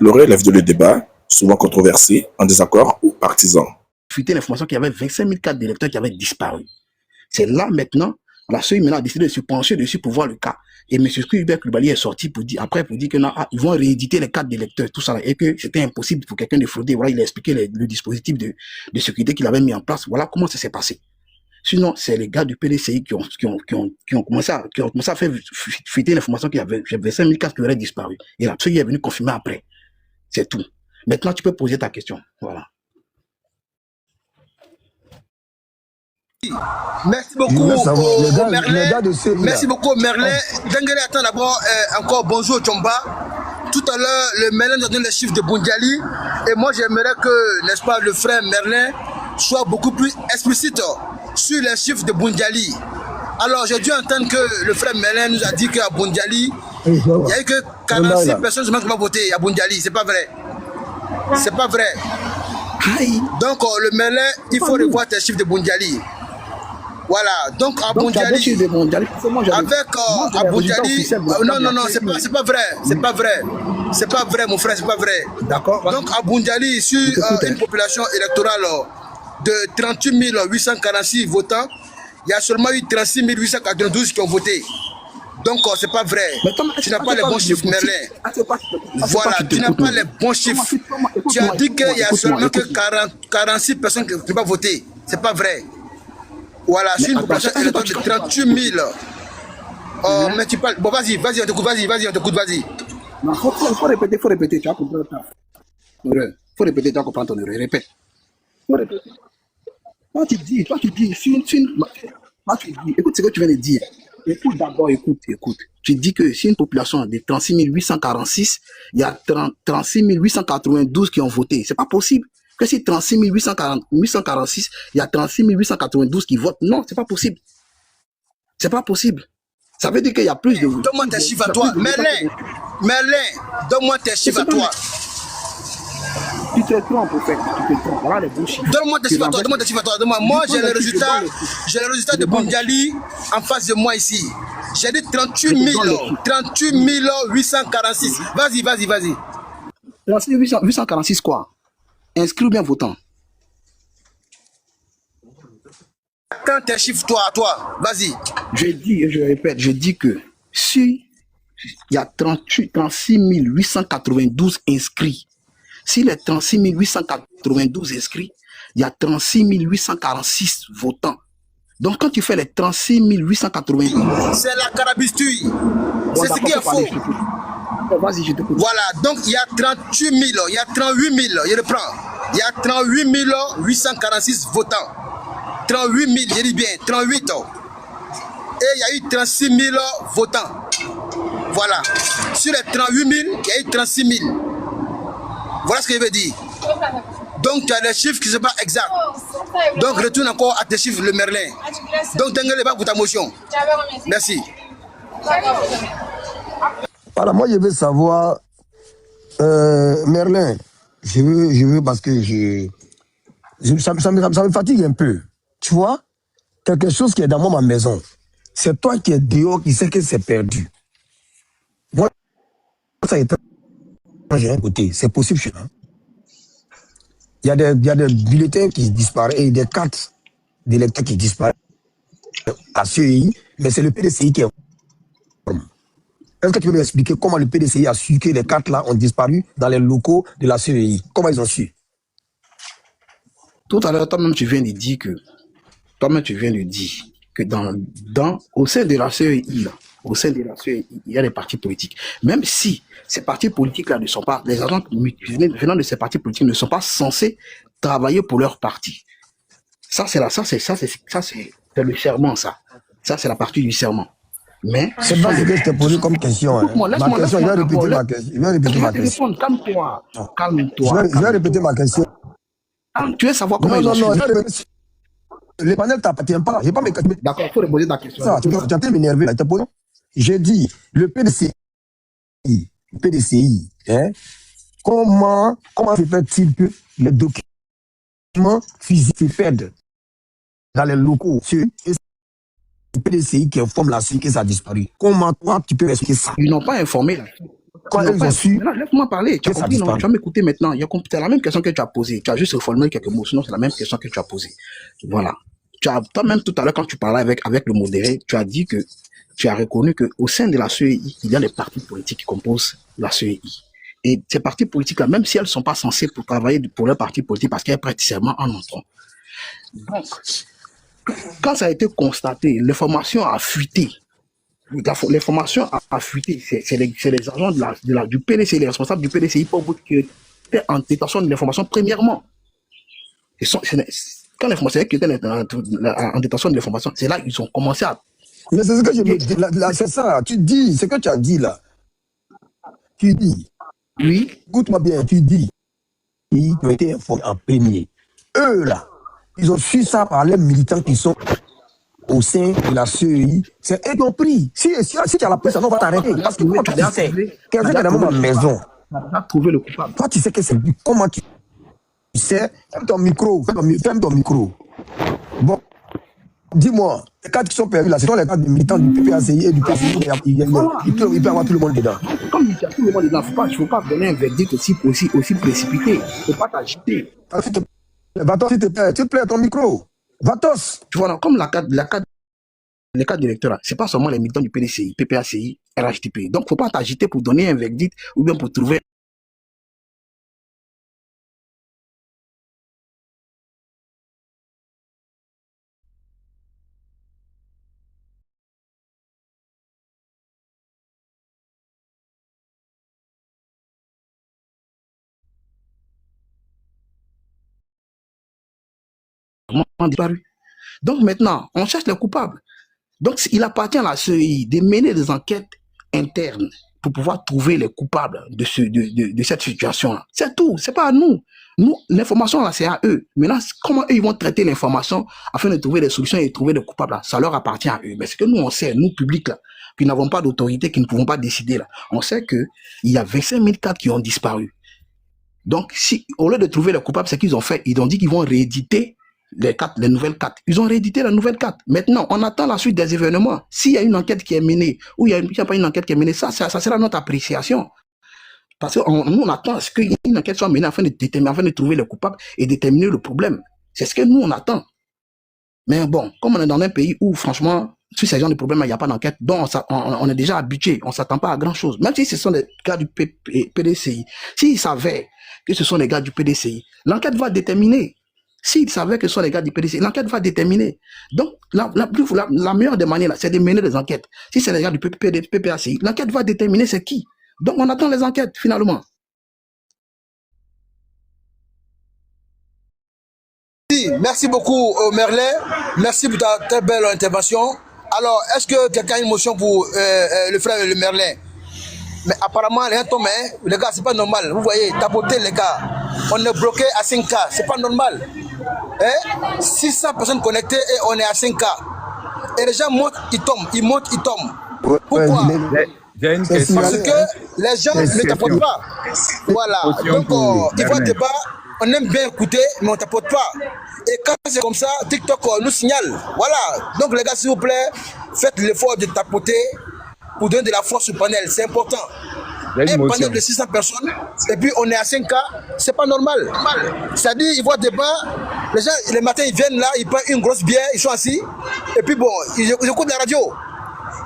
Le relève de le débat, souvent controversé, en désaccord ou partisan. Fuité l'information qu'il y avait 25 000 cartes d'électeurs qui avaient disparu. C'est là maintenant, la CEI maintenant a décidé de se pencher dessus pour voir le cas. Et M. Hubert Coulibaly est sorti pour dire que non, ils vont rééditer les cartes d'électeurs, tout ça, et que c'était impossible pour quelqu'un de frauder. Voilà, il a expliqué le dispositif de sécurité qu'il avait mis en place. Voilà comment ça s'est passé. Sinon, c'est les gars du PDCI qui ont commencé à faire fuiter l'information qu'il y avait 25 000 cartes qui auraient disparu. Et la CEI est venu confirmer après. C'est tout. Maintenant, tu peux poser ta question. Voilà. Merci beaucoup, Merlin. Merci beaucoup, Merlin. Dengele, attends d'abord, encore bonjour, Tchomba. Tout à l'heure, le Merlin nous a donné les chiffres de Bundjali. Et moi, j'aimerais que, n'est-ce pas, le frère Merlin soit beaucoup plus explicite sur les chiffres de Bundjali. Alors, j'ai dû entendre que le frère Merlin nous a dit qu'à Bundjali, il n'y a eu que 46 personnes qui ont voté à Bundjali. C'est pas vrai. C'est pas vrai. Donc, le Merlin, il faut revoir tes chiffres de Bundjali. Voilà, donc à Bundjali, avec à Bundjali, non, c'est pas vrai, c'est pas vrai, mon frère, c'est pas vrai. D'accord. Donc à Bundjali, sur une population électorale de 38 846 votants, il y a seulement eu 36 892 qui ont voté. Donc c'est pas vrai. Tu n'as pas les bons chiffres, Merlin. Voilà, tu n'as pas les bons chiffres. Tu as dit qu'il y a seulement que 46 personnes qui n'ont pas voté. C'est pas vrai. Voilà, sur une population électorale de 38 000. Mais tu parles. Bon, vas-y, on t'écoute, vas-y. Non, faut répéter, tu vas comprendre. Faut répéter, tu vas comprendre ton erreur. Répète. Faut répéter. Toi, tu dis, écoute ce que tu viens de dire. Écoute d'abord, écoute. Tu dis que si une population de 36 846, il y a 36 892 qui ont voté. C'est pas possible. Que si 36 846, il y a 36 892 qui votent. Non, c'est pas possible. C'est pas possible. Ça veut dire qu'il y a plus de... Donne-moi tes chiffres à toi. Merlin, donne-moi tes chiffres à toi. Tu te trompes, en fait. Tu te trompes. Voilà les bons chiffres. Donne-moi tes chiffres à toi. Moi, j'ai le résultat de Bundjali en face de moi ici. J'ai dit 38 846. Vas-y. 38 846 quoi? Inscrit ou bien votant? Quand tes chiffres, toi, vas-y. Je répète, je dis que si il y a 36 892 inscrits, si les 36 892 inscrits, il y a 36 846 votants. Donc quand tu fais les 36 892... C'est la carabistouille. C'est ce qui est faux. Vas-y, je t'écoute. Voilà, donc il y a 38 000, il y a 38 000, je reprends. Il y a 38 846 votants. 38 000, je dis bien, 38. Et il y a eu 36 000 votants. Voilà. Sur les 38 000, il y a eu 36 000. Voilà ce que je veux dire. Donc tu as des chiffres qui ne sont pas exacts. Donc retourne encore à tes chiffres, le Merlin. Donc t'engueule pas pour ta motion. Merci. Voilà, moi je veux savoir, Merlin, je veux parce que ça me fatigue un peu. Tu vois, quelque chose qui est dans ma maison, c'est toi qui es dehors qui sais que c'est perdu. Voilà, ça est j'ai un côté, c'est possible chez nous. Il y a des bulletins qui disparaissent et des cartes d'électeurs qui disparaissent à CEI, mais c'est le PDCI qui est... Est-ce que tu peux m'expliquer comment le PDCI a su que les cartes là ont disparu dans les locaux de la CEI? Comment ils ont su? Tout à l'heure, toi-même, tu viens de dire que au sein de la CEI, il y a des partis politiques. Même si ces partis politiques-là ne sont pas, les agents venant de ces partis politiques ne sont pas censés travailler pour leur parti. Ça, c'est le serment, ça. Ça, c'est la partie du serment. Mais c'est pas ce que je t'ai posé comme question. Hein. Ma question, je vais répéter ma question. Calme-toi. Je vais répéter ma question. Tu veux savoir comment non, le panel t'appartient pas. Je vais pas me... D'accord, il faut reposer ta question. Ça, tu es en train de m'énerver là. J'ai dit, le PDCI, hein, comment se fait-il que les documents physiques se perdent dans les locaux? C'est le PDCI qui informe la CEI que ça a disparu. Comment toi tu peux expliquer ça? Ils n'ont pas informé la CEI. Quand Ils n'ont ils pas... ont su Maintenant, laisse-moi parler. Tu as que ça compris, non? disparaît. Tu vas m'écouter maintenant. C'est la même question que tu as posée. Tu as juste reformulé quelques mots. Sinon, c'est la même question que tu as posée. Voilà. Toi-même, tout à l'heure, quand tu parlais avec le modéré, tu as dit que tu as reconnu qu'au sein de la CEI, il y a des partis politiques qui composent la CEI. Et ces partis politiques-là, même si elles ne sont pas censées pour travailler pour leur parti politique, parce qu'elles prêtent serment en entrant. Donc, quand ça a été constaté, l'information a fuité. L'information a fuité. C'est les agents du PDCI, les responsables du PDCI qui étaient en détention de l'information premièrement. Quand l'information qui était en détention de l'information, c'est là qu'ils ont commencé à... Mais c'est ce que je me dis. C'est ça. Tu dis, ce que tu as dit là. Tu dis. Oui. Écoute-moi bien, tu dis. Ils ont été informés en premier. Eux là, ils ont su ça par les militants qui sont au sein de la CEI. C'est eux qui ont pris. Si tu as la presse, on va t'arrêter. Parce que toi, tu sais, quelqu'un qui est dans ma maison. On a trouvé le coupable. Toi, tu sais que c'est... Comment tu sais? Ferme ton micro. Ferme ton micro. Bon. Dis-moi, les cadres qui sont perdus là, ce sont les cadres des militants du PPACI et du PCI. Il peut y avoir tout le monde dedans. Comme il y a tout le monde dedans, il ne faut pas donner un verdict aussi précipité. Il ne faut pas t'agiter. Va-t'os, s'il te plaît. Tu te plais ton micro. Va-t'os. Tu vois, comme les cadres d'électeurs, ce n'est pas seulement les militants du PDCI, PPACI, RHTP. Donc, il ne faut pas t'agiter pour donner un verdict ou bien pour trouver. Disparu. Donc maintenant, on cherche les coupables. Donc il appartient à la CEI de mener des enquêtes internes pour pouvoir trouver les coupables de cette situation-là. C'est tout, c'est pas à nous. Nous, l'information là, c'est à eux. Maintenant, comment eux, ils vont traiter l'information afin de trouver des solutions et de trouver des coupables là, ça leur appartient à eux. Mais ce que nous, on sait, nous, publics là, qui n'avons pas d'autorité, qui ne pouvons pas décider là, on sait qu'il y a 25 000 cartes qui ont disparu. Donc, si, au lieu de trouver les coupables, c'est qu'ils ont fait, ils ont dit qu'ils vont rééditer les nouvelles cartes. Ils ont réédité la nouvelle carte. Maintenant, on attend la suite des événements. S'il y a une enquête qui est menée, ou il n'y a pas une enquête qui est menée, ça sera notre appréciation. Parce que nous, on attend ce qu'une enquête soit menée afin de trouver les coupables et déterminer le problème. C'est ce que nous, on attend. Mais bon, comme on est dans un pays où, franchement, sur ces genres de problèmes, il n'y a pas d'enquête, donc on est déjà habitué, on ne s'attend pas à grand-chose. Même si ce sont des gars du PDCI, s'ils savaient que ce sont des gars du PDCI, l'enquête va déterminer. S'ils savaient que ce sont les gars du PDCI, l'enquête va déterminer. Donc, la meilleure des manières, c'est de mener des enquêtes. Si c'est les gars du PPACI, l'enquête va déterminer c'est qui. Donc, on attend les enquêtes, finalement. Merci beaucoup, Merlet. Merci pour ta très belle intervention. Alors, est-ce que quelqu'un a une motion pour le frère le Merlet? Mais apparemment, les gars, c'est pas normal. Vous voyez, tapoter les gars. On est bloqué à 5K, c'est pas normal. 600 personnes connectées et on est à 5K. Et les gens montent, ils tombent, ils montent, ils tombent. Pourquoi? J'ai une question. Parce que les gens ne tapotent pas. Voilà. Donc, il faut débat. On aime bien écouter, mais on ne tapote pas. Et quand c'est comme ça, TikTok nous signale. Voilà. Donc, les gars, s'il vous plaît, faites l'effort de tapoter pour donner de la force au panel. C'est important. Un panel de 600 personnes, et puis on est à 5K, c'est pas normal. C'est-à-dire, ils voient débat, les gens, le matin, ils viennent là, ils prennent une grosse bière, ils sont assis, et puis bon, ils écoutent la radio.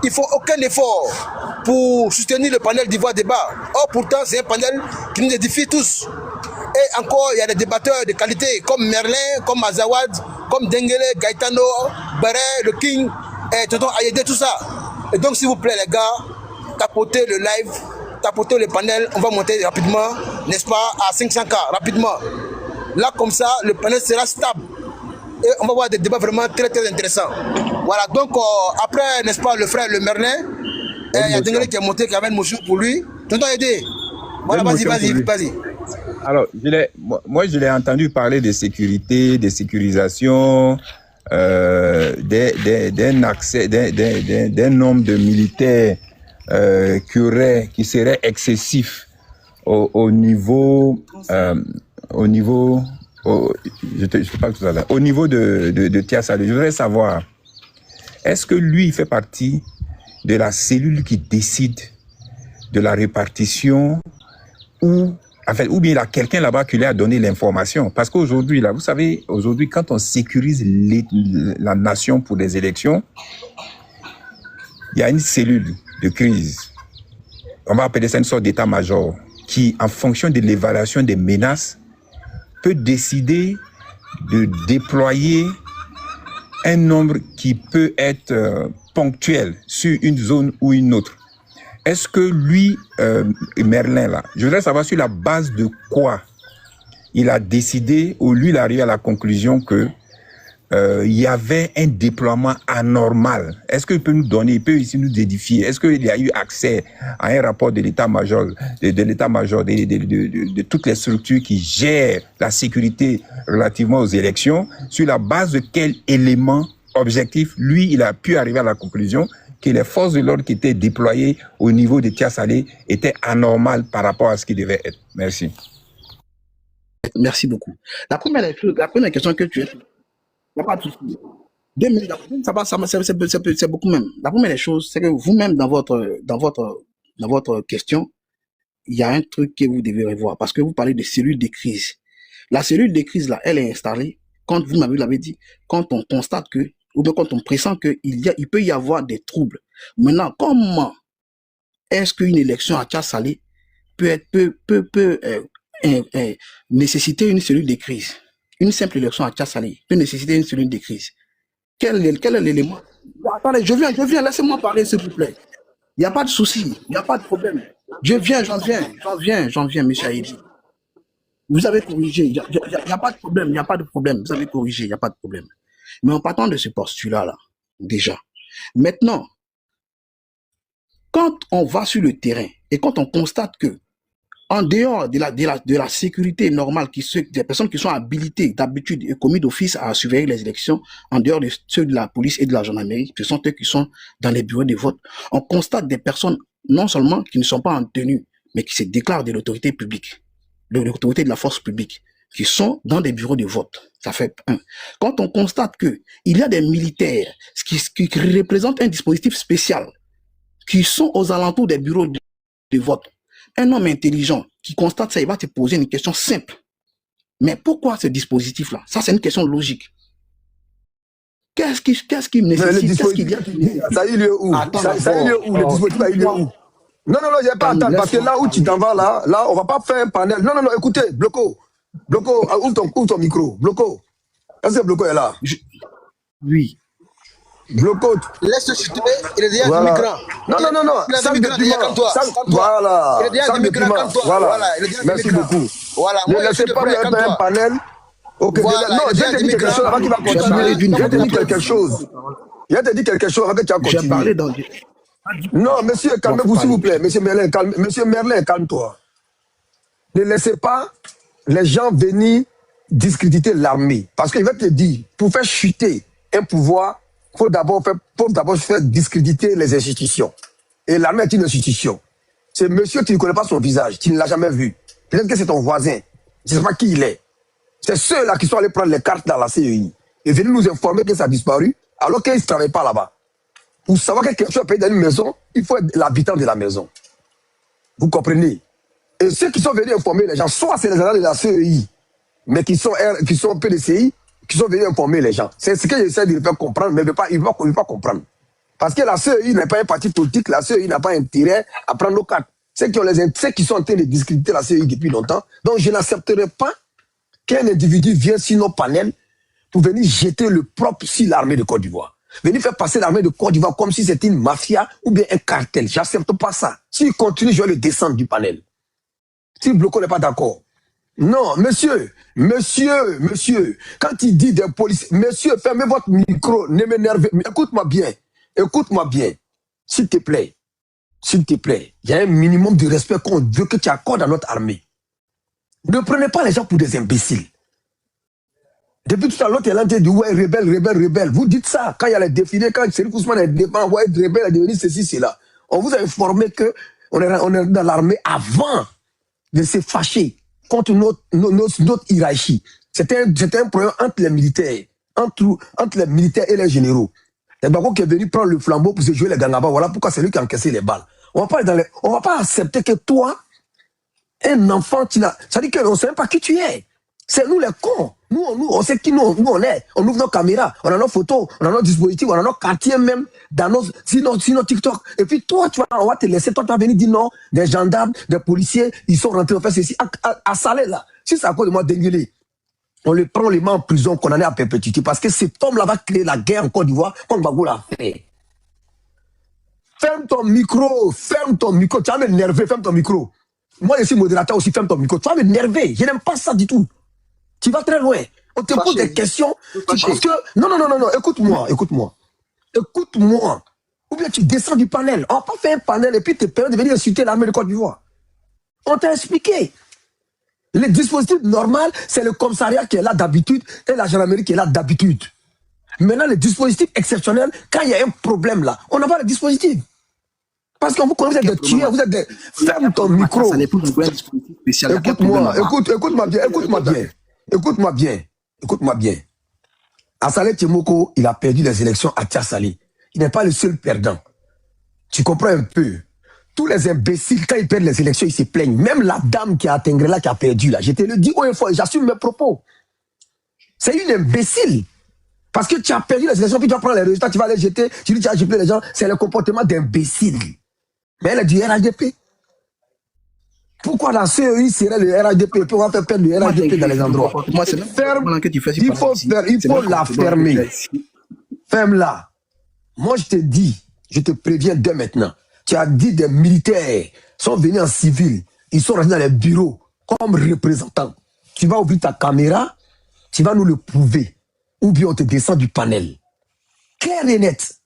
Ils font aucun effort pour soutenir le panel d'Ivoire Débat. Or, pourtant, c'est un panel qui nous édifie tous. Et encore, il y a des débatteurs de qualité, comme Merlin, comme Azawad, comme Dengele, Gaetano, Barre, le King, et Tonton Ayede, tout ça. Et donc, s'il vous plaît, les gars, tapotez le live, tapotez le panel, on va monter rapidement, n'est-ce pas, à 500K, rapidement. Là, comme ça, le panel sera stable. Et on va avoir des débats vraiment très, très intéressants. Voilà, donc, après, n'est-ce pas, le frère, le Merlin, il y a Dengele qui est monté, qui avait une motion pour lui. Tonton Ayede, voilà, vas-y. Alors, moi, je l'ai entendu parler de sécurité, de sécurisation, d'un accès, d'un nombre de militaires qui serait excessif au niveau de Tia Saleh. Je voudrais savoir, est-ce que lui fait partie de la cellule qui décide de la répartition ou bien il y a quelqu'un là-bas qui lui a donné l'information. Parce qu'aujourd'hui, là, vous savez, aujourd'hui, quand on sécurise la nation pour des élections, il y a une cellule de crise. On va appeler ça une sorte d'état-major qui, en fonction de l'évaluation des menaces, peut décider de déployer un nombre qui peut être ponctuel sur une zone ou une autre. Est-ce que lui, Merlin, là, je voudrais savoir sur la base de quoi il a décidé, ou lui, il est arrivé à la conclusion que il y avait un déploiement anormal. Est-ce qu'il peut nous donner, il peut ici nous édifier? Est-ce qu'il y a eu accès à un rapport de l'état-major, de toutes les structures qui gèrent la sécurité relativement aux élections, sur la base de quel élément objectif, lui, il a pu arriver à la conclusion que les forces de l'ordre qui étaient déployées au niveau de Tia-Salé étaient anormales par rapport à ce qui devait être? Merci. Merci beaucoup. La première question que tu as, il n'y a pas de souci. 2 minutes, c'est beaucoup même. La première des choses, c'est que vous-même, dans votre question, il y a un truc que vous devez revoir, parce que vous parlez de cellule de crise. La cellule de crise, là, elle est installée, quand vous l'avez dit, quand on constate que, ou bien quand on pressent qu'il peut y avoir des troubles. Maintenant, comment est-ce qu'une élection à Tia-Salé peut nécessiter une cellule de crise? Une simple élection à Tia-Salé peut nécessiter une cellule de crise. Quel est l'élément? Attendez, je viens, laissez-moi parler, s'il vous plaît. Il n'y a pas de souci, il n'y a pas de problème. J'en viens, monsieur Haïdi. Vous avez corrigé, il n'y a pas de problème, vous avez corrigé, il n'y a pas de problème. Mais en partant de ce postulat-là, déjà, maintenant, quand on va sur le terrain et quand on constate que, en dehors de la sécurité normale, des personnes qui sont habilitées d'habitude et commis d'office à surveiller les élections, en dehors de ceux de la police et de la gendarmerie, ce sont eux qui sont dans les bureaux de vote, on constate des personnes non seulement qui ne sont pas en tenue, mais qui se déclarent de l'autorité publique, de l'autorité de la force publique, qui sont dans des bureaux de vote. Ça fait un. Quand on constate que il y a des militaires qui représentent un dispositif spécial, qui sont aux alentours des bureaux de vote, un homme intelligent qui constate ça, il va te poser une question simple. Mais pourquoi ce dispositif-là? Ça, c'est une question logique. Qu'est-ce qui nécessite? Qu'est-ce qu'il y a? Ça a eu lieu où? Ça a eu lieu où? Le dispositif a eu lieu où? Non, je vais pas attendre, parce que là où tu t'en vas, là, on va pas faire un panel. Non, écoutez, Bloco, ouvre ton micro. Bloco, est-ce que Bloco est là? Oui. Bloco. Laisse chuter, il est déjà Voilà. migrant. Non, sans document. Voilà. Il est déjà Sans document. Voilà. Merci beaucoup. Voilà. Ne laissez pas mettre un panel. Ok, voilà, non, je vais te dire quelque chose avant qu'il va continuer. Je vais te dire quelque chose. Avant que tu vas continuer. J'ai parlé dans... Non, monsieur, calmez-vous s'il vous plaît. Monsieur Merlin, calme-toi. Ne laissez pas les gens venir discréditer l'armée. Parce qu'il va te dire, pour faire chuter un pouvoir, il faut d'abord faire discréditer les institutions. Et l'armée est une institution. C'est monsieur, tu ne connais pas son visage, tu ne l'as jamais vu. Peut-être que c'est ton voisin. Je ne sais pas qui il est. C'est ceux-là qui sont allés prendre les cartes dans la CEI et venir nous informer que ça a disparu, alors qu'ils ne travaillent pas là-bas. Pour savoir que quelque chose a payé dans une maison, il faut être l'habitant de la maison. Vous comprenez? Et ceux qui sont venus informer les gens, soit c'est les agents de la CEI, mais qui sont PDCI, qui sont venus informer les gens. C'est ce que j'essaie de leur faire comprendre, mais il ne veut pas comprendre. Parce que la CEI n'est pas un parti politique, la CEI n'a pas intérêt à prendre nos cartes. Ceux qui sont en train de discréditer la CEI depuis longtemps, donc je n'accepterai pas qu'un individu vienne sur nos panels pour venir jeter le propre sur l'armée de Côte d'Ivoire. Venir faire passer l'armée de Côte d'Ivoire comme si c'était une mafia ou bien un cartel. J'accepte pas ça. S'il continue, je vais le descendre du panel. Si le Bloco n'est pas d'accord. Non, monsieur, quand il dit des policiers, monsieur, fermez votre micro, ne m'énervez, écoute-moi bien, s'il te plaît, il y a un minimum de respect qu'on veut que tu accordes à notre armée. Ne prenez pas les gens pour des imbéciles. Depuis tout à l'heure, tu es là, tu dis, ouais, rebelle. Vous dites ça, quand il y a les défilés, quand Serif Ousmane est défendu, ouais, rebelle est devenu ceci, cela. On vous a informé qu'on est dans l'armée avant de se fâcher contre notre hiérarchie. C'était un problème entre les militaires, entre les militaires et les généraux. C'est Bako qui est venu prendre le flambeau pour se jouer les Gangaba. Voilà pourquoi c'est lui qui a encaissé les balles. On va pas accepter que toi, un enfant, ça dit qu'on ne sait même pas qui tu es. C'est nous les cons. Nous, on sait qui nous on est. On ouvre nos caméras, on a nos photos, on a nos dispositifs, on a nos quartiers même, dans sinon TikTok. Et puis toi, on va te laisser, toi, tu vas venir dire non, des gendarmes, des policiers, ils sont rentrés, on fait ceci. À Salé, là, si c'est à cause de moi, Denguele, on les prend, on les met en prison, condamné à perpétuité, parce que cet homme-là va créer la guerre en Côte d'Ivoire, comme Bagou l'a fait. Ferme ton micro, tu vas m'énerver, ferme ton micro. Moi, je suis modérateur aussi, ferme ton micro. Tu vas m'énerver, je n'aime pas ça du tout. Tu vas très loin. On te pose des questions, tu penses que... Non, écoute-moi. Ou bien tu descends du panel. On va pas faire un panel et puis te permet de venir insulter l'armée de Côte d'Ivoire. On t'a expliqué. Le dispositif normal, c'est le commissariat qui est là d'habitude et la gendarmerie qui est là d'habitude. Maintenant, le dispositif exceptionnel, quand il y a un problème là, on n'a pas le dispositif. Parce qu'on vous connaît, vous êtes des tueurs, vous êtes des... Ferme ton micro. Écoute-moi bien. Assalé Tchemoko, il a perdu les élections à Tchassali. Il n'est pas le seul perdant. Tu comprends un peu? Tous les imbéciles, quand ils perdent les élections, ils se plaignent. Même la dame qui a atteint là, qui a perdu là. Je te le dis haut et fort, j'assume mes propos. C'est une imbécile. Parce que tu as perdu les élections, puis tu vas prendre les résultats, tu vas les jeter, tu dis tu as jeté les gens. C'est le comportement d'imbécile. Mais elle est du RHDP. Pourquoi la CEI serait le RHDP? Puis on va faire perdre le RHDP dans les endroits. Moi, c'est même il faut la fermer. Ferme-la. Moi, je te dis, je te préviens dès maintenant. Tu as dit des militaires sont venus en civil. Ils sont restés dans les bureaux comme représentants. Tu vas ouvrir ta caméra, tu vas nous le prouver. Ou bien on te descend du panel. Clair et net.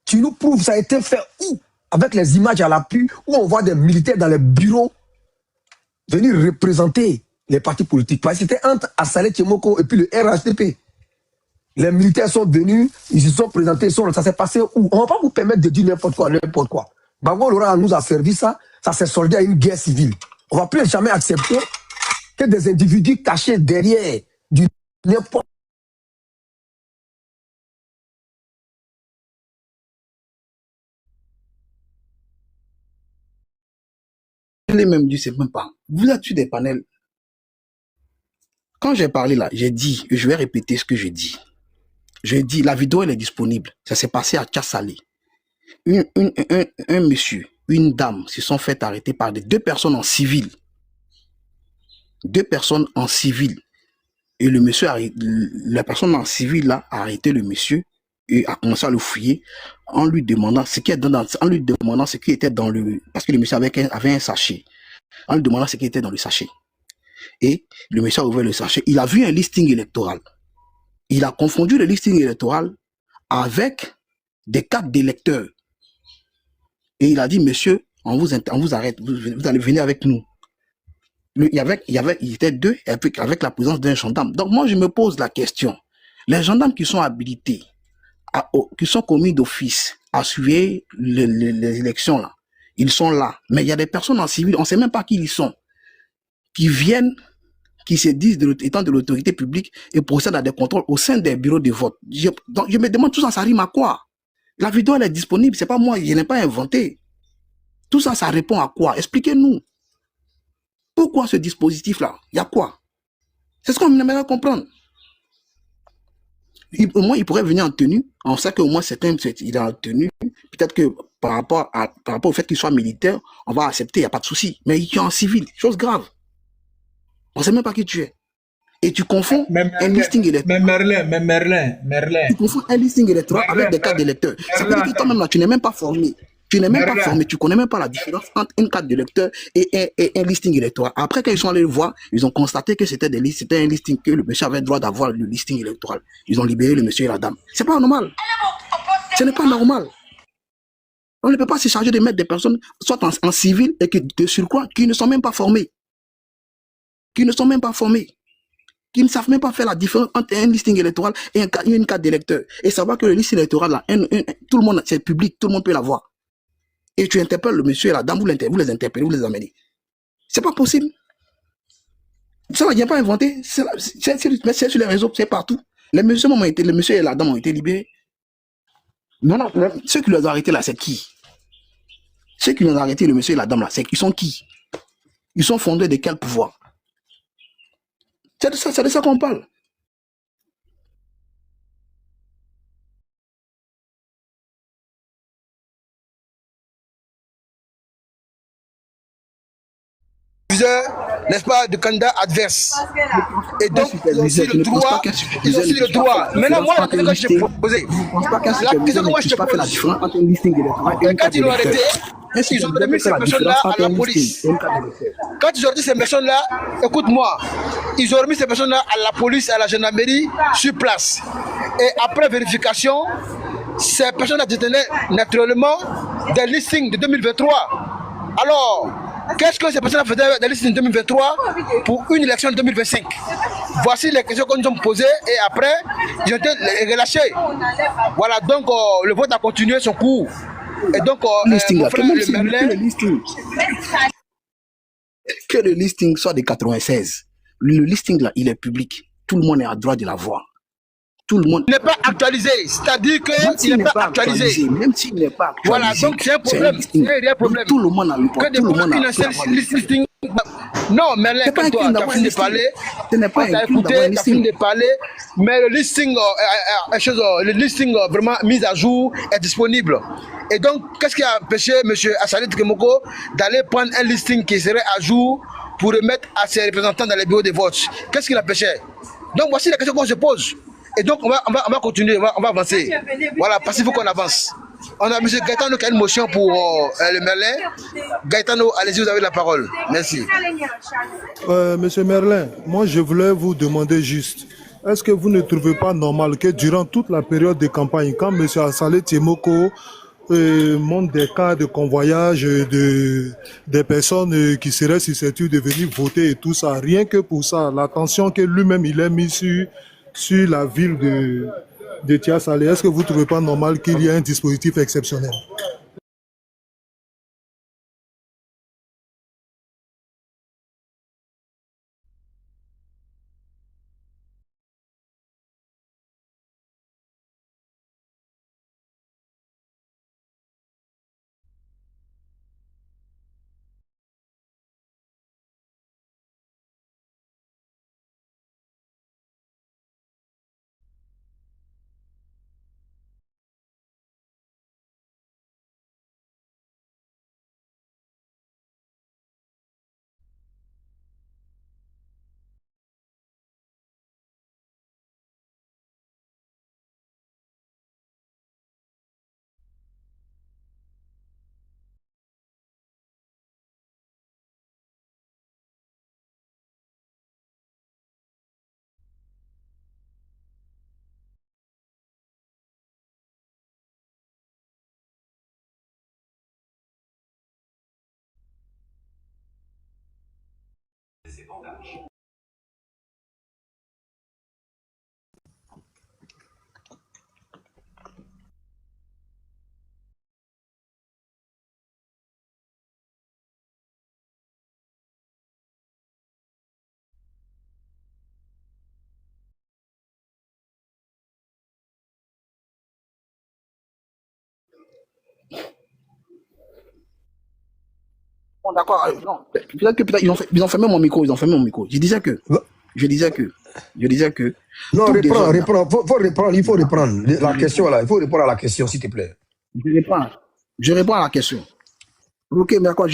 Tu nous prouves, ça a été fait où? Avec les images à l'appui, où on voit des militaires dans les bureaux venir représenter les partis politiques. Parce que c'était entre Assalé Tchemoko et puis le RHDP. Les militaires sont venus, ils se sont présentés, ça s'est passé où? On ne va pas vous permettre de dire n'importe quoi. Bagou Laurent nous a servi ça s'est soldé à une guerre civile. On ne va plus jamais accepter que des individus cachés derrière du n'importe. Je l'ai même dit, c'est même pas. Vous êtes sur des panels. Quand j'ai parlé là, j'ai dit, et je vais répéter ce que j'ai dit. J'ai dit, la vidéo elle est disponible. Ça s'est passé à Tchassali. Un monsieur, une dame se sont fait arrêter par deux personnes en civil. Deux personnes en civil. Et le monsieur, la personne en civil là, a arrêté le monsieur et a commencé à le fouiller en lui demandant ce qui était dans le... Parce que le monsieur avait un sachet. En lui demandant ce qui était dans le sachet. Et le monsieur a ouvert le sachet. Il a vu un listing électoral. Il a confondu le listing électoral avec des cartes d'électeurs. Et il a dit, monsieur, on vous arrête, vous allez venir avec nous. Il était deux avec la présence d'un gendarme. Donc moi, je me pose la question. Les gendarmes qui sont habilités, qui sont commis d'office à suivre les élections, là, ils sont là. Mais il y a des personnes en civil, on ne sait même pas qui ils sont, qui viennent, qui se disent étant de l'autorité publique et procèdent à des contrôles au sein des bureaux de vote. Donc je me demande tout ça, ça rime à quoi? La vidéo, elle est disponible, c'est pas moi, je n'ai pas inventé. Tout ça, ça répond à quoi? Expliquez-nous. Pourquoi ce dispositif-là? Il y a quoi? C'est ce qu'on aimerait comprendre. Au moins, il pourrait venir en tenue. On sait qu'au moins, il est en tenue. Peut-être que par rapport au fait qu'il soit militaire, on va accepter, il n'y a pas de souci. Mais il est en civil, chose grave. On ne sait même pas qui tu es. Et tu confonds un listing électoral. Mais Merlin. Tu confonds un listing électoral avec des cartes d'électeurs. Ça veut dire que toi-même, là, tu n'es même pas formé. Tu n'es même pas formé, tu connais même pas la différence entre une carte d'électeur et un listing électoral. Après, quand ils sont allés le voir, ils ont constaté que c'était un listing, que le monsieur avait le droit d'avoir le listing électoral. Ils ont libéré le monsieur et la dame. C'est pas normal. Ce n'est pas normal. On ne peut pas se charger de mettre des personnes, soit en civil, et de surcroît, qui ne sont même pas formés. Qui ne savent même pas faire la différence entre un listing électoral et une carte d'électeur. Et savoir que le listing électoral, là, tout le monde, c'est public, tout le monde peut l'avoir. Et tu interpelles le monsieur et la dame, vous les interpellez, vous les amenez. C'est pas possible. Ça, il n'y a pas inventé. C'est sur les réseaux, c'est partout. Le monsieur et la dame ont été libérés. Non, ceux qui les ont arrêtés là, c'est qui? Ceux qui ont arrêté le monsieur et la dame là, ils sont qui? Ils sont fondés de quel pouvoir? C'est de ça qu'on parle. N'est-ce pas, de candidats adverses. Et donc, ils ont aussi le droit. Ils ont aussi le droit. Maintenant, moi, la question que je t'ai posée, la question que moi je te pose, quand ils l'ont arrêté, ils ont remis ces personnes-là à la police. Quand ils ont dit ces personnes-là, écoute-moi, ils ont remis ces personnes-là à la police, à la gendarmerie, sur place. Et après vérification, ces personnes-là détenaient naturellement des listings de 2023. Alors, qu'est-ce que ces personnes faisaient dans liste en 2023 pour une élection de 2025? Voici les questions qu'on nous a posées et après, ils ont été relâchés. Voilà, donc le vote a continué son cours. Et donc, mon frère, le Merlin... Que le listing soit de 96. Le listing là, il est public. Tout le monde est à droit de la voir. Tout le monde n'est pas actualisé, c'est-à-dire qu'il n'est pas actualisé. Même s'il n'est pas actualisé. Voilà, donc c'est un problème, c'est un réel problème. Tout le monde a le que tout le monde a listing. Non, mais là, quand toi, tu as fini de parler, tu as écouté, tu as fini de parler, mais le listing vraiment mis à jour est disponible. Et donc, qu'est-ce qui a empêché M. Assalit Kemoko d'aller prendre un listing qui serait à jour pour remettre à ses représentants dans les bureaux de vote? Qu'est-ce qui l'empêchait? Donc, voici la question qu'on se pose. Et donc, on va continuer, on va avancer. Voilà, parce qu'il faut qu'on avance. On a M. Gaetano qui a une motion pour le Merlin. Gaetano, allez-y, vous avez la parole. Merci. Monsieur Merlin, moi je voulais vous demander juste, est-ce que vous ne trouvez pas normal que durant toute la période de campagne, quand M. Assalit Kemoko montre des cas de convoyage des personnes qui seraient susceptibles de venir voter et tout ça, rien que pour ça, l'attention que lui-même il a mis sur la ville de Tia Salé, est-ce que vous ne trouvez pas normal qu'il y ait un dispositif exceptionnel? Bon, d'accord, non, peut-être ils ont fermé mon micro, Je disais que, Non, tout déjà, reprends. Il faut reprendre la question là. Il faut répondre à la question, s'il te plaît. je réponds à la question. Ok, mais d'accord,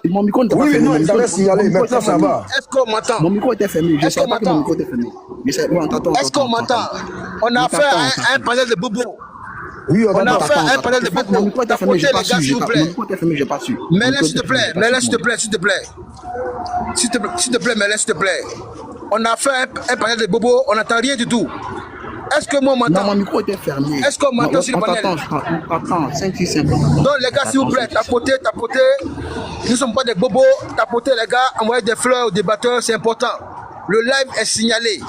mon micro n'était pas Oui, mais fermé. non, ils avaient signalé. Maintenant, ça va. Est-ce qu'on m'entend? Mon micro était fermé. Je ne Est-ce qu'on savais pas que mon m'entend? micro était fermé. Est-ce qu'on m'entend? On a fait un panel de bobo. Oui, on On a entend. fait un panel de Mon bobo. micro était fermé, j'ai Tapotez pas les gars, su. s'il vous Mon plaît. micro était fermé, j'ai pas su. Merlin, s'il te plaît. Merlin, s'il te plaît. S'il te plaît, Merlin, s'il te plaît. On a fait un panel de bobo, on n'entend rien du tout. Est-ce que moi on Non, m'entend? mon micro était fermé. Est-ce qu'on m'entend sur le panel? On t'entend, 5, 6, 5. Donc les gars, s'il vous plaît, tapotez. Nous ne sommes pas des bobos. Tapotez les gars, envoyez des fleurs aux débatteurs, c'est important. Le live est signalé.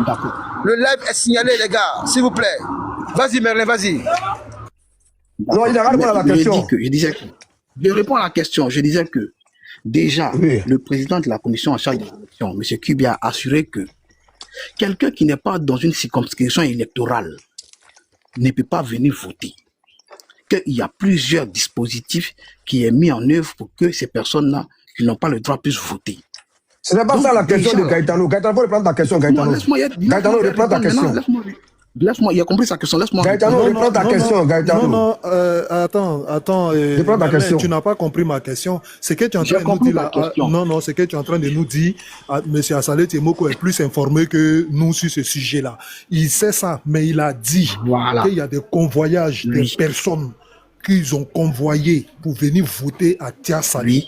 D'accord. Le live est signalé, les gars, s'il vous plaît. Vas-y, Merlin, vas-y. Non, il a répondu à la question. Je réponds à la question. Je disais que déjà, Oui. le président de la commission en charge de l'élection, M. Kubia, a assuré que quelqu'un qui n'est pas dans une circonscription électorale ne peut pas venir voter. qu'il y a plusieurs dispositifs qui est mis en œuvre pour que ces personnes-là qui n'ont pas le droit puissent voter. Ce n'est pas Donc, ça la question déjà, de Gaëtano. Gaëtano, faut reprendre ta question, Gaëtano. Gaëtano, reprends ta question. Laisse-moi, il a compris sa question, laisse-moi. Gaëtano, reprends ta question, Gaëtano. Non, attends. Reprends ta Merlin, question. tu n'as pas compris ma question. Ce que tu es en train de nous dire là, non, ce que tu es en train de nous dire, M. Assalé Tiemoko est plus informé que nous sur ce sujet-là. Il sait ça, mais il a dit qu'il y a des convoyages des personnes qu'ils ont convoyées pour venir voter à Tiasali.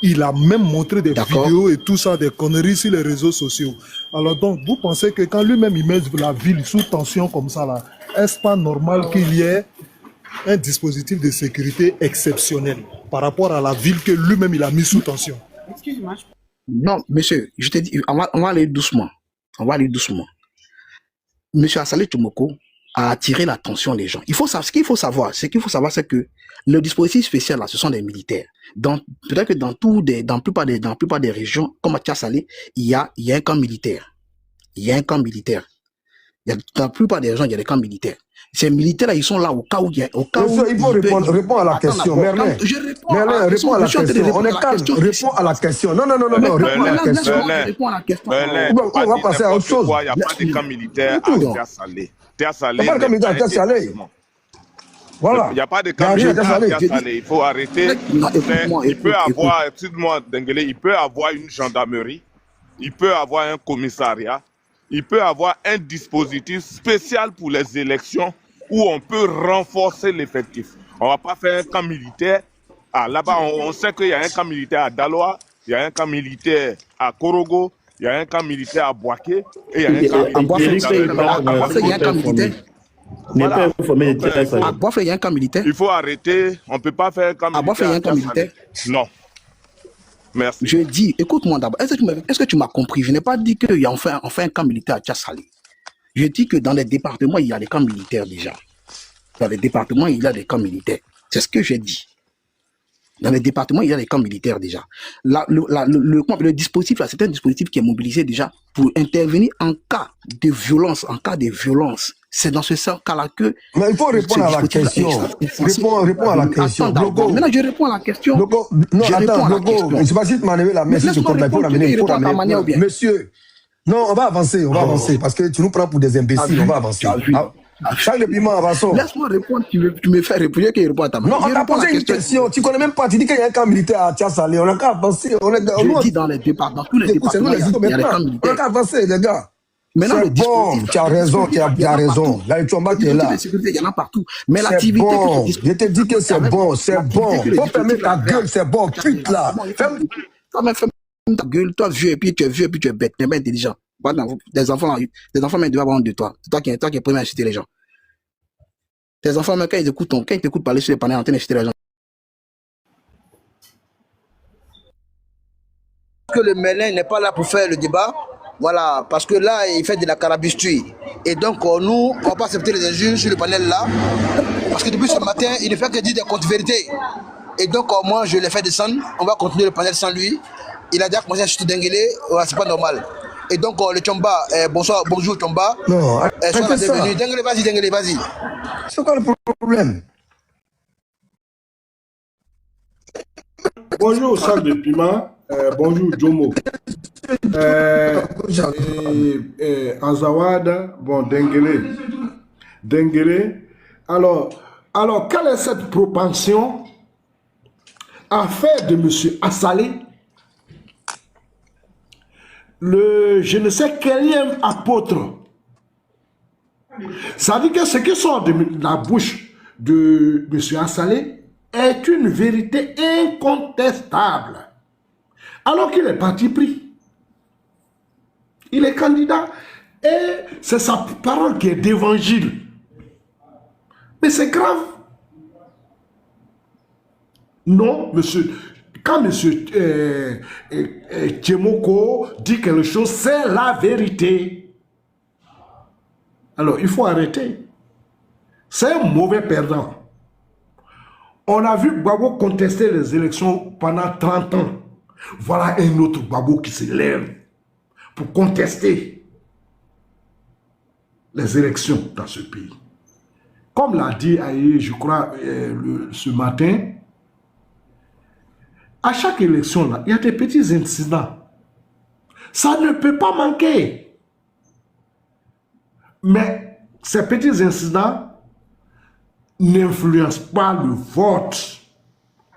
Il a même montré des vidéos et tout ça, des conneries sur les réseaux sociaux. Alors donc, vous pensez que quand lui-même il met la ville sous tension comme ça, là, est-ce pas normal qu'il y ait un dispositif de sécurité exceptionnel par rapport à la ville que lui-même il a mis sous tension? Excuse-moi. Non, monsieur, je te dis, on va aller doucement. Monsieur Assalé Tiemoko a attiré l'attention des gens. Ce qu'il faut savoir, c'est que le dispositif spécial là, ce sont des militaires. Peut-être que dans la plupart des régions, comme à Tiassalé, il y a un camp militaire. Dans la plupart des régions, il y a des camps militaires. Ces militaires-là, ils sont là au cas où il y a... Il faut répondre à la question, Merlin. Merlin, réponds à la question. On est calme, réponds à la question. Non, réponds à la question. On va passer à autre chose. Il n'y a pas de camp militaire à Tiassalé. Il n'y a pas de camp militaire à Tiassalé. Voilà. Il n'y a pas de camp militaire à Tiassalé. Il faut arrêter. Il peut avoir, excuse-moi, Denguele, il peut avoir une gendarmerie, il peut avoir un commissariat, il peut avoir un dispositif spécial pour les élections où on peut renforcer l'effectif. On ne va pas faire un camp militaire. Ah, là-bas, on sait qu'il y a un camp militaire à Daloa, il y a un camp militaire à Korogo, il y a un camp militaire à Boaké, et il y a un camp militaire à Boaké, il y a un camp militaire. Il faut arrêter, on ne peut pas faire un camp militaire. À Boaké, il y a un camp militaire. Non. Merci. Je dis, écoute-moi d'abord, est-ce que tu m'as compris? Je n'ai pas dit qu'il y a enfin un camp militaire à Tiassalé. Je dis que dans les départements, il y a des camps militaires déjà. Dans les départements, il y a des camps militaires. C'est ce que j'ai dit. Dans les départements, il y a des camps militaires déjà. Le dispositif, là, c'est un dispositif qui est mobilisé déjà pour intervenir en cas de violence. C'est dans ce cas-là que... Mais il faut répondre à la question. Réponds à la question. Maintenant, je réponds à la question. Non, attends, Logo, je ne sais pas si tu m'as levé la main, si tu comptes, il faut l'amener. Monsieur, non, on va avancer, parce que tu nous prends pour des imbéciles, on va avancer. Chaque piment, avançons. Laisse-moi répondre, tu me fais répondre, qu'il répond à ta main. Non, on t'a posé une question, tu ne connais même pas, tu dis qu'il y a un camp militaire à Tiassalé, on n'a qu'à avancer. Je dis dans les départements, dans tous les départements, il y a des camps militaires. On n'a qu'à avancer, les gars. C'est bon, tu as raison, tu as raison. Là, tu es là. Il y en a partout. Mais l'activité... Bon. Je te dis que c'est bon. Faut fermer ta gueule, c'est bon. Pute là. Ferme ta gueule, toi vieux, et puis tu es bête, tu es pas intelligent. Des enfants même doivent avoir honte de toi. C'est toi qui es premier à insulter les gens. Tes enfants, même quand ils t'écoutent parler sur les panneaux, en train d'insulter les gens. Que le Merlin n'est pas là pour faire le débat. Voilà, parce que là, il fait de la carabistouille. Et donc, nous, on ne va pas accepter les injures sur le panel là. Parce que depuis ce matin, il ne fait que dire des contre-vérités. Et donc, moi, je l'ai fait descendre. On va continuer le panel sans lui. Il a déjà commencé à chuter Denguele. Voilà, c'est pas normal. Et donc, le Tchomba, bonjour Tchomba. Non, sois la bienvenue. Denguele, vas-y. C'est quoi le problème? Bonjour, sac de piment. Bonjour, Jomo. Azawada, bon, Denguele. Alors, quelle est cette propension à faire de M. Assalé le je ne sais quel apôtre? Ça veut dire que ce qui sort de la bouche de M. Assalé est une vérité incontestable. Alors qu'il est parti pris. Il est candidat et c'est sa parole qui est d'évangile. Mais c'est grave. Non, monsieur. Quand monsieur Tiemoko dit quelque chose, c'est la vérité. Alors, il faut arrêter. C'est un mauvais perdant. On a vu Gbagbo contester les élections pendant 30 ans. Voilà un autre Gbagbo qui se lève pour contester les élections dans ce pays. comme l'a dit Aïe, je crois, ce matin, à chaque élection, là, il y a des petits incidents. Ça ne peut pas manquer. Mais ces petits incidents n'influencent pas le vote.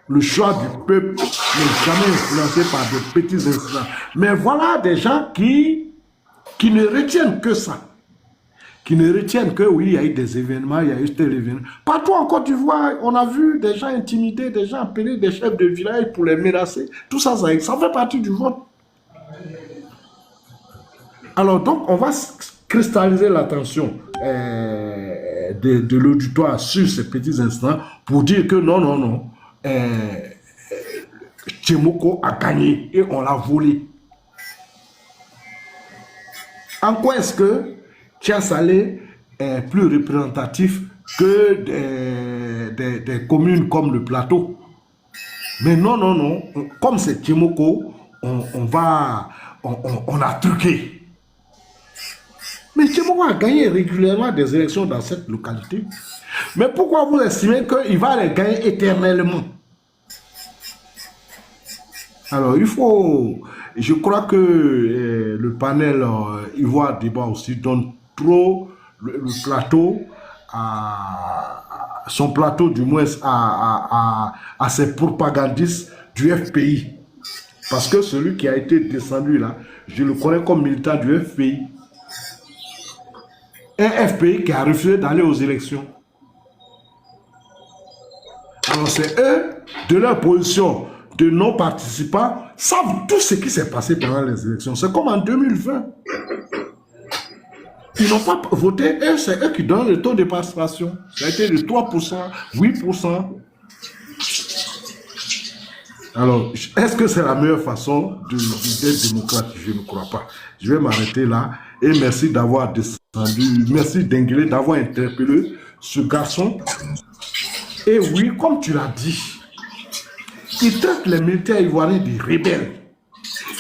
Le choix du peuple n'est jamais influencé par de petits incidents. Mais voilà des gens qui ne retiennent que ça. Qui ne retiennent que oui, il y a eu des événements, il y a eu tel événement. Partout en Côte d'Ivoire, on a vu des gens intimidés, des gens appelés des chefs de village pour les menacer. Tout ça, ça fait partie du vote. Alors donc, on va cristalliser l'attention de l'auditoire sur ces petits instants pour dire que non, non, non, Tchemoko a gagné et on l'a volé. En quoi est-ce que Tia Salé est plus représentatif que des communes comme le Plateau? Mais non, non, non, comme c'est Tchemoko, on a truqué. Mais Tchemoko a gagné régulièrement des élections dans cette localité. Mais pourquoi vous estimez qu'il va les gagner éternellement? Alors, il faut... Je crois que le panel Ivoire Débat aussi donne trop le plateau, son plateau du moins à ses propagandistes du FPI. Parce que celui qui a été descendu là, je le connais comme militant du FPI. Un FPI qui a refusé d'aller aux élections. Alors c'est eux, de leur position de non-participants, savent tout ce qui s'est passé pendant les élections. C'est comme en 2020. Ils n'ont pas voté, c'est eux qui donnent le taux de participation. Ça a été de 3%, 8%. Alors, est-ce que c'est la meilleure façon d'être démocrate? Je ne crois pas. Je vais m'arrêter là. Et merci d'avoir descendu. Merci Denguele d'avoir interpellé ce garçon. Et oui, comme tu l'as dit, ils traitent les militaires ivoiriens des rebelles.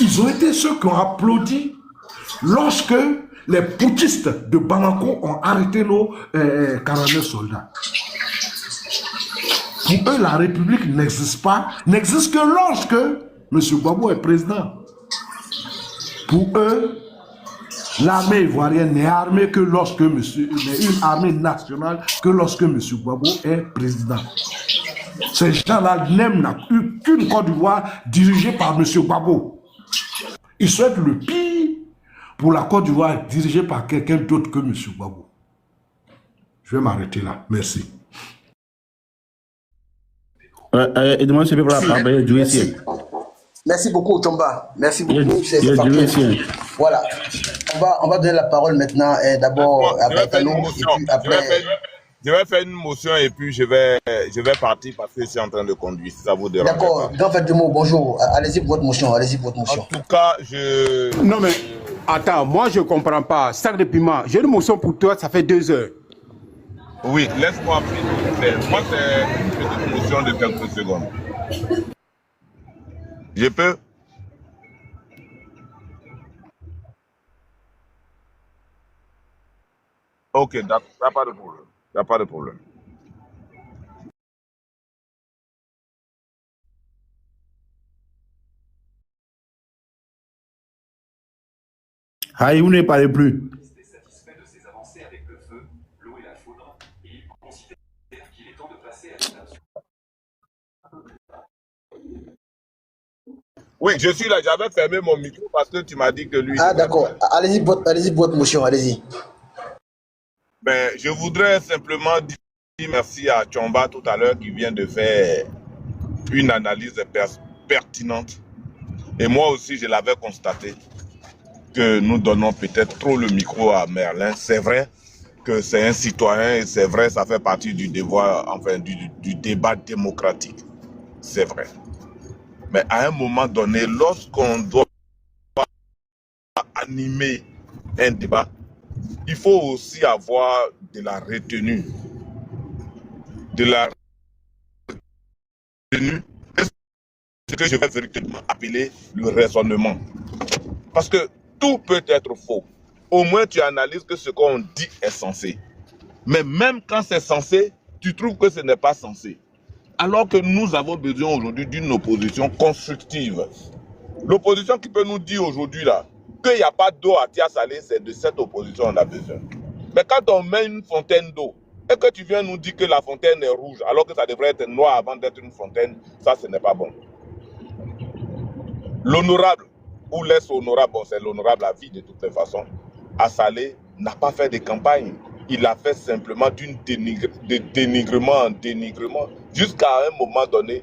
Ils ont été ceux qui ont applaudi lorsque les putschistes de Bamako ont arrêté nos 49 soldats. Pour eux, la République n'existe pas, n'existe que lorsque M. Gbagbo est président. Pour eux, l'armée ivoirienne n'est armée que lorsque n'est une armée nationale que lorsque M. Gbagbo est président. Ces gens-là n'aiment qu'une Côte d'Ivoire dirigée par M. Gbagbo. Ils souhaitent le pire pour la Côte d'Ivoire dirigée par quelqu'un d'autre que M. Gbagbo. Je vais m'arrêter là. Merci. Merci beaucoup, Tomba. Merci beaucoup. Voilà. On va donner la parole maintenant. D'abord à Baitano, et puis après... Je vais faire une motion et puis je vais partir parce que je suis en train de conduire. Si ça vous dérange. D'accord. Grand fait de mots, bonjour. Allez-y pour votre motion. Allez-y pour votre motion. En tout cas, je... Non mais, attends, moi je ne comprends pas. Sac de piment, j'ai une motion pour toi, ça fait 2 heures. Oui, laisse-moi finir. Moi, c'est une petite motion de quelques secondes. Je peux? Ok, d'accord, il n'y a pas de problème. Il n'y a pas de problème. Ah, vous ne parlez plus. Oui, je suis là, j'avais fermé mon micro parce que tu m'as dit que lui... Ah d'accord, allez-y pour votre motion, allez-y. Ben, je voudrais simplement dire merci à Tchomba tout à l'heure qui vient de faire une analyse pertinente. Et moi aussi, je l'avais constaté que nous donnons peut-être trop le micro à Merlin. C'est vrai que c'est un citoyen et c'est vrai, ça fait partie du devoir, enfin du débat démocratique. C'est vrai. Mais à un moment donné, lorsqu'on doit animer un débat, il faut aussi avoir de la retenue. De la retenue, c'est ce que je vais véritablement appeler le raisonnement. Parce que tout peut être faux. Au moins, tu analyses que ce qu'on dit est censé. Mais même quand c'est censé, tu trouves que ce n'est pas censé. Alors que nous avons besoin aujourd'hui d'une opposition constructive. L'opposition qui peut nous dire aujourd'hui là qu'il n'y a pas d'eau à Tia-Salé, c'est de cette opposition qu'on a besoin. Mais quand on met une fontaine d'eau et que tu viens nous dire que la fontaine est rouge alors que ça devrait être noir avant d'être une fontaine, ça ce n'est pas bon. L'honorable ou l'ex-honorable, bon c'est l'honorable à vie de toutes les façons, à Salé n'a pas fait de campagne. Il a fait simplement de dénigrement en dénigrement jusqu'à un moment donné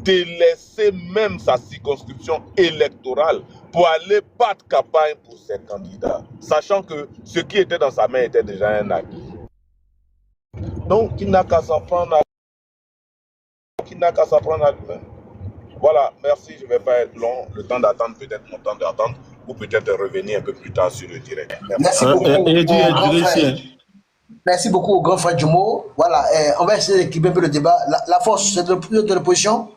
délaisser même sa circonscription électorale pour aller battre campagne pour ses candidats, sachant que ce qui était dans sa main était déjà un acquis. Donc, il n'a qu'à s'en prendre à lui-même. Voilà, merci, je ne vais pas être long. Le temps d'attendre, peut-être mon temps d'attendre, ou peut-être revenir un peu plus tard sur le direct. Merci beaucoup. Merci beaucoup au grand frère Djomo. Voilà, on va essayer d'équiper un peu le débat. La force, c'est de l'opposition.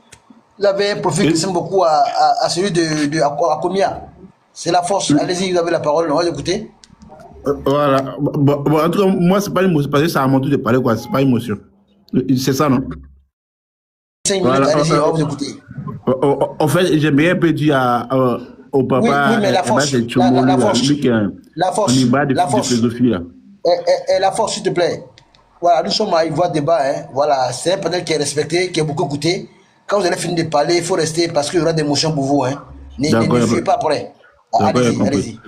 Vous avez un profil qui ressemble beaucoup à celui de Akomia. C'est la force. Allez-y, vous avez la parole, on va écouter. Voilà. Bon, en tout cas, moi, c'est pas une émotion, parce que ça a mon tour de parler, quoi. C'est pas une émotion. C'est ça, non? 5 minutes, voilà, allez-y, on va vous écouter. En fait, j'aimerais un peu dire au papa, oui, mais la force, la force, s'il te plaît. Voilà, nous sommes à Ivoire débat, hein. Voilà, c'est un panel qui est respecté, qui est beaucoup écouté. Quand vous allez finir de parler, il faut rester parce qu'il y aura des motions pour vous, hein. Ne fuyez pas après. Allez-y.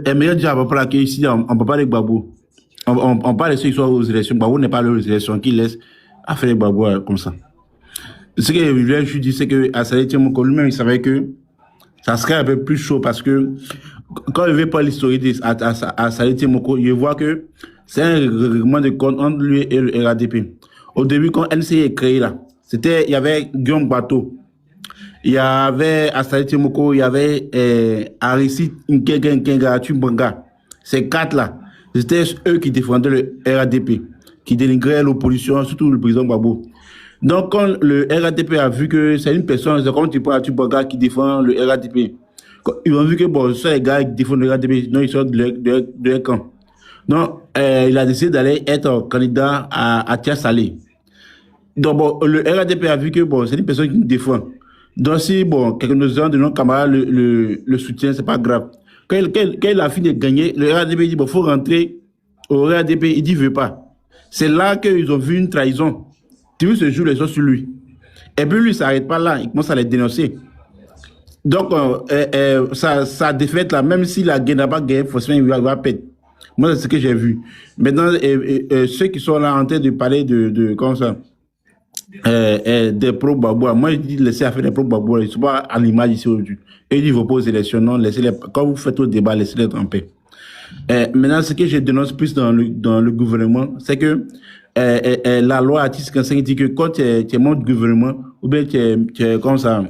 Et meilleur dire à peu près qu'ici, on ne peut pas avec Babou. On parle de ceux qui sont aux élections. Babou n'est pas aux élections, qui laisse à faire les Babou comme ça. Ce que je dis, c'est qu'à Salé Tiemoko lui-même, il savait que ça serait un peu plus chaud parce que quand il veut pas l'historique à Salé Tiemoko, il voit que c'est un règlement de compte entre lui et le RADP. Au début, quand NCI est créé là, il y avait Guillaume Bateau, il y avait Salé Tiemoko, il y avait Aristide Nkenga Tumbanga. Ces quatre là, c'était eux qui défendaient le RADP, qui dénigraient l'opposition, surtout le président Gbagbo. Donc, quand le RADP a vu que c'est une personne, c'est comme tu prends Tumbanga qui défend le RADP. Ils ont vu que bon, ce sont les gars qui défendent le RADP, non, ils sont de leur camp. Donc, il a décidé d'aller être candidat à Tia-Salé. Donc, bon, le RADP a vu que bon, c'est une personne qui nous défend. Donc, si bon, quelques-uns de nos camarades le soutiennent, c'est pas grave. Quand il a fini de gagner, le RADP dit bon, faut rentrer au RADP. Il dit veut pas. C'est là qu'ils ont vu une trahison. Tu veux se jouer les choses sur lui. Et puis lui, il s'arrête pas là. Il commence à les dénoncer. Donc, sa défaite là, même s'il n'a pas gagné, forcément, il va perdre. Moi, c'est ce que j'ai vu. Maintenant, ceux qui sont là en train de parler de comment ça, des pro-Babou, moi, je dis laissez faire des pro-Babou, ils ne sont pas à l'image ici aujourd'hui. Et ils disent, vos aux élections, non, laissez-les, quand vous faites au débat, laissez-les en paix. Maintenant, ce que je dénonce plus dans le gouvernement, c'est que la loi article 55 dit que quand tu es membre du gouvernement, ou bien tu es comme ça,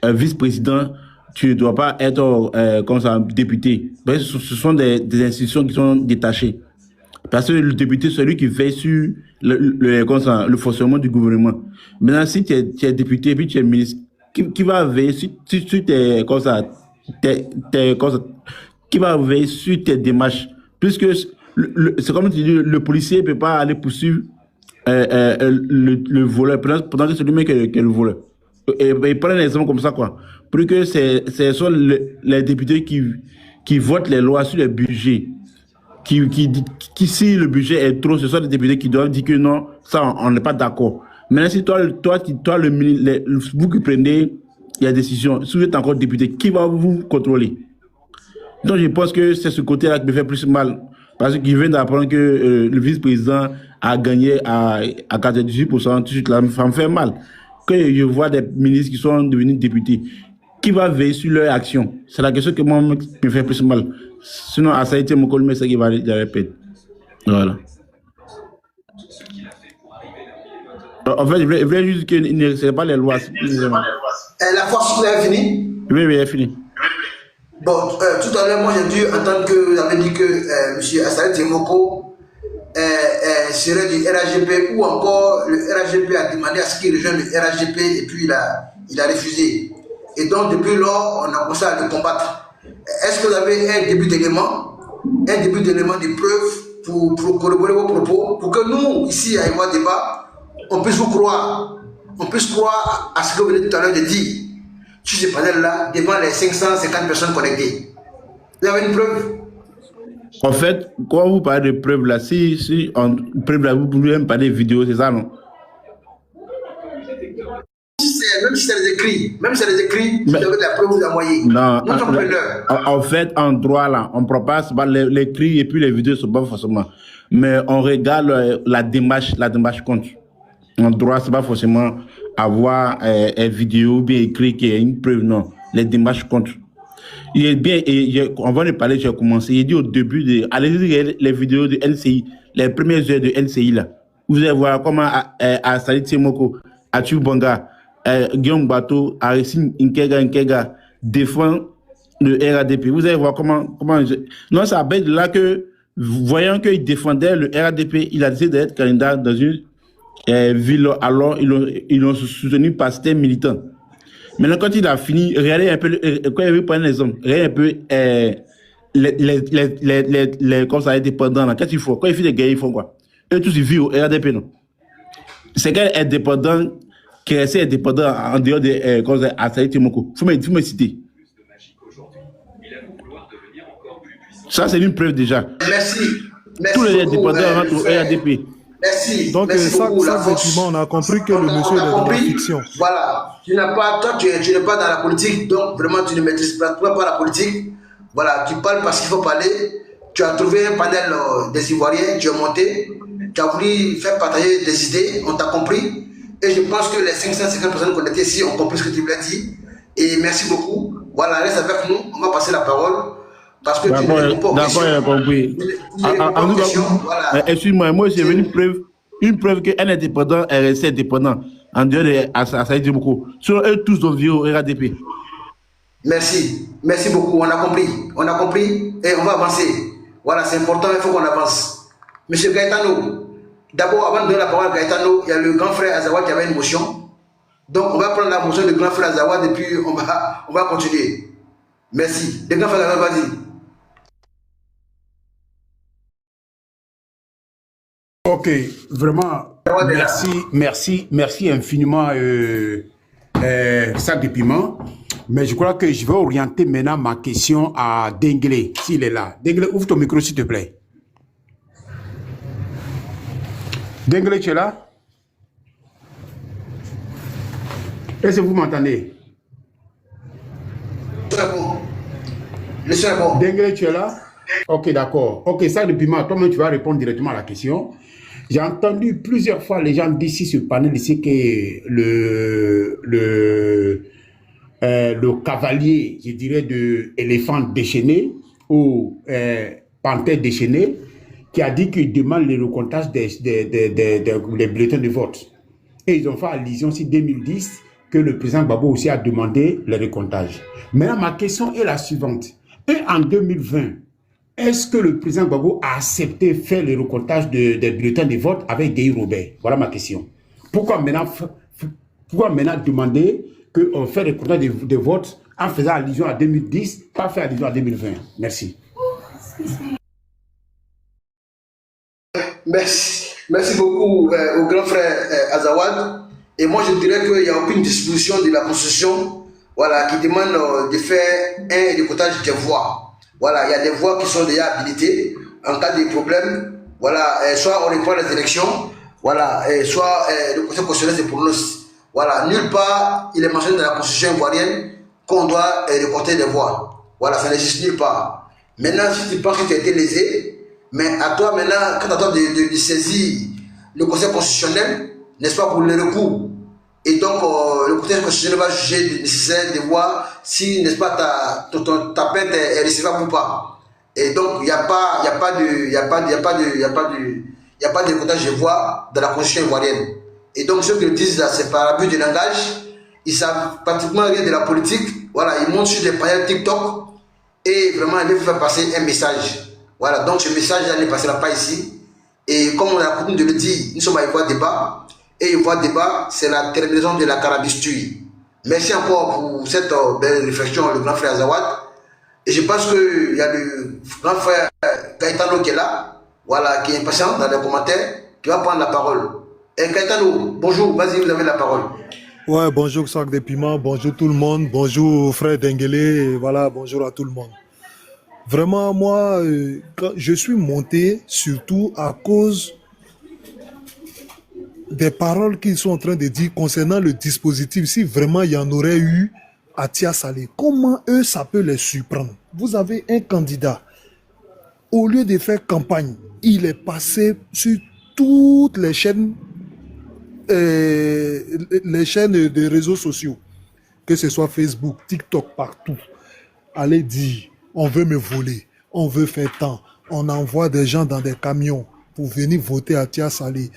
vice-président, tu ne dois pas être comme ça, député. Parce que ce sont des institutions qui sont détachées. Parce que le député, c'est celui qui veille sur le fonctionnement du gouvernement. Maintenant, si tu es député et puis tu es ministre, qui va veiller sur tes comme ça, qui va veiller sur tes démarches? Puisque c'est comme tu dis, le policier ne peut pas aller poursuivre le voleur pendant que c'est lui-même qui est le voleur. Et prend un exemple comme ça, quoi. Pour que ce sont les députés qui votent les lois sur le budget, qui si le budget est trop, ce sont les députés qui doivent dire que non, ça, on n'est pas d'accord. Maintenant, si toi, vous qui prenez la décision, si vous êtes encore député, qui va vous contrôler? Donc, je pense que c'est ce côté-là qui me fait plus mal. Parce qu'il vient d'apprendre que le vice-président a gagné à 98%, tout de suite, là, ça me fait mal. Quand je vois des ministres qui sont devenus députés, qui va veiller sur leur action? C'est la question que moi me fait plus mal. Sinon, à ça a été mon collègue, c'est qui va répéter. Voilà. En fait, je voulais juste qu'il ne respecte pas les lois. La force, vous avez fini? Oui, elle est finie. Bon, tout à l'heure, moi j'ai dû entendre que vous avez dit que M. Salé Tiemoko serait du RAGP, ou encore le RAGP a demandé à ce qu'il rejoigne le RAGP et puis il a refusé. Et donc depuis lors, on a commencé à le combattre. Est-ce que vous avez un début d'élément de preuve pour corroborer vos propos, pour que nous, ici à Ivoire Débat, on puisse vous croire. On puisse croire à ce que vous venez tout à l'heure de dire. Sur ce panel-là, devant les 550 personnes connectées. Vous avez une preuve? En fait, quand vous parlez de preuves là, si on preuve là, vous pouvez même parler de vidéos, c'est ça, non? Même si c'est les écrits, vous avez la preuve, vous envoyez. Non, en fait, en droit là, on ne prend pas l'écrit et puis les vidéos sont pas forcément. Mais on regarde la démarche compte. En droit, c'est pas forcément avoir une vidéo bien écrit qui est une preuve, non. Les démarches comptent. Il est bien, on va en parler, j'ai commencé. Il dit au début allez regarder les vidéos de LCI, les premières heures de LCI là. Vous allez voir comment à Salit Tiemoko, à Tubanga, Guillaume Bateau, Arisine Nkega défend le RADP. Vous allez voir comment non, ça bête là que, voyant qu'il défendait le RADP, il a décidé d'être candidat dans une ville, alors ils l'ont soutenu par certains militants. Maintenant, quand il a fini, regardez un peu, quand il veut prendre les hommes, regardez un peu comme ça, indépendants là. Qu'est-ce qu'il faut? Quand il fait des guerres, ils font quoi? Eux tous ils vivent au RADP, non? C'est quel indépendant qui reste indépendant en dehors de Salit Tiemoko? Faut me citer. Ça, c'est une preuve déjà. Merci. Tous les indépendants rentrent au RADP. Merci. Donc, merci ça, beaucoup, effectivement, on a compris que le monsieur est dans la fiction. Voilà. Tu n'es pas dans la politique, donc vraiment, tu ne maîtrises pas la politique. Voilà, tu parles parce qu'il faut parler. Tu as trouvé un panel des Ivoiriens, tu es monté, tu as voulu faire partager des idées, on t'a compris. Et je pense que les 550 personnes connectées ici ont compris ce que tu voulais dire. Et merci beaucoup. Voilà, reste avec nous, on va passer la parole. Parce que tu ne réponds pas aux questions. D'accord, compris. Excuse-moi, moi j'ai venu une preuve qu'un indépendant est resté indépendant en dehors de Salit Tiemoko. Sur eux tous ont vu au RADP. Merci beaucoup, on a compris et on va avancer. Voilà, c'est important, il faut qu'on avance. Monsieur Gaetano, d'abord avant de donner la parole à Gaetano, il y a le grand frère Azawa qui avait une motion. Donc on va prendre la motion du grand frère Azawa et puis on va continuer. Merci. Le grand frère Azawa, vas-y. Ok, vraiment, merci infiniment, Sac de Piment. Mais je crois que je vais orienter maintenant ma question à Dengle, s'il est là. Dengle, ouvre ton micro, s'il te plaît. Dengle, tu es là? Est-ce que vous m'entendez? Le son est bon. Dengle, tu es là? Ok, d'accord. Ok, Sac de Piment, toi-même, tu vas répondre directement à la question. J'ai entendu plusieurs fois les gens d'ici sur le panel ici que le cavalier, je dirais, de éléphant déchaîné ou panthère déchaîné, qui a dit qu'il demande le recomptage des bulletins de vote. Et ils ont fait allusion aussi 2010 que le président Gbagbo aussi a demandé le recomptage. Maintenant, ma question est la suivante. Et en 2020, est-ce que le président Gbagbo a accepté de faire le recomptage des bulletins de vote avec Guy Robert? Voilà ma question. Pourquoi maintenant demander qu'on fait le recomptage des votes en faisant allusion à 2010, pas faire allusion à 2020? Merci. Merci beaucoup au grand frère Azawad. Et moi, je dirais qu'il n'y a aucune disposition de la Constitution, voilà, qui demande de faire un recomptage des voix. Voilà, il y a des voix qui sont déjà habilitées en cas de problème. Voilà, soit on reprend les élections, voilà, soit le Conseil constitutionnel se prononce. Voilà, nulle part il est mentionné dans la Constitution ivoirienne qu'on doit recompter des voix. Voilà, ça n'existe nulle part. Maintenant, si tu penses que tu as été lésé, mais à toi maintenant, quand à toi de saisir le Conseil constitutionnel, n'est-ce pas, pour le recours. Et donc, le Conseil constitutionnel va juger nécessaire de voir si, n'est-ce pas, ta plainte est recevable ou pas. Et donc, il n'y a pas de recomptage de voix dans la Constitution ivoirienne. Et donc, ceux qui le disent là, c'est par abus de langage. Ils savent pratiquement rien de la politique. Voilà, ils montent sur des panels TikTok et vraiment, ils veulent faire passer un message. Voilà, donc ce message-là ne passera pas ici. Et comme on a coutume de le dire, nous sommes à Ivoire Débat. Et Ivoire Débat, c'est la terminaison de la carabistouille. Merci encore pour cette belle réflexion, le grand frère Azawad. Et je pense qu'il y a le grand frère Gaetano qui est là. voilà, qui est impatient dans les commentaires, qui va prendre la parole. Et Gaetano, bonjour, vas-y, vous avez la parole. Ouais, bonjour Sac des Piments, bonjour tout le monde, bonjour frère Denguele, voilà, bonjour à tout le monde. Vraiment, moi, je suis monté surtout à cause des paroles qu'ils sont en train de dire concernant le dispositif. Si vraiment il y en aurait eu à Tia Salé, comment eux, ça peut les surprendre? Vous avez un candidat, au lieu de faire campagne, il est passé sur toutes les chaînes de réseaux sociaux, que ce soit Facebook, TikTok, partout. Allez dire, on veut me voler, on veut faire tant, on envoie des gens dans des camions pour venir voter à Tia Salé.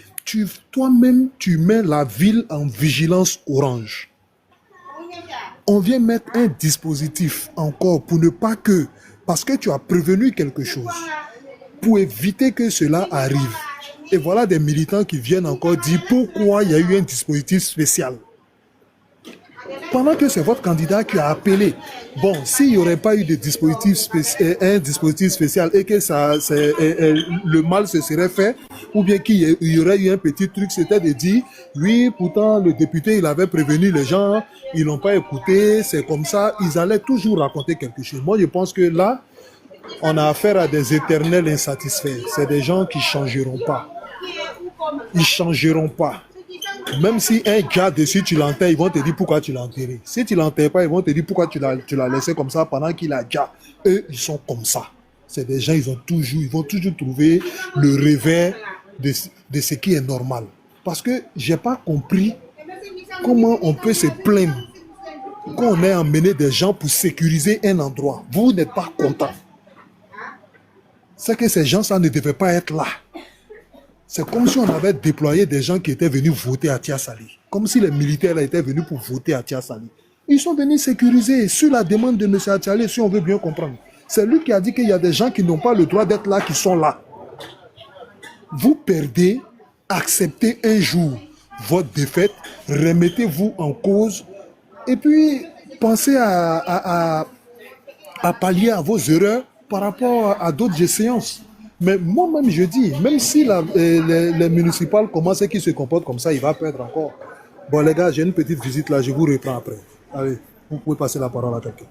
Toi-même, tu mets la ville en vigilance orange. On vient mettre un dispositif encore pour ne pas que, parce que tu as prévenu quelque chose, pour éviter que cela arrive. Et voilà des militants qui viennent encore dire pourquoi il y a eu un dispositif spécial. Pendant que c'est votre candidat qui a appelé. Bon, s'il n'y aurait pas eu de dispositif un dispositif spécial et que le mal se serait fait, ou bien qu'il y aurait eu un petit truc, c'était de dire, oui, pourtant le député, il avait prévenu les gens, ils n'ont pas écouté, c'est comme ça, ils allaient toujours raconter quelque chose. Moi, je pense que là, on a affaire à des éternels insatisfaits. C'est des gens qui ne changeront pas. Ils ne changeront pas. Même si un gars dessus, tu l'enterres, ils vont te dire pourquoi tu l'as enterré. Si tu ne l'enterres pas, ils vont te dire pourquoi tu l'as laissé comme ça pendant qu'il a déjà. Eux, ils sont comme ça. C'est des gens, ils vont toujours trouver le revers de ce qui est normal. Parce que je n'ai pas compris comment on peut se plaindre qu'on ait emmené des gens pour sécuriser un endroit. Vous n'êtes pas content. C'est que ces gens, ça ne devaient pas être là. C'est comme si on avait déployé des gens qui étaient venus voter à Tia Salé. Comme si les militaires étaient venus pour voter à Tia Salé. Ils sont venus sécuriser sur la demande de M. Atialé, si on veut bien comprendre. C'est lui qui a dit qu'il y a des gens qui n'ont pas le droit d'être là, qui sont là. Vous perdez, acceptez un jour votre défaite, remettez-vous en cause et puis pensez à pallier à vos erreurs par rapport à d'autres séances. Mais moi-même, je dis, même si les municipales commencent et qu'ils se comportent comme ça, il va perdre encore. Bon, les gars, j'ai une petite visite là, je vous reprends après. Allez, vous pouvez passer la parole à quelqu'un.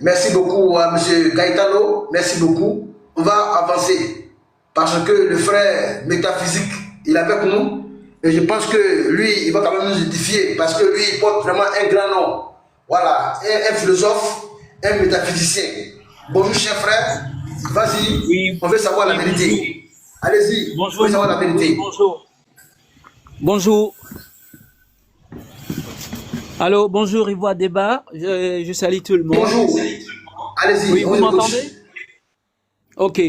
Merci beaucoup, M. Gaetano. Merci beaucoup. On va avancer. Parce que le frère métaphysique, il est avec nous. Et je pense que lui, il va quand même nous édifier. Parce que lui, il porte vraiment un grand nom. Voilà, un philosophe, un métaphysicien. Bonjour, cher frère. Vas-y, oui, on veut savoir la vérité. Allez-y, on veut savoir la vérité. Bonjour. Bonjour. Allô, bonjour, Ivoire Débat. Je salue tout le monde. Bonjour. Allez-y, oui, vous m'entendez? Ok.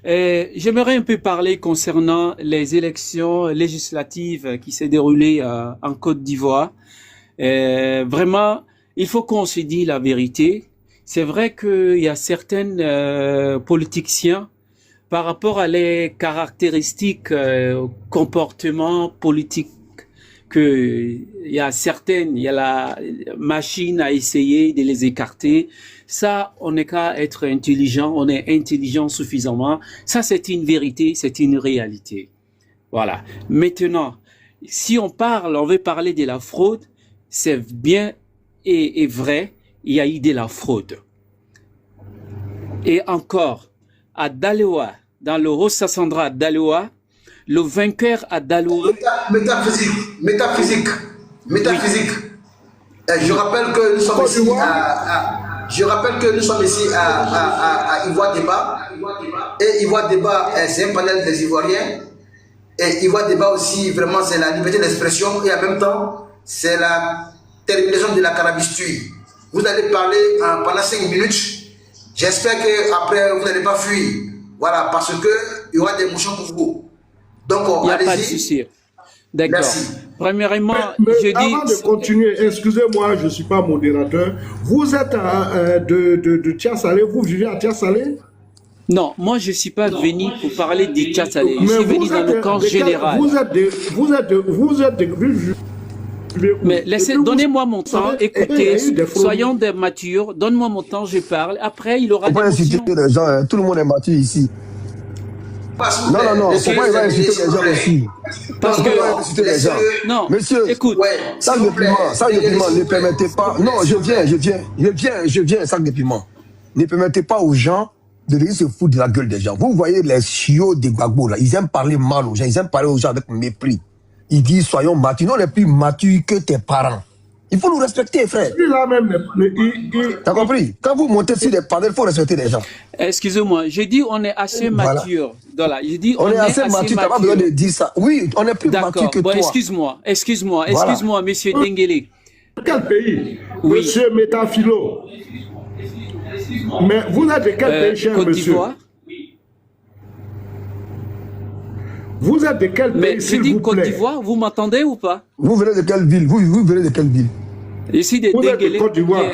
J'aimerais un peu parler concernant les élections législatives qui s'est déroulées en Côte d'Ivoire. Vraiment, il faut qu'on se dise la vérité. C'est vrai qu'il y a certains politiciens, par rapport à les caractéristiques, comportements politiques, il y a la machine à essayer de les écarter. Ça, on n'est qu'à être intelligent, on est intelligent suffisamment. Ça, c'est une vérité, c'est une réalité. Voilà. Maintenant, si on veut parler de la fraude, c'est bien et vrai. Il y a eu de la fraude. Et encore, à Daloa, dans le Haut-Sassandra Daloa, le vainqueur à Daloa... Métaphysique. Oui. Je rappelle que nous sommes ici à Ivoire Débat. Et Ivoire Débat, c'est un panel des Ivoiriens. Et Ivoire Débat aussi, vraiment, c'est la liberté d'expression. Et en même temps, c'est la termination de la carabistouille. Vous allez parler pendant 5 minutes. J'espère qu'après, vous n'allez pas fuir. Voilà, parce qu'il y aura des motions pour vous. Donc, il n'y a pas de souci. D'accord. Merci. Premièrement, je dis... Avant de continuer, excusez-moi, je ne suis pas modérateur. Vous êtes de Tia Salé, vous vivez à Tia Salé? Non, moi je ne suis pas venu pour parler de Tia Salé. Je suis venu dans le camp général. Vous êtes Mais donnez-moi mon temps, écoutez, soyons des matures, donne-moi mon temps, je parle. Après, il aura des inciter les gens, tout le monde est mature ici. Non, pourquoi il va insulter les gens aussi? Parce que... Il va insulter les gens. Non, monsieur, écoute. Sac de piment, ne permettez pas... Non, je viens, sac de piment. Ne permettez pas aux gens de venir se foutre de la gueule des gens. Vous voyez les chiots des Gbagbo, là, ils aiment parler mal aux gens, ils aiment parler aux gens avec mépris. Ils disent, soyons matures. Non, on est plus matures que tes parents. Il faut nous respecter, frère. T'as compris? Quand vous montez sur des panels, il faut respecter les gens. Excusez-moi, j'ai dit on est assez mature. Voilà, j'ai dit on est assez mature, t'as pas besoin de dire ça. Oui, on est plus mature que toi. Excuse-moi, monsieur Denguele. Quel pays? Oui. Monsieur Métaphilo. Mais vous êtes de quel pays, cher Côte monsieur? d'Ivoire. Vous êtes de quel pays, Mais s'il je dis vous Côte plaît? d'Ivoire, vous m'entendez ou pas? Vous venez de quelle ville? Vous venez de quelle ville? Ici de Denguele,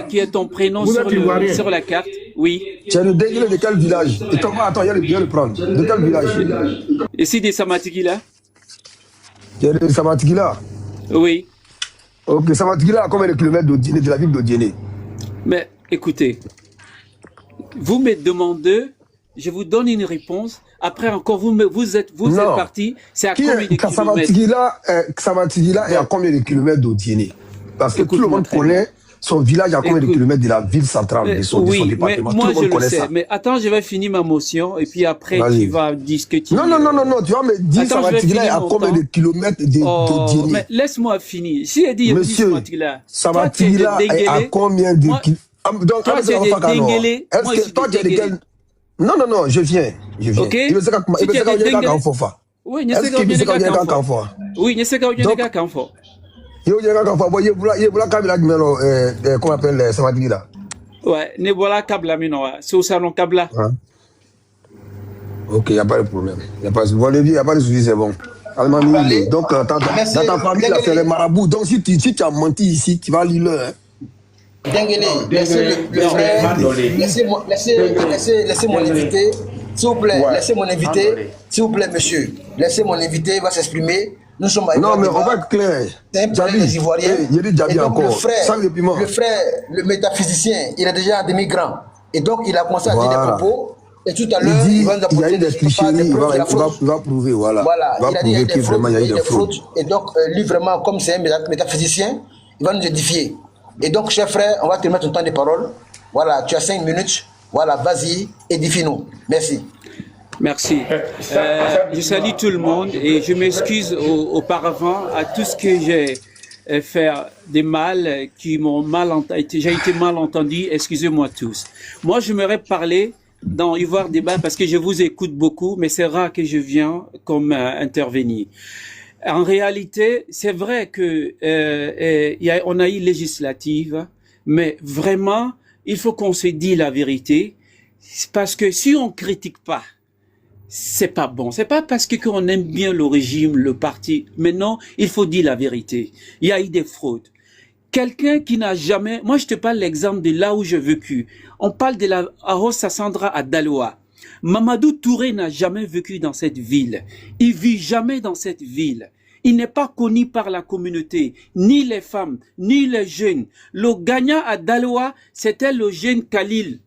qui est ton prénom sur la carte. Oui. Tu es de Denguele de quel village? Attends, il y a le prendre. De quel village? Ici de Samatigila. Tu es de Samatigila? Oui. Ok, Samatigila a combien de kilomètres de la ville d'Odiéné? Mais écoutez, vous me demandez, je vous donne une réponse. Après encore, vous êtes parti. C'est à combien de kilomètres? Samatigila est à combien de kilomètres d'Odiéné? Parce que tout le monde connaît son village à combien de kilomètres de la ville centrale de son département. Mais moi je le sais. Mais attends, je vais finir ma motion et puis après tu vas discuter. Non, tu vas me dire Samatigila est à combien de kilomètres d'Odiéné? Mais laisse-moi finir. Si elle dit monsieur, Samatigila est à combien de kilomètres? Donc, toi, tu es de Denguele. Moi, je suis de Denguele. Non, je viens. Ok. Oui, je sais que Oui, je sais que comment appelle Samatigila? Ouais, ne voilà Kabla Minoa. C'est au salon Kabla. Ok, il n'y a pas de problème. Il n'y a pas de souci, c'est bon. Donc, dans ta famille, là, c'est les marabouts. Donc, si tu as menti ici, tu vas lire le. Denguele, laissez mon invité, s'il vous plaît, laissez mon invité, s'il vous plaît, monsieur, laissez mon invité, il va s'exprimer. Nous sommes à non, mais on va être clair. C'est un problème des Ivoiriens. Et donc, le frère, le métaphysicien, il est déjà un demi-grand. Et donc, il a commencé à dire des propos. Et tout à l'heure, il va nous apporter des tricheries, il va prouver, voilà. Il a dit qu'il y a des fraudes. Et donc, lui, vraiment, comme c'est un métaphysicien, il va nous édifier. Et donc, cher frère, on va te mettre un temps de parole. Voilà, tu as 5 minutes. Voilà, vas-y, édifie-nous. Merci. Merci. Je salue tout le monde et je m'excuse auparavant à tout ce que j'ai fait des mal, qui m'ont j'ai été mal entendu. Excusez-moi tous. Moi, j'aimerais parler dans Ivoire Débat parce que je vous écoute beaucoup, mais c'est rare que je viens comme intervenir. En réalité, c'est vrai que on a eu législative, mais vraiment, il faut qu'on se dise la vérité, parce que si on critique pas, c'est pas bon. C'est pas parce qu'on aime bien le régime, le parti, mais non, il faut dire la vérité. Il y a eu des fraudes. Quelqu'un qui n'a jamais, moi je te parle l'exemple de là où j'ai vécu. On parle de la Aros Sassandra à Daloa. Mamadou Touré n'a jamais vécu dans cette ville. Il vit jamais dans cette ville. Il n'est pas connu par la communauté, ni les femmes, ni les jeunes. Le gagnant à Daloa, c'était le jeune Khalil.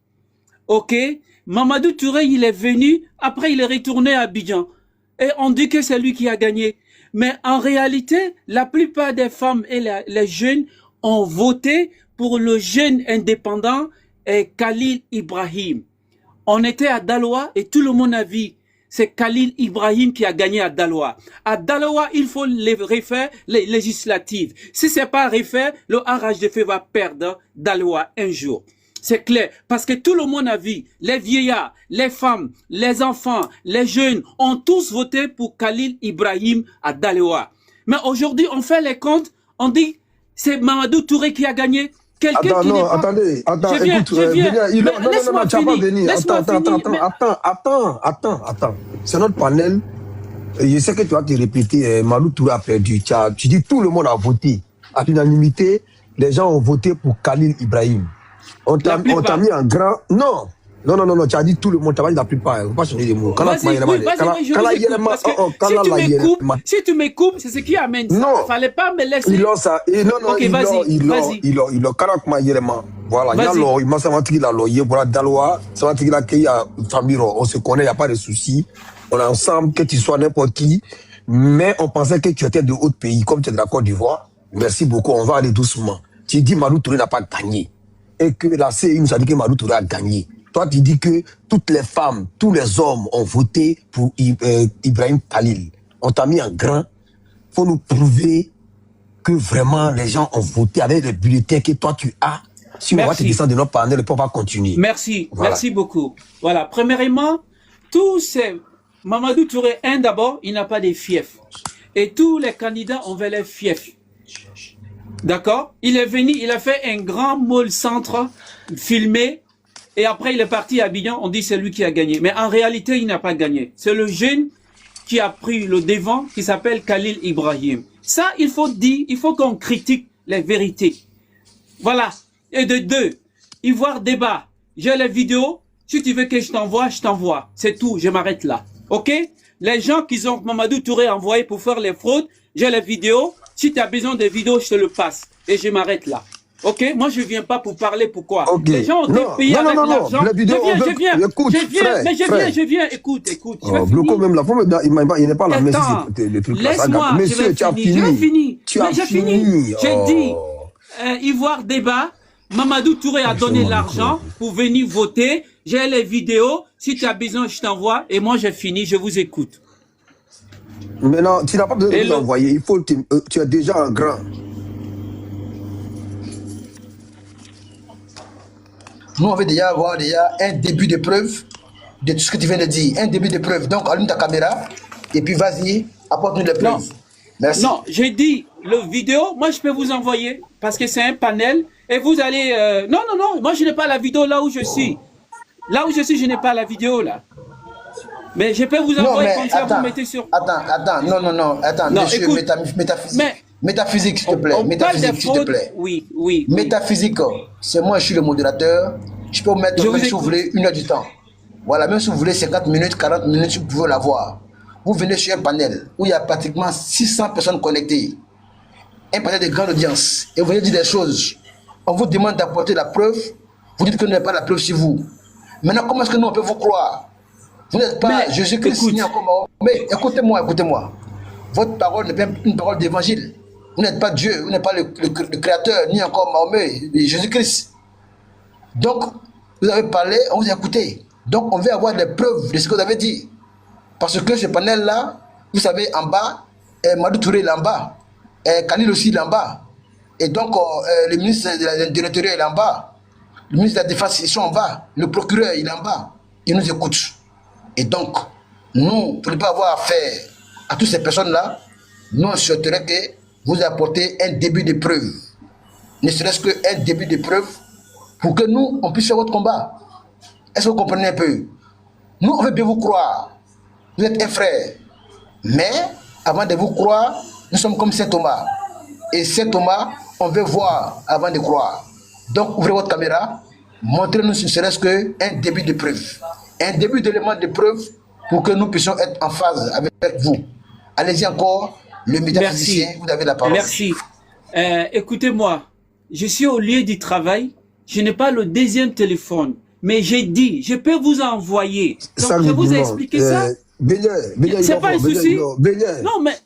Ok? Mamadou Touré, il est venu, après il est retourné à Abidjan. Et on dit que c'est lui qui a gagné. Mais en réalité, la plupart des femmes et les jeunes ont voté pour le jeune indépendant Khalil Ibrahim. On était à Daloa et tout le monde a vu. C'est Khalil Ibrahim qui a gagné à Daloa. À Daloa, il faut les refaire les législatives. Si c'est pas refaire, le Arrache de Feu va perdre Daloa un jour. C'est clair, parce que tout le monde a vu, les vieillards, les femmes, les enfants, les jeunes ont tous voté pour Khalil Ibrahim à Daloa. Mais aujourd'hui, on fait les comptes, on dit c'est Mamadou Touré qui a gagné. Attends, écoute, laisse-moi attends. C'est notre panel. Je sais que tu vas te répéter, Mamadou Touré a perdu. Tu dis tout le monde a voté. À l'unanimité, les gens ont voté pour Khalil Ibrahim. On t'a mis en grand... Non, tu as dit tout le monde, tu as dit la plupart. Il ne faut pas changer les mots. Si tu me coupes, c'est ce qui amène ça. Il ne fallait pas me laisser... Ok, vas-y. Voilà, il m'a senti qu'il a loyé. Voilà, Daloa, on se connaît, il n'y a pas de souci. on est ensemble, que tu sois n'importe qui, mais on pensait que tu étais de autre pays, comme tu es de la Côte d'Ivoire. Merci beaucoup, on va aller doucement. Tu dis Madou Touré n'a pas gagné. Et que la CEI nous a dit que Madou Touré a gagné. Toi, tu dis que toutes les femmes, tous les hommes ont voté pour Ibrahim Khalil. On t'a mis en grand. Il faut nous prouver que vraiment les gens ont voté avec les bulletins que toi tu as. Si on va te descendre de notre panel, on va continuer. Merci, voilà. Merci beaucoup. Voilà, premièrement, tous ces... Mamadou Touré, d'abord, il n'a pas de fief. Et tous les candidats ont les fiefs. D'accord? Il est venu, il a fait un grand mall centre filmé. Et après, il est parti à Abidjan, on dit c'est lui qui a gagné. Mais en réalité, il n'a pas gagné. C'est le jeune qui a pris le devant, qui s'appelle Khalil Ibrahim. Ça, il faut dire, il faut qu'on critique les vérités. Voilà. Et de deux, Ivoire débat. J'ai les vidéos. Si tu veux que je t'envoie, je t'envoie. C'est tout, je m'arrête là. Ok? Les gens qui ont Mamadou Touré envoyé pour faire les fraudes, j'ai les vidéos. Si tu as besoin des vidéos, je te le passe. Et je m'arrête là. Ok, moi je viens pas pour parler pourquoi. Okay. Les gens ont été payés avec l'argent. Je viens. Écoute, je viens. Écoute. Bloco même la forme, il n'est pas la même. Laisse-moi, monsieur, tu as fini. J'ai fini. J'ai dit, Ivoire débat. Mamadou Touré a donné l'argent pour venir voter. J'ai les vidéos. Si tu as besoin, je t'envoie. Et moi j'ai fini. Je vous écoute. Maintenant, tu n'as pas besoin de l'envoyer. Il faut, tu es déjà un grand. Nous, on veut déjà avoir un début de preuve de tout ce que tu viens de dire. Un début de preuve. Donc, allume ta caméra et puis vas-y, apporte-nous les preuves. Merci. Non, j'ai dit, le vidéo, moi, je peux vous envoyer parce que c'est un panel et vous allez... Non, moi, je n'ai pas la vidéo là où je suis. Là où je suis, je n'ai pas la vidéo là. Mais je peux vous envoyer comme ça, vous mettez sur... Attends, non, monsieur, écoute, métaphysique, s'il te plaît. Métaphysique, s'il te plaît. Oui. Métaphysique, c'est moi, je suis le modérateur. Je peux vous mettre, si vous voulez, 1 heure du temps. Voilà, même si vous voulez 50 minutes, 40 minutes, vous pouvez l'avoir. Vous venez sur un panel où il y a pratiquement 600 personnes connectées. Un panel de grande audience. Et vous venez dire des choses. On vous demande d'apporter la preuve. Vous dites que vous n'avez pas la preuve sur vous. Maintenant, comment est-ce que nous, on peut vous croire? Vous n'êtes pas Jésus-Christ ni encore Mahomet. Mais écoutez-moi. Votre parole n'est pas une parole d'évangile. Vous n'êtes pas Dieu, vous n'êtes pas le créateur, ni encore Mahomet, Jésus-Christ. Donc, vous avez parlé, on vous a écouté. Donc, on veut avoir des preuves de ce que vous avez dit. Parce que ce panel-là, vous savez, en bas, Madou Touré est en bas, Khalil aussi est en bas. Et donc, le ministre de l'Intérieur est en bas. Le ministre de la Défense, ils sont en bas. Le procureur, il est en bas. Il nous écoute. Et donc, nous, pour ne pas avoir affaire à toutes ces personnes-là, nous, on souhaiterait que vous apportez un début de preuve. Ne serait-ce qu'un début de preuve pour que nous, on puisse faire votre combat. Est-ce que vous comprenez un peu? Nous, on veut bien vous croire. Vous êtes un frère. Mais, avant de vous croire, nous sommes comme Saint Thomas. Et Saint Thomas, on veut voir avant de croire. Donc, ouvrez votre caméra. Montrez-nous ne serait-ce qu'un début de preuve. Un début d'élément de preuve pour que nous puissions être en phase avec vous. Allez-y encore, le métaphysicien, vous avez la parole. Merci. Écoutez-moi, je suis au lieu du travail, je n'ai pas le deuxième téléphone, mais j'ai dit, je peux vous envoyer. Donc, je vous ai expliqué ça. C'est pas un souci. Non, mais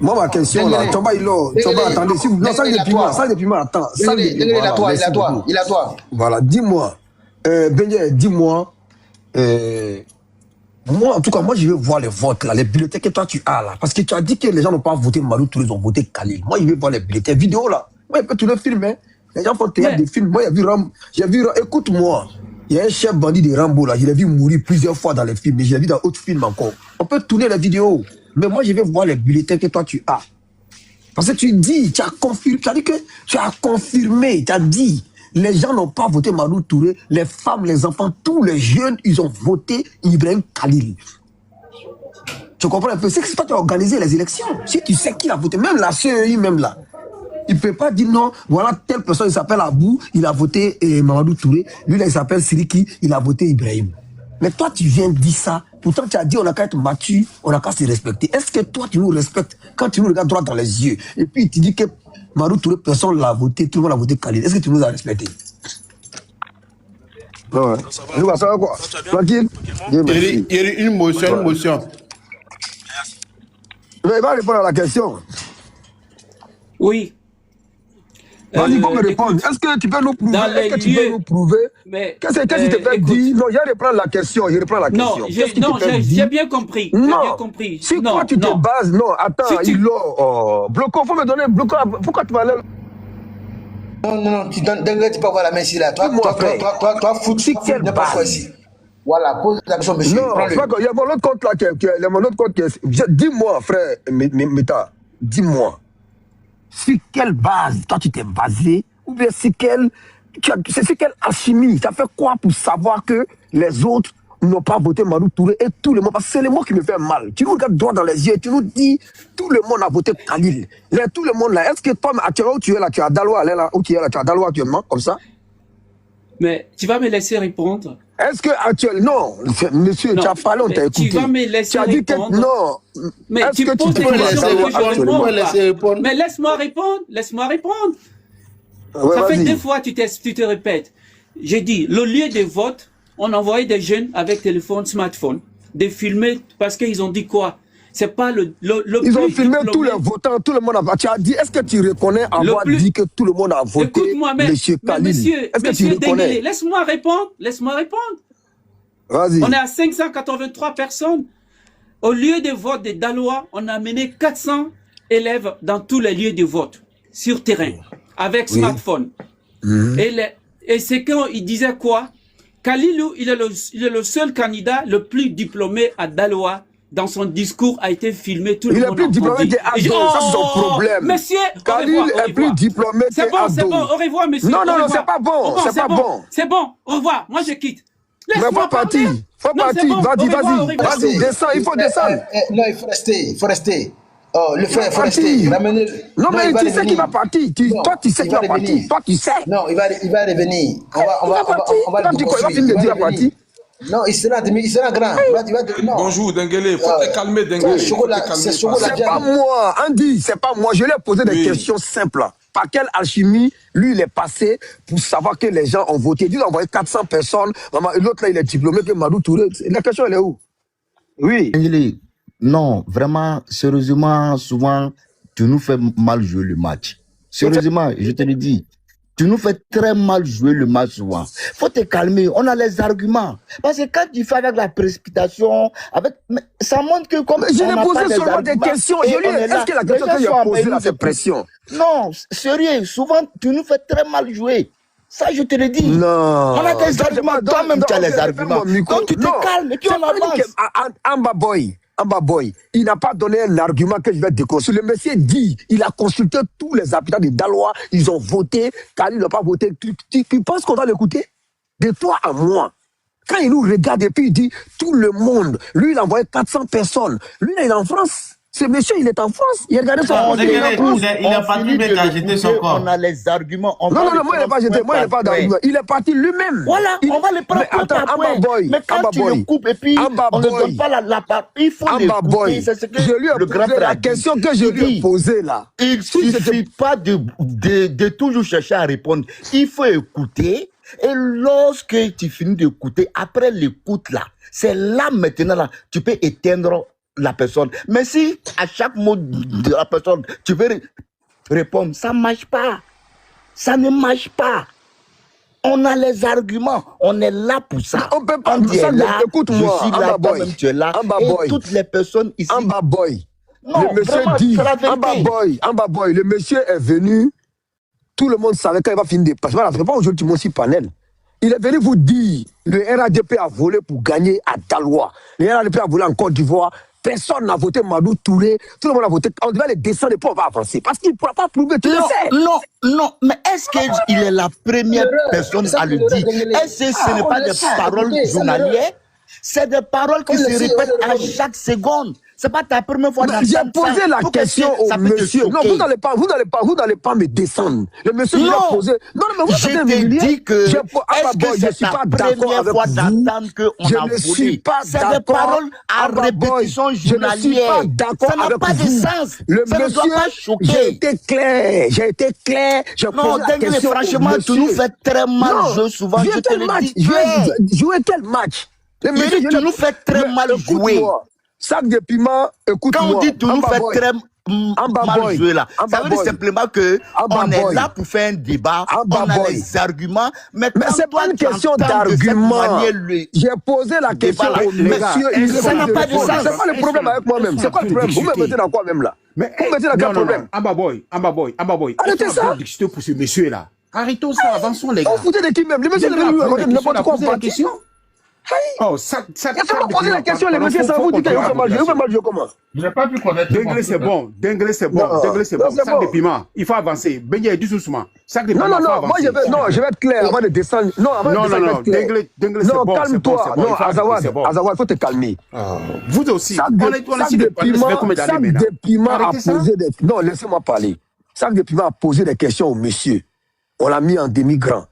moi, ma question là, attendez, si vous... Non, ça depuis moi, attends. Il est à toi. Voilà, dis-moi, dis-moi, moi, en tout cas, moi, je veux voir les votes, là, les bulletins que toi, tu as, là. Parce que tu as dit que les gens n'ont pas voté Madou Touré, ils ont voté Khalil. Moi, je veux voir les bulletins vidéo, là. Moi, il peut tout le filmer. Les gens font théâtre des films. Moi, j'ai vu, écoute-moi, il y a un chef bandit de Rambo, là. Je l'ai vu mourir plusieurs fois dans les films, mais je l'ai vu dans d'autres films encore. On peut tourner les vidéos. Mais moi, je vais voir les bulletins que toi, tu as. Parce que tu dis, tu as dit que tu as confirmé, tu as dit. Les gens n'ont pas voté Madou Touré, les femmes, les enfants, tous les jeunes, ils ont voté Ibrahim Khalil. Tu comprends un peu? C'est que toi, tu as organisé les élections. Si tu sais qui a voté, même la CEI, même là, il ne peut pas dire non, voilà, telle personne, il s'appelle Abou, il a voté Mamadou Touré, lui là, il s'appelle Siriki, il a voté Ibrahim. Mais toi, tu viens dire ça, pourtant tu as dit on n'a qu'à être mature, on n'a qu'à se respecter. Est-ce que toi, tu nous respectes quand tu nous regardes droit dans les yeux et puis tu dis que Madou Touré, personne l'a voté, tout le monde a voté Khalil. Est-ce que tu nous as respecté? Ouais. Ça va quoi? Tranquille? Il y a une motion. Mais il va répondre à la question. Oui. Vas-y, faut me répondre. Est-ce que tu peux nous prouver? Est-ce que tu peux nous prouver? Qu'est-ce que tu te fais dire? Non, je reprends la question. Non, j'ai bien compris. Non, si toi tu te bases, non, attends, Bloco, faut me donner, Bloco, pourquoi tu vas aller? Non, tu peux avoir la main ici, là. Toi, foutu, n'est pas quoi ici. Voilà, pose la question, monsieur. Non, il y a mon autre compte là, dis-moi, frère, Meta, dis-moi. Sur quelle base, toi tu t'es basé, ou bien c'est quelle alchimie, ça fait quoi pour savoir que les autres n'ont pas voté Madou Touré et tout le monde, parce que c'est le mot qui me fait mal. Tu nous regardes droit dans les yeux, tu nous dis, tout le monde a voté Khalil. Tout le monde là, est-ce que toi, actuellement, où tu es là, tu as Daloa, là, où tu es là, tu as Daloa actuellement, comme ça? Mais tu vas me laisser répondre. Est-ce que actuellement, non, monsieur, tu as parlé, on t'a écouté. Tu vas me laisser répondre. Non. Mais tu me poses des questions. Mais laisse-moi répondre. Ouais, ça fait 2 fois tu te répètes. J'ai dit, le lieu de vote, on envoyait des jeunes avec téléphone, smartphone, de filmer, parce qu'ils ont dit quoi? C'est pas le ils ont filmé tous les votants, tout le monde a... Tu as dit, est-ce que tu reconnais avoir dit que tout le monde a voté monsieur Khalil? Est-ce que tu reconnais? Laisse-moi répondre. Vas-y. On est à 583 personnes. Au lieu de vote de Daloa, on a amené 400 élèves dans tous les lieux de vote, sur terrain, avec smartphone. Et c'est quand il disait quoi? Khalilou, il est le seul candidat le plus diplômé à Daloa. Dans son discours a été filmé, tout le monde. Il est plus diplômé que Ado, ça c'est son problème. Monsieur, Khalil est plus diplômé que Ado. C'est bon, au revoir, monsieur. Non, c'est pas bon, C'est bon, au revoir, moi je quitte. Mais faut partir, vas-y, descends, il faut descendre. Non, il faut rester. Oh, le frère, il faut rester. Non, mais tu sais qu'il va partir. Toi, tu sais qu'il va partir. Toi, tu sais. Non, il va revenir. On va le il va finir de dire partir. Non, il sera grand. Non. Bonjour, Denguele. Il faut te calmer, Denguele. C'est pas moi, Andy, c'est pas moi. Je lui ai posé des questions simples. Par quelle alchimie, lui, il est passé pour savoir que les gens ont voté. Il a envoyé 400 personnes. L'autre, là, il est diplômé que Madou Touré. La question, elle est où? Oui. Non, vraiment, sérieusement, souvent, tu nous fais mal jouer le match. Sérieusement, je te le dis. Tu nous fais très mal jouer le match souvent. Faut te calmer, on a les arguments. Parce que quand tu fais avec la précipitation, ça montre que comme je l'ai posé seulement des questions. Est-ce que la question que j'ai posée là, c'est pression? Non, sérieux, souvent tu nous fais très mal jouer. Ça, je te le dis. Non. On a des arguments, toi-même tu as les arguments. Donc tu te calmes et tu en avances. Amba Boy, il n'a pas donné un argument que je vais déconstruire. Le monsieur dit, il a consulté tous les habitants de Daloa, ils ont voté, Khalil n'a pas voté. Tu penses qu'on va l'écouter? De toi à moi. Quand il nous regarde et puis il dit, tout le monde, lui il a envoyé 400 personnes. Lui il est en France. Ce monsieur, il est en France. Il a regardé son compte. Il a parti, mais il a jeté son corps. On a les arguments. Non, moi, il n'a pas jeté. Moi, il n'a pas d'argument. Il est parti lui-même. Voilà, on va le prendre pour après. Mais quand tu le coupes et puis on ne donne pas la part, il faut l'écouter. C'est ce que je lui ai posé la question que je lui ai posée là. Il ne suffit pas de toujours chercher à répondre. Il faut écouter. Et lorsque tu finis d'écouter, après l'écoute là, c'est là maintenant là, tu peux éteindre la personne. Mais si à chaque mot de la personne, tu veux répondre, ça ne marche pas. Ça ne marche pas. On a les arguments. On est là pour ça. On peut pas dire là. Écoute-moi, je suis là, toi-même tu es là. Et toutes les personnes ici. Amba Boy. Non, le monsieur vraiment, dit, Amba Boy, le monsieur est venu. Tout le monde savait quand il va finir de passer. Voilà, c'est pas aujourd'hui mon panel. Il est venu vous dire, le RADP a volé pour gagner à Daloa. Le RADP a volé en Côte d'Ivoire. Personne n'a voté Madou Touré. Tout le monde a voté. On devait les descendre et puis on va avancer. Parce qu'il ne pourra pas prouver tout ça. Non. Mais est-ce qu'il est la première personne à le dire? Est-ce que ce n'est pas des paroles journalières? C'est des paroles qui se répètent à chaque seconde. C'est pas ta première fois d'entendre J'ai ça. posé la question au monsieur. Non, vous n'allez pas me descendre. Le monsieur il a posé. Non, mais vous je te dis que est-ce que je c'est suis ta pas d'accord première avec fois vous. d'entendre qu'on a Je ne suis pas C'est des d'accord. paroles à répétition Je ne suis journalière. pas d'accord Ça n'a avec pas de vous. sens. Le Ça ne doit pas monsieur, choquer. j'ai été clair. J'ai Non, posé la Dengue, question franchement, au tu nous monsieur. fais très mal Non, jouer souvent. Je te le dis. Jouer quel match? Le Il monsieur, dit tu nous fais très mal jouer. Sac de piment, écoute-moi. Quand on dit tu nous fais très mal jouer là, ça veut dire simplement que on est là pour faire un débat, on a les arguments, mais c'est pas une question d'argument. J'ai posé la question au monsieur. Ça n'a pas de sens. C'est pas le problème avec moi-même. C'est quoi le problème? Vous me mettez dans quoi même là? Vous me mettez dans quel problème? Amba Boy. Arrêtez ça. Discuter pour ce monsieur là. Arrêtons ça, avançons les gars. On foutait de qui même? Le monsieur ne veut nous raconter n'importe quoi. Oh, ça. Il a pas posé la question, les messieurs, ça vous dit qu'il fait mal jouer. Vous faites mal jouer comment? Je n'ai pas pu connaître. Dengue, c'est bon. Sac de piment, il faut avancer. Beignet, dis doucement. Sac de piment, non, moi je vais être clair avant de descendre. Non, Dengue, c'est bon. Non, calme-toi. Non, Azawad, il faut te calmer. Vous aussi. Sac de piment a posé des... Non, laissez-moi parler. Sac de piment a posé des questions au monsieur. On l'a mis en demi-grand.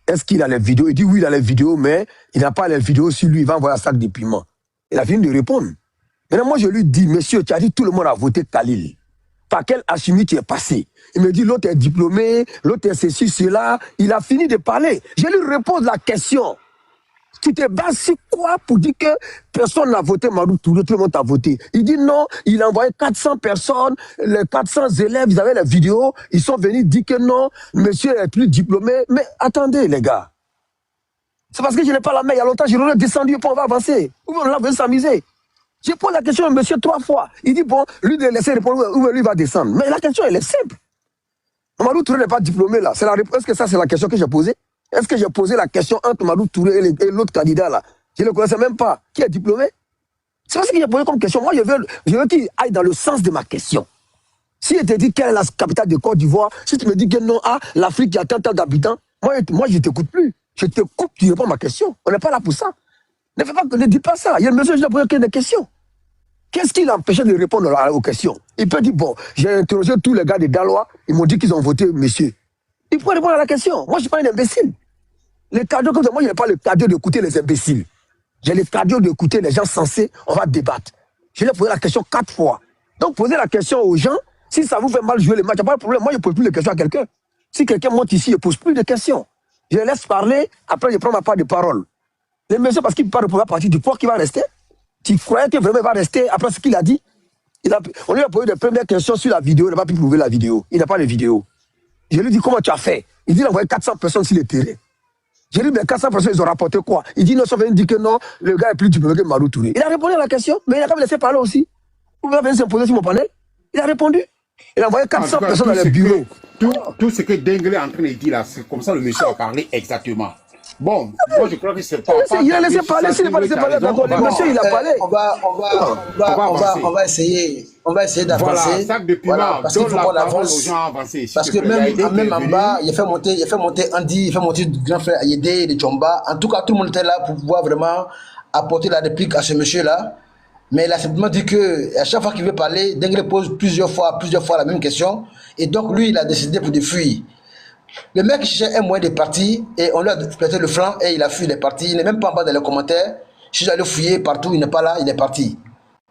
Est-ce qu'il a les vidéos? Il dit oui, il a les vidéos, mais il n'a pas les vidéos sur lui. Il va envoyer un sac de piment. Il a fini de répondre. Maintenant, moi, je lui dis, monsieur, tu as dit tout le monde a voté Khalil. Par quel Hachimi tu es passé? Il me dit, l'autre est diplômé, l'autre est ceci, cela. Il a fini de parler. Je lui repose la question. Tu te bases sur quoi pour dire que personne n'a voté Madou Touré, tout le monde a voté? Il dit non, il a envoyé 400 personnes, les 400 élèves, ils avaient la vidéo, ils sont venus dire que non, monsieur est plus diplômé. Mais attendez les gars, c'est parce que je n'ai pas la main, il y a longtemps, je l'aurais descendu pour on va avancer. Ou on l'a s'amuser. Je pose la question au monsieur 3 fois. Il dit bon, lui de laisser répondre, ou lui va descendre. Mais la question elle est simple. Madou Touré n'est pas diplômé là. Est-ce que ça c'est la question que j'ai posée? Est-ce que j'ai posé la question entre Madou Touré et l'autre candidat là? Je ne le connaissais même pas. Qui est diplômé? C'est pas ce que j'ai posé comme question. Moi, je veux qu'il aille dans le sens de ma question. Si je te dis quelle est la capitale de Côte d'Ivoire, si tu me dis que non, l'Afrique, il y a tant d'habitants, moi, je ne t'écoute plus. Je te coupe, tu réponds à ma question. On n'est pas là pour ça. Ne dis pas ça. Il y a une monsieur qui a posé des questions. Qu'est-ce qui l'empêchait de répondre aux questions? Il peut dire, bon, j'ai interrogé tous les gars de Dalois, ils m'ont dit qu'ils ont voté monsieur. Il faut répondre à la question. Moi, je ne suis pas un imbécile. Les cadeaux comme ça, moi, je n'ai pas le cadeau d'écouter les imbéciles. J'ai le cadeau d'écouter les gens sensés, on va débattre. Je lui ai posé la question 4 fois. Donc, posez la question aux gens. Si ça vous fait mal jouer les matchs, il n'y a pas de problème. Moi, je ne pose plus de questions à quelqu'un. Si quelqu'un monte ici, je ne pose plus de questions. Je les laisse parler, après, je prends ma part de parole. Les messieurs, parce qu'il parle de première partie, du poids qui va rester. Tu croyais que vraiment il va rester après ce qu'il a dit? On lui a posé des premières questions sur la vidéo, il n'a pas pu prouver la vidéo. Il n'a pas de vidéo. Je lui dis, comment tu as fait? Il dit, il a envoyé 400 personnes sur le terrain. Je lui dis, mais 400 personnes, ils ont rapporté quoi? Il dit, non, ils sont venus dire que non, le gars est plus diplômé que Madou Touré. Il a répondu à la question, mais il a quand même laissé parler aussi. Vous pouvez venir s'imposer sur mon panel? Il a répondu. Il a envoyé 400 personnes dans le bureau. Tout ce que Dengue est en train de dire là, c'est comme ça le monsieur a parlé exactement. Bon, moi je crois que c'est pas. Il a laissé parler, s'il n'a pas laissé parler, d'accord. Le monsieur, il a parlé. On va essayer d'avancer. Voilà, sac de piment, parce qu'il faut qu'on avance. Parce que même en bas, il a fait monter Andy, il a fait monter le grand frère Ayédé, de Tchomba. En tout cas, tout le monde était là pour pouvoir vraiment apporter la réplique à ce monsieur-là. Mais il a simplement dit que à chaque fois qu'il veut parler, Dengue pose plusieurs fois la même question. Et donc, lui, il a décidé de fuir. Le mec cherchait un moyen de partir et on lui a prêté le flanc et il a fui, il est parti. Il n'est même pas en bas dans les commentaires. Je suis allé fouiller partout, il n'est pas là, il est parti.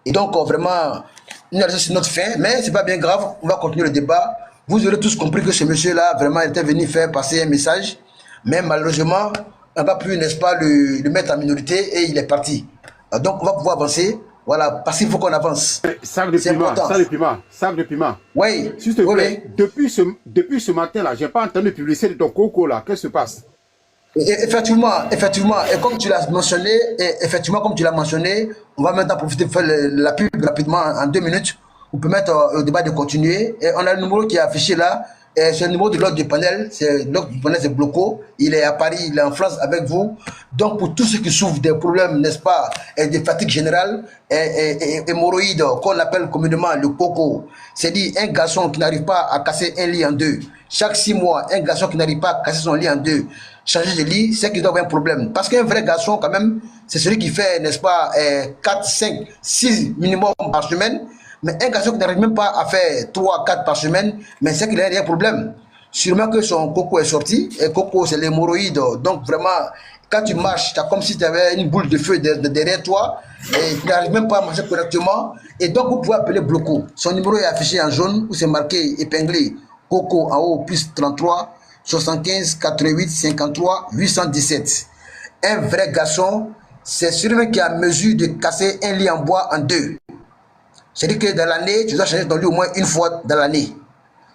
Et donc, vraiment, il a laissé notre fin, mais c'est pas bien grave, on va continuer le débat. Vous aurez tous compris que ce monsieur-là, vraiment, était venu faire passer un message, mais malheureusement, on n'a pas pu, n'est-ce pas, le mettre en minorité et il est parti. Donc, on va pouvoir avancer. Voilà, parce qu'il faut qu'on avance. Sac de piment. Oui. S'il te plaît, depuis ce matin-là, je n'ai pas entendu publicité de ton coco là. Qu'est-ce qui se passe? Effectivement. Et comme tu l'as mentionné, on va maintenant profiter de faire la pub rapidement en 2 minutes. On peut mettre au débat de continuer. Et on a le numéro qui est affiché là. C'est le numéro de l'ordre du panel. L'ordre du panel, c'est Bloco. Il est à Paris, il est en France avec vous. Donc, pour tous ceux qui souffrent des problèmes, n'est-ce pas, et de fatigue générale, et hémorroïdes, qu'on appelle communément le coco, c'est-à-dire un garçon qui n'arrive pas à casser un lit en 2, chaque 6 mois, un garçon qui n'arrive pas à casser son lit en deux, changer de lit, c'est qu'il doit avoir un problème. Parce qu'un vrai garçon, quand même, c'est celui qui fait, n'est-ce pas, 4, 5, 6 minimum par semaine. Mais un garçon qui n'arrive même pas à faire 3, 4 par semaine, mais c'est qu'il a un problème. Sûrement que son coco est sorti, et coco c'est l'hémorroïde, donc vraiment, quand tu marches, tu as comme si tu avais une boule de feu derrière toi, et tu n'arrives même pas à marcher correctement, et donc vous pouvez appeler Bloco. Son numéro est affiché en jaune, où c'est marqué, épinglé, coco en haut, plus 33, 75, 88, 53, 817. Un vrai garçon, c'est celui qui a mesure de casser un lit en bois en deux. C'est-à-dire que dans l'année, tu dois changer ton lit au moins une fois dans l'année.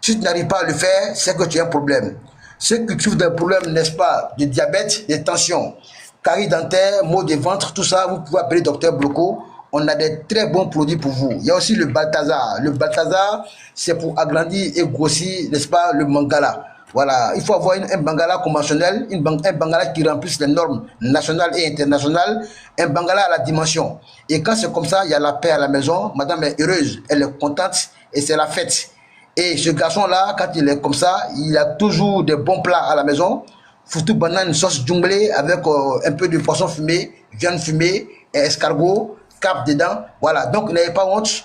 Si tu n'arrives pas à le faire, c'est que tu as un problème. Ceux qui souffrent d'un problème, n'est-ce pas, de diabète, de tension, caries dentaires, maux de ventre, tout ça, vous pouvez appeler Docteur Bloco. On a des très bons produits pour vous. Il y a aussi le Balthazar. Le Balthazar, c'est pour agrandir et grossir, n'est-ce pas, le mangala. Voilà, il faut avoir un bangala conventionnel, un bangala qui remplisse les normes nationales et internationales, un bangala à la dimension. Et quand c'est comme ça, il y a la paix à la maison, madame est heureuse, elle est contente et c'est la fête. Et ce garçon-là, quand il est comme ça, il a toujours des bons plats à la maison, foutu banane, une sauce junglée avec un peu de poisson fumé, viande fumée, et escargot, cap dedans. Voilà, donc n'ayez pas honte,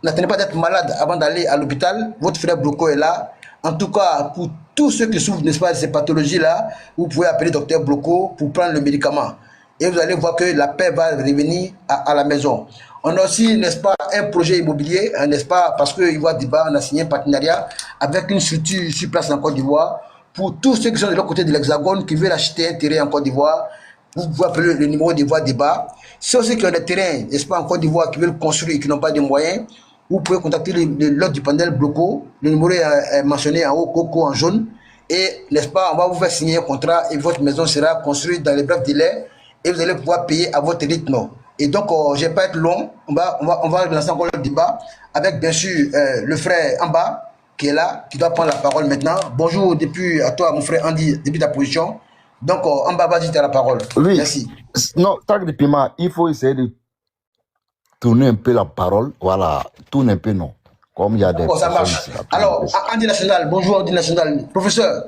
n'attendez pas d'être malade avant d'aller à l'hôpital, votre frère Bloco est là. En tout cas, pour tous ceux qui souffrent, n'est-ce pas, de ces pathologies-là, vous pouvez appeler Docteur Bloco pour prendre le médicament. Et vous allez voir que la paix va revenir à la maison. On a aussi, n'est-ce pas, un projet immobilier, n'est-ce pas, parce que Ivoire Débat, on a signé un partenariat avec une structure sur place en Côte d'Ivoire. Pour tous ceux qui sont de l'autre côté de l'Hexagone, qui veulent acheter un terrain en Côte d'Ivoire, vous pouvez appeler le numéro d'Ivoire Débat. Ceux aussi qui ont des terrains, n'est-ce pas, en Côte d'Ivoire, qui veulent construire et qui n'ont pas de moyens, vous pouvez contacter l'autre du panel Bloco. Le numéro est mentionné en haut, Coco en jaune. Et, n'est-ce pas, on va vous faire signer un contrat et votre maison sera construite dans les brefs délais et vous allez pouvoir payer à votre rythme. Et donc, je ne vais pas être long, on va lancer encore le débat avec, bien sûr, le frère Amba qui est là, qui doit prendre la parole maintenant. Bonjour depuis à toi, mon frère Andy, depuis ta position. Donc, Amba, vas-y, tu as la parole. Oui. Merci. Non, Tag de Pima, il faut essayer de tourner un peu la parole. Voilà, tourner un peu, non. Comme il y a des. Ça marche. Alors, Andy National, bonjour Andy National. Professeur,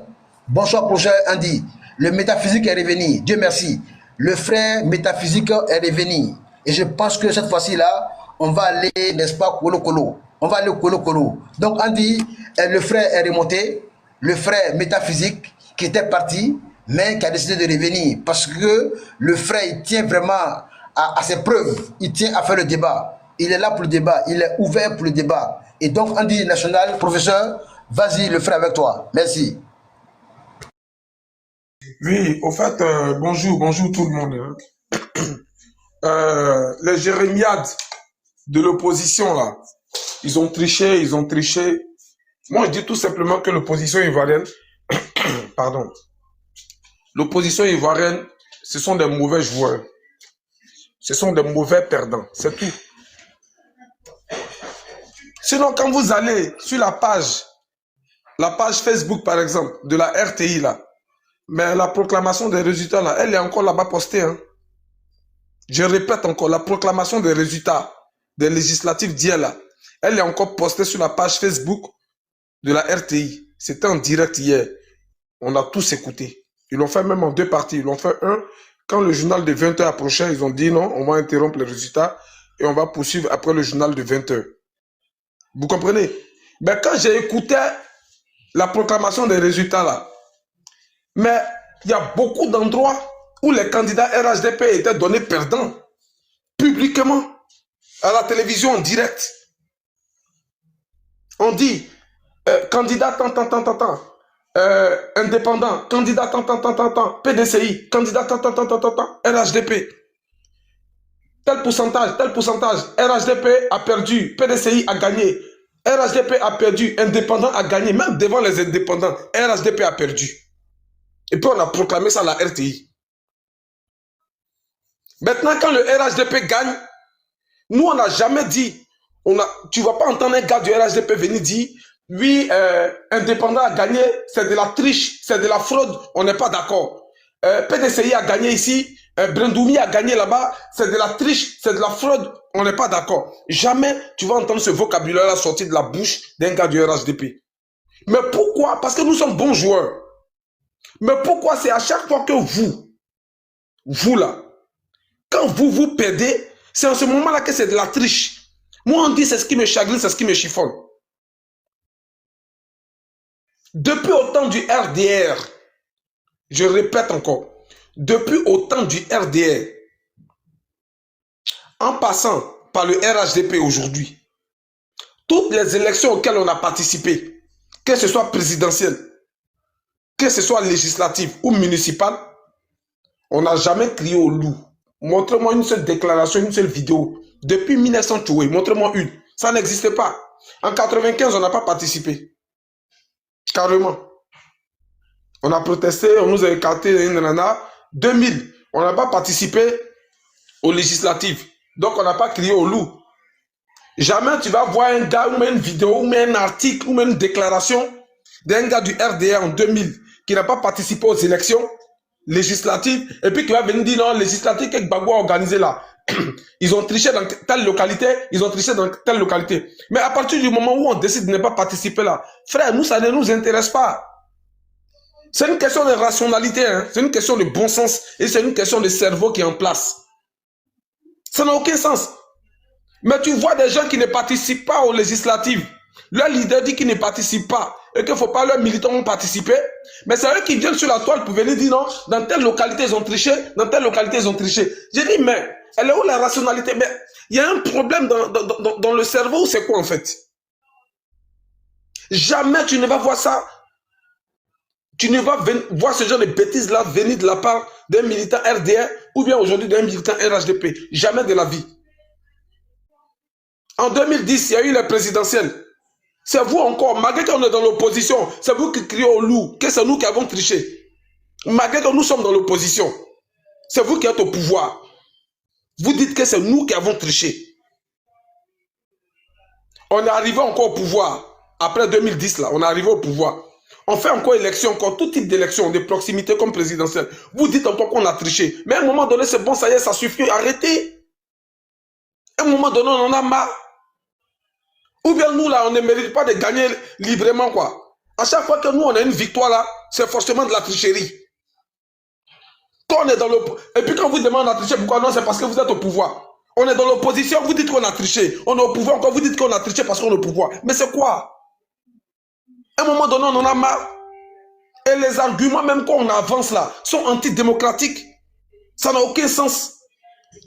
bonsoir, professeur Andy. Le métaphysique est revenu, Dieu merci. Le frère métaphysique est revenu. Et je pense que cette fois-ci-là, on va aller, n'est-ce pas, colo-colo. On va aller colo-colo. Donc, Andy, le frère est remonté, le frère métaphysique qui était parti, mais qui a décidé de revenir. Parce que le frère, il tient vraiment à ses preuves. Il tient à faire le débat. Il est là pour le débat. Il est ouvert pour le débat. Et donc, Andy National, professeur, vas-y, le frère avec toi. Merci. Oui, au fait, bonjour tout le monde. Les jérémiades de l'opposition, là, ils ont triché. Moi, je dis tout simplement que l'opposition ivoirienne, pardon, l'opposition ivoirienne, ce sont des mauvais joueurs. Ce sont des mauvais perdants, c'est tout. Sinon, quand vous allez sur la page Facebook, par exemple, de la RTI, là, mais la proclamation des résultats, là, elle est encore là-bas postée. Hein. Je répète encore, la proclamation des résultats des législatives d'hier, là, elle est encore postée sur la page Facebook de la RTI. C'était en direct hier. On a tous écouté. Ils l'ont fait même en deux parties. Ils l'ont fait un. Quand le journal de 20h approchait, ils ont dit non, on va interrompre les résultats et on va poursuivre après le journal de 20h. Vous comprenez? Mais quand j'ai écouté la proclamation des résultats, là, mais il y a beaucoup d'endroits où les candidats RHDP étaient donnés perdants, publiquement, à la télévision en direct. On dit, candidat indépendant, candidat PDCI, candidat RHDP. Tel pourcentage, RHDP a perdu, PDCI a gagné, RHDP a perdu, indépendant a gagné, même devant les indépendants, RHDP a perdu. Et puis on a proclamé ça à la RTI. Maintenant, quand le RHDP gagne, nous on n'a jamais dit, tu ne vas pas entendre un gars du RHDP venir dire, oui, indépendant a gagné, c'est de la triche, c'est de la fraude, on n'est pas d'accord. PDCI a gagné ici, Brendoumi a gagné là-bas, c'est de la triche, c'est de la fraude, on n'est pas d'accord. Jamais tu vas entendre ce vocabulaire-là sortir de la bouche d'un gars du RHDP. Mais pourquoi? Parce que nous sommes bons joueurs. Mais pourquoi c'est à chaque fois que vous là, quand vous perdez, c'est en ce moment-là que c'est de la triche. Moi, on dit c'est ce qui me chagrine, c'est ce qui me chiffonne. Depuis au temps du RDR, je répète encore, depuis au temps du RDR, en passant par le RHDP aujourd'hui, toutes les élections auxquelles on a participé, que ce soit présidentielle, que ce soit législative ou municipale, on n'a jamais crié au loup. Montrez-moi une seule déclaration, une seule vidéo. Depuis 1900, montrez-moi une. Ça n'existe pas. En 95, on n'a pas participé. Carrément. On a protesté, on nous a écarté. 2000, on n'a pas participé aux législatives. Donc, on n'a pas crié au loup. Jamais tu vas voir un gars, ou même une vidéo, ou même un article, ou même une déclaration d'un gars du RDR en 2000 qui n'a pas participé aux élections législatives et puis qui va venir dire non, législative que Gbagbo a organisé là. Ils ont triché dans telle localité, ils ont triché dans telle localité. Mais à partir du moment où on décide de ne pas participer là, frère, nous, ça ne nous intéresse pas. C'est une question de rationalité, hein? C'est une question de bon sens et c'est une question de cerveau qui est en place. Ça n'a aucun sens. Mais tu vois des gens qui ne participent pas aux législatives. Leur leader dit qu'ils ne participent pas et qu'il ne faut pas leurs militants participer. Mais c'est eux qui viennent sur la toile pour venir dire non, dans telle localité ils ont triché, dans telle localité ils ont triché. J'ai dit mais elle est où la rationalité? Mais il y a un problème dans le cerveau, c'est quoi en fait? Jamais tu ne vas voir ça. Tu ne vas voir ce genre de bêtises là venir de la part d'un militant RDR ou bien aujourd'hui d'un militant RHDP. Jamais de la vie. En 2010, il y a eu les présidentielles. C'est vous encore, malgré qu'on est dans l'opposition, c'est vous qui criez au loup, que c'est nous qui avons triché. Malgré que nous sommes dans l'opposition, c'est vous qui êtes au pouvoir. Vous dites que c'est nous qui avons triché. On est arrivé encore au pouvoir. Après 2010, là, on est arrivé au pouvoir. On fait encore élection, encore tout type d'élection, de proximité comme présidentielle. Vous dites encore qu'on a triché. Mais à un moment donné, c'est bon, ça y est, ça suffit, arrêtez. À un moment donné, on en a marre. Ou bien nous, là, on ne mérite pas de gagner librement, quoi. À chaque fois que nous, on a une victoire, là, c'est forcément de la tricherie. Quand on est dans et puis quand vous demandez à tricher, pourquoi non? C'est parce que vous êtes au pouvoir. On est dans l'opposition, vous dites qu'on a triché. On est au pouvoir, encore vous dites qu'on a triché parce qu'on est au pouvoir. Mais c'est quoi? À un moment donné, on en a marre. Et les arguments, même quand on avance là, sont antidémocratiques. Ça n'a aucun sens.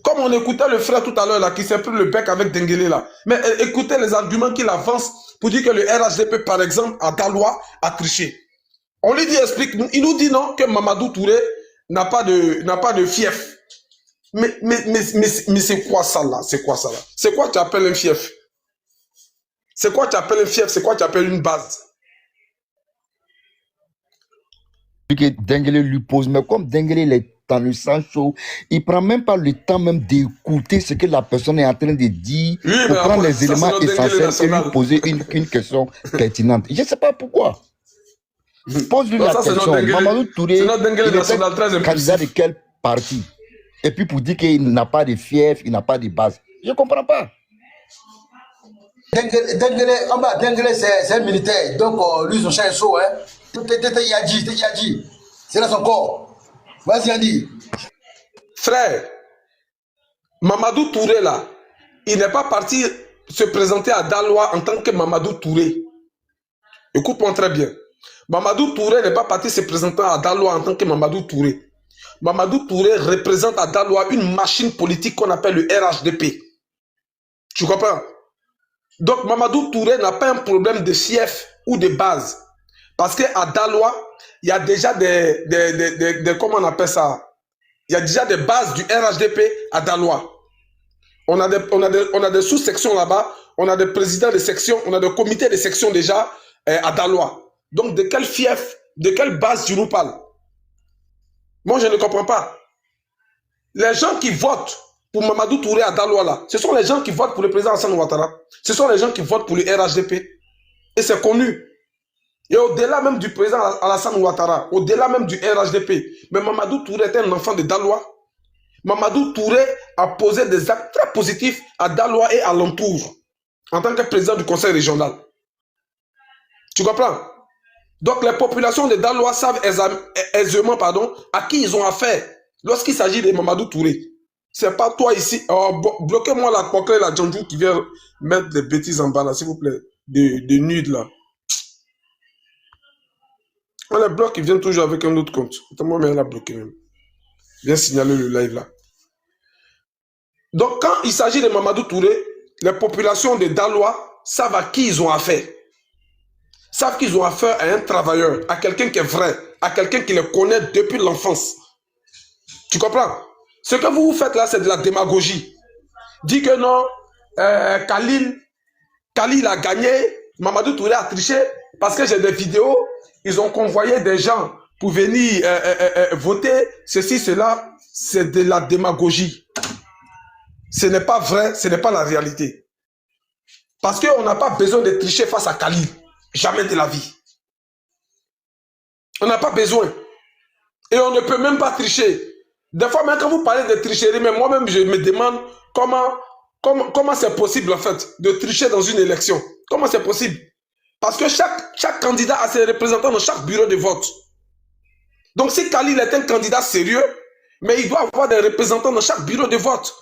Comme on écoutait le frère tout à l'heure là, qui s'est pris le bec avec Denguele là. Mais écoutez les arguments qu'il avance pour dire que le RHDP, par exemple, à Daloa, a triché. On lui dit, explique, il nous dit non, que Mamadou Touré n'a pas de fief. Mais c'est quoi ça là? C'est quoi ça là? C'est quoi tu appelles un fief? C'est quoi tu appelles un fief? C'est quoi tu appelles une base? Que Denguele lui pose, mais comme Denguele il est dans le sang chaud, il prend même pas le temps même d'écouter ce que la personne est en train de dire, oui, pour prendre les éléments essentiels et lui poser une question pertinente. Je ne sais pas pourquoi. Pose-lui la question. Mamadou Touré, il est candidat de quel parti? Et puis pour dire qu'il n'a pas de fief, il n'a pas de base. Je ne comprends pas. Denguele, c'est un militaire, donc lui, son chien est chaud, hein. Yadji. C'est là son corps. Vas-y, Andy. Frère, Mamadou Touré, là, il n'est pas parti se présenter à Daloa en tant que Mamadou Touré. Écoute-moi très bien. Mamadou Touré n'est pas parti se présenter à Daloa en tant que Mamadou Touré. Mamadou Touré représente à Daloa une machine politique qu'on appelle le RHDP. Tu comprends? Donc, Mamadou Touré n'a pas un problème de fief ou de base. Parce qu'à Daloa, il y a déjà comment on appelle ça? Il y a déjà des bases du RHDP à Daloa. On a des sous-sections là-bas, on a des présidents de sections, on a des comités de sections déjà à Daloa. Donc, de quel fief, de quelle base tu nous parles? Moi, je ne comprends pas. Les gens qui votent pour Mamadou Touré à Daloa, là, ce sont les gens qui votent pour le président Alassane Ouattara. Ce sont les gens qui votent pour le RHDP. Et c'est connu. Et au-delà même du président Alassane Ouattara, au-delà même du RHDP, mais Mamadou Touré est un enfant de Daloa. Mamadou Touré a posé des actes très positifs à Daloa et à l'entour, en tant que président du conseil régional. Tu comprends? Donc les populations de Daloa savent aisément à qui ils ont affaire lorsqu'il s'agit de Mamadou Touré. C'est pas toi ici. Oh, bloquez-moi la Poclé, la Djandjou qui vient mettre des bêtises en bas là, s'il vous plaît. De nude là. On les bloque, ils viennent toujours avec un autre compte. Moi, mais elle a bloqué même. Viens signaler le live là. Donc quand il s'agit de Mamadou Touré, les populations de Daloa savent à qui ils ont affaire. Savent qu'ils ont affaire à un travailleur, à quelqu'un qui est vrai, à quelqu'un qui les connaît depuis l'enfance. Tu comprends? Ce que vous faites là, c'est de la démagogie. Dit que non, Khalil a gagné, Mamadou Touré a triché, parce que j'ai des vidéos, ils ont convoyé des gens pour venir voter, ceci, cela, c'est de la démagogie. Ce n'est pas vrai, ce n'est pas la réalité. Parce qu'on n'a pas besoin de tricher face à Khalil. Jamais de la vie. On n'a pas besoin. Et on ne peut même pas tricher. Des fois, même quand vous parlez de tricherie, mais moi-même, je me demande comment c'est possible, en fait, de tricher dans une élection. Comment c'est possible? Parce que chaque candidat a ses représentants dans chaque bureau de vote. Donc, si Khalil est un candidat sérieux, mais il doit avoir des représentants dans chaque bureau de vote.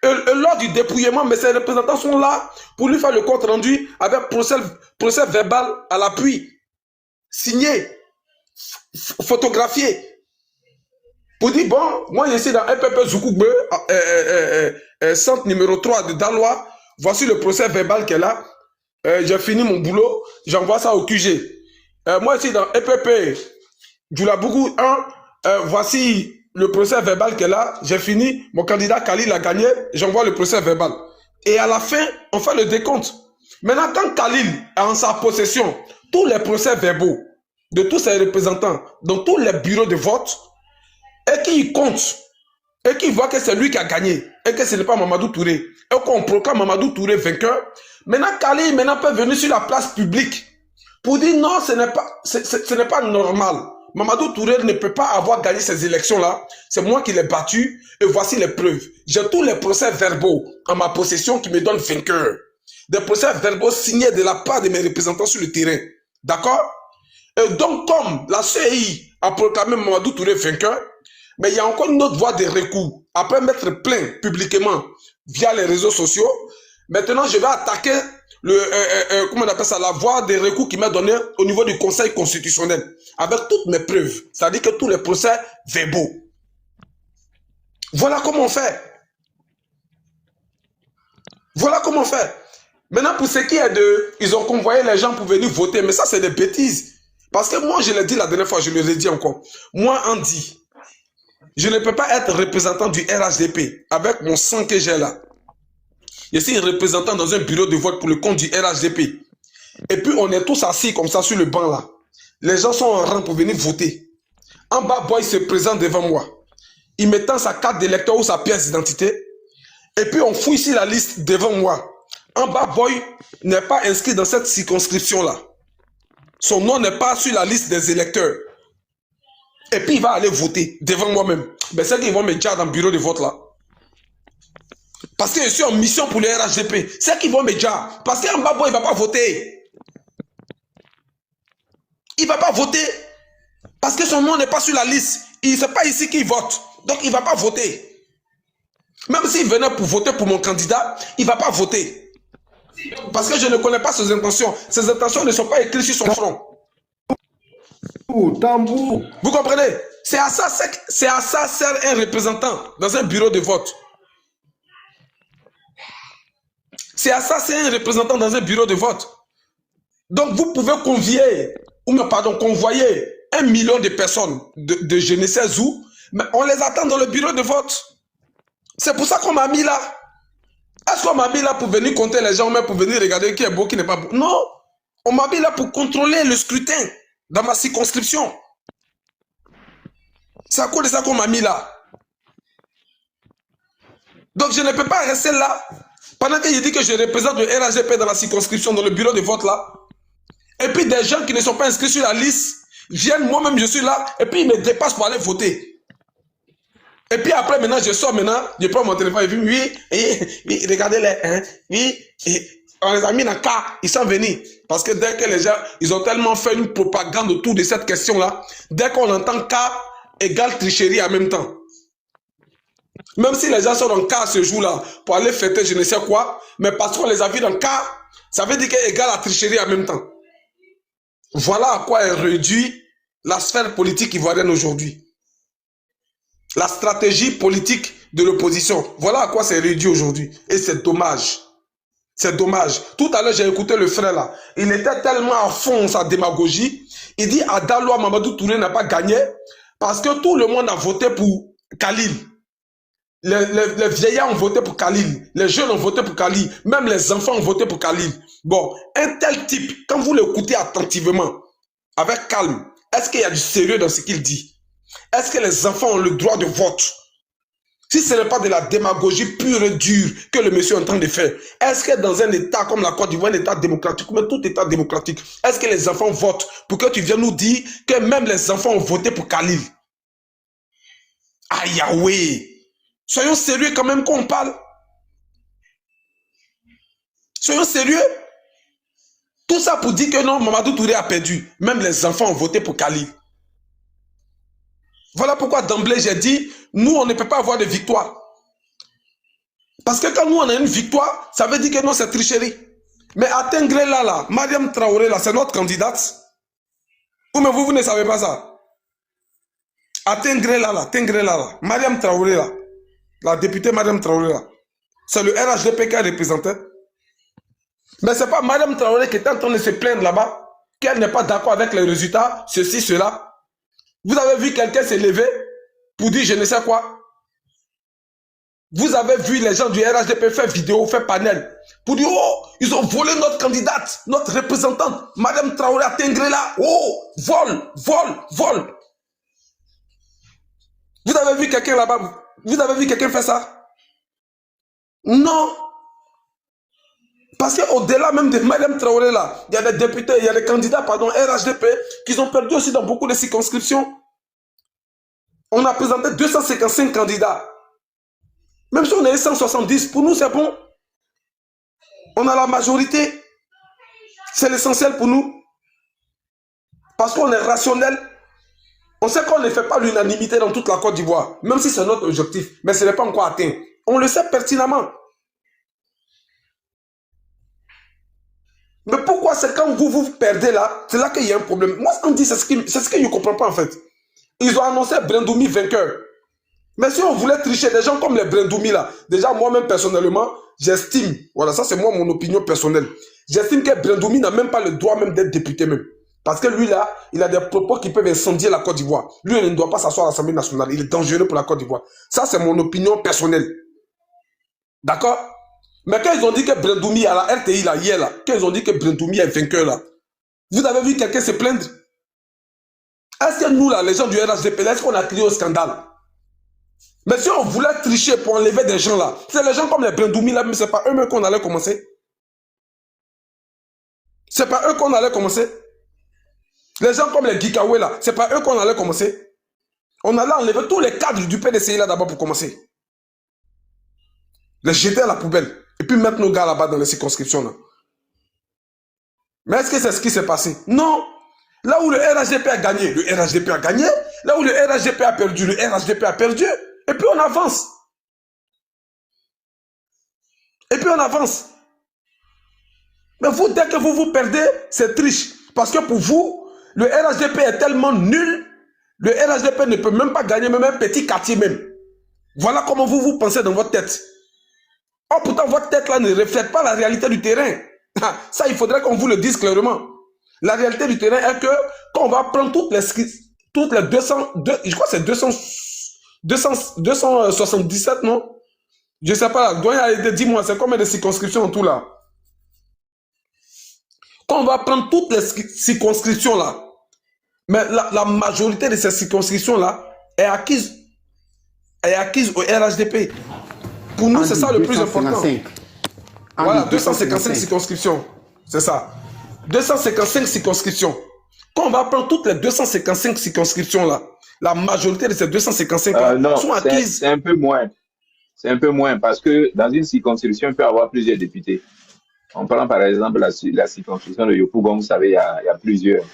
Et lors du dépouillement, mais ces représentants sont là pour lui faire le compte rendu avec procès verbal à l'appui, signé, photographié. Pour dire, bon, moi je suis dans EPP Zoukougbe, centre numéro 3 de Daloa, voici le procès verbal qu'elle a. J'ai fini mon boulot, j'envoie ça au QG. Moi je suis dans EPP Djoulabougou 1, voici le procès verbal qu'elle a, j'ai fini, mon candidat Khalil a gagné, j'envoie le procès verbal. Et à la fin, on fait le décompte. Maintenant, quand Khalil est en sa possession tous les procès verbaux de tous ses représentants dans tous les bureaux de vote, et qu'il compte, et qu'il voit que c'est lui qui a gagné, et que ce n'est pas Mamadou Touré, et qu'on proclame Mamadou Touré vainqueur, maintenant Khalil peut venir sur la place publique pour dire non, ce n'est pas normal. Mamadou Touré ne peut pas avoir gagné ces élections-là. C'est moi qui l'ai battu et voici les preuves. J'ai tous les procès verbaux en ma possession qui me donnent vainqueur. Des procès verbaux signés de la part de mes représentants sur le terrain. D'accord? Et donc, comme la CEI a proclamé Mamadou Touré vainqueur, mais il y a encore une autre voie de recours. Après m'être plaint publiquement via les réseaux sociaux, maintenant je vais attaquer comment on appelle ça, la voie des recours qui m'a donné au niveau du Conseil constitutionnel, avec toutes mes preuves, c'est-à-dire que tous les procès verbaux. Voilà comment on fait. Voilà comment on fait. Maintenant, pour ce qui est de... Ils ont convoyé les gens pour venir voter, mais ça, c'est des bêtises. Parce que moi, je l'ai dit la dernière fois, je le redis encore. Moi, Andy, je ne peux pas être représentant du RHDP avec mon sang que j'ai là. Je suis représentant dans un bureau de vote pour le compte du RHDP. Et puis, on est tous assis comme ça sur le banc là. Les gens sont en rang pour venir voter. En bas, boy se présente devant moi. Il mettant sa carte d'électeur ou sa pièce d'identité. Et puis, on fouille ici la liste devant moi. En bas, boy n'est pas inscrit dans cette circonscription-là. Son nom n'est pas sur la liste des électeurs. Et puis, il va aller voter devant moi-même. Mais c'est qu'ils vont me dire dans le bureau de vote là. Parce que je suis en mission pour le RHDP. C'est qu'ils vont me dire. Parce qu'en bas, boy, il ne va pas voter. Il ne va pas voter. Parce que son nom n'est pas sur la liste. Ce n'est pas ici qu'il vote. Donc, il ne va pas voter. Même s'il venait pour voter pour mon candidat, il ne va pas voter. Parce que je ne connais pas ses intentions. Ses intentions ne sont pas écrites sur son front. Tambour. Vous comprenez? C'est à ça sert un représentant dans un bureau de vote. C'est à ça sert un représentant dans un bureau de vote. Donc vous pouvez convoyer 1 million de personnes de je ne sais où, mais on les attend dans le bureau de vote. C'est pour ça qu'on m'a mis là. Est-ce qu'on m'a mis là pour venir compter les gens, mais pour venir regarder qui est beau, qui n'est pas beau? Non. On m'a mis là pour contrôler le scrutin dans ma circonscription. C'est à cause de ça qu'on m'a mis là. Donc je ne peux pas rester là pendant que je dis que je représente le RHDP dans la circonscription, dans le bureau de vote là. Et puis des gens qui ne sont pas inscrits sur la liste viennent, moi-même je suis là, et puis ils me dépassent pour aller voter. Et puis après, maintenant, je sors maintenant, je prends mon téléphone et puis oui, regardez-les, hein, oui, on les a mis dans le cas, ils sont venus. Parce que dès que les gens, ils ont tellement fait une propagande autour de cette question-là, dès qu'on entend cas égale tricherie en même temps. Même si les gens sont dans le cas ce jour-là pour aller fêter je ne sais quoi, mais parce qu'on les a vus dans le cas, ça veut dire qu'il égale la tricherie en même temps. Voilà à quoi est réduit la sphère politique ivoirienne aujourd'hui. La stratégie politique de l'opposition. Voilà à quoi c'est réduit aujourd'hui. Et c'est dommage. C'est dommage. Tout à l'heure, j'ai écouté le frère là. Il était tellement à fond dans sa démagogie. Il dit Adaloa Mamadou Touré n'a pas gagné parce que tout le monde a voté pour Khalil. Les vieillards ont voté pour Khalil. Les jeunes ont voté pour Khalil. Même les enfants ont voté pour Khalil. Bon, un tel type, quand vous l'écoutez attentivement, avec calme, est-ce qu'il y a du sérieux dans ce qu'il dit? Est-ce que les enfants ont le droit de vote? Si ce n'est pas de la démagogie pure et dure que le monsieur est en train de faire, est-ce que dans un État comme la Côte d'Ivoire, un État démocratique, mais tout État démocratique, est-ce que les enfants votent pour que tu viennes nous dire que même les enfants ont voté pour Khalil? Aïe, Yahweh! Soyons sérieux quand même quand on parle. Soyons sérieux. Tout ça pour dire que non, Mamadou Touré a perdu. Même les enfants ont voté pour Khalil. Voilà pourquoi d'emblée j'ai dit, nous on ne peut pas avoir de victoire. Parce que quand nous on a une victoire, ça veut dire que non c'est tricherie. Mais à Tengré là, Mariam Traoré là, c'est notre candidate. Ou mais vous ne savez pas ça. À Tengré là, Mariam Traoré là, la députée Mariam Traoré là, c'est le RHDP qui a représenté. Mais c'est pas Mariam Traoré qui est en train de se plaindre là-bas, qu'elle n'est pas d'accord avec les résultats, ceci, cela. Vous avez vu quelqu'un se lever pour dire je ne sais quoi. Vous avez vu les gens du RHDP faire vidéo, faire panel, pour dire oh, ils ont volé notre candidate, notre représentante, Madame Traoré à Tengré là. Oh, vol. Vous avez vu quelqu'un là-bas? Vous avez vu quelqu'un faire ça? Non. Parce qu'au-delà même de Madame Traoré là, il y a des députés, il y a des candidats, pardon, RHDP, qui ont perdu aussi dans beaucoup de circonscriptions. On a présenté 255 candidats. Même si on est 170, pour nous c'est bon. On a la majorité. C'est l'essentiel pour nous. Parce qu'on est rationnel. On sait qu'on ne fait pas l'unanimité dans toute la Côte d'Ivoire, même si c'est notre objectif, mais ce n'est pas encore atteint. On le sait pertinemment. Mais pourquoi c'est quand vous perdez là, c'est là qu'il y a un problème. Moi, ce qu'on dit, c'est ce que je ne comprends pas en fait. Ils ont annoncé Brendoumi vainqueur. Mais si on voulait tricher des gens comme les Brendoumi là, déjà moi-même personnellement, j'estime, voilà, ça c'est moi mon opinion personnelle, j'estime que Brendoumi n'a même pas le droit même d'être député même. Parce que lui là, il a des propos qui peuvent incendier la Côte d'Ivoire. Lui, il ne doit pas s'asseoir à l'Assemblée nationale. Il est dangereux pour la Côte d'Ivoire. Ça, c'est mon opinion personnelle. D'accord? Mais quand ils ont dit que Brendoumi à la RTI là, hier là, quand ils ont dit que Brendoumi est vainqueur là, vous avez vu quelqu'un se plaindre? Est-ce que nous là, les gens du RHDP, est-ce qu'on a crié au scandale? Mais si on voulait tricher pour enlever des gens là, c'est les gens comme les Brendoumi là, mais c'est pas eux-mêmes qu'on allait commencer. C'est pas eux qu'on allait commencer. Les gens comme les Gikawe là, c'est pas eux qu'on allait commencer. On allait enlever tous les cadres du PDCI là d'abord pour commencer. Les jeter à la poubelle. Et puis mettre nos gars là-bas dans les circonscriptions là. Mais est-ce que c'est ce qui s'est passé? Non. Là où le RHDP a gagné, le RHDP a gagné. Là où le RHDP a perdu, le RHDP a perdu. Et puis on avance. Et puis on avance. Mais vous, dès que vous perdez, c'est triche. Parce que pour vous, le RHDP est tellement nul, le RHDP ne peut même pas gagner même un petit quartier même. Voilà comment vous pensez dans votre tête. Oh, pourtant, votre tête là ne reflète pas la réalité du terrain. Ça, il faudrait qu'on vous le dise clairement. La réalité du terrain est que quand on va prendre toutes les 200, je crois que c'est 277, non? Je ne sais pas, dis-moi, c'est combien de circonscriptions en tout là? Quand on va prendre toutes les circonscriptions là, mais la majorité de ces circonscriptions là est acquise au RHDP. Pour nous, c'est ça le plus important. Voilà, 255 circonscriptions. C'est ça. 255 circonscriptions. Quand on va prendre toutes les 255 circonscriptions là, la majorité de ces 255 là sont acquises. C'est un peu moins. C'est un peu moins parce que dans une circonscription, il peut y avoir plusieurs députés. On prend par exemple la circonscription de Yopougon, vous savez, il y a plusieurs.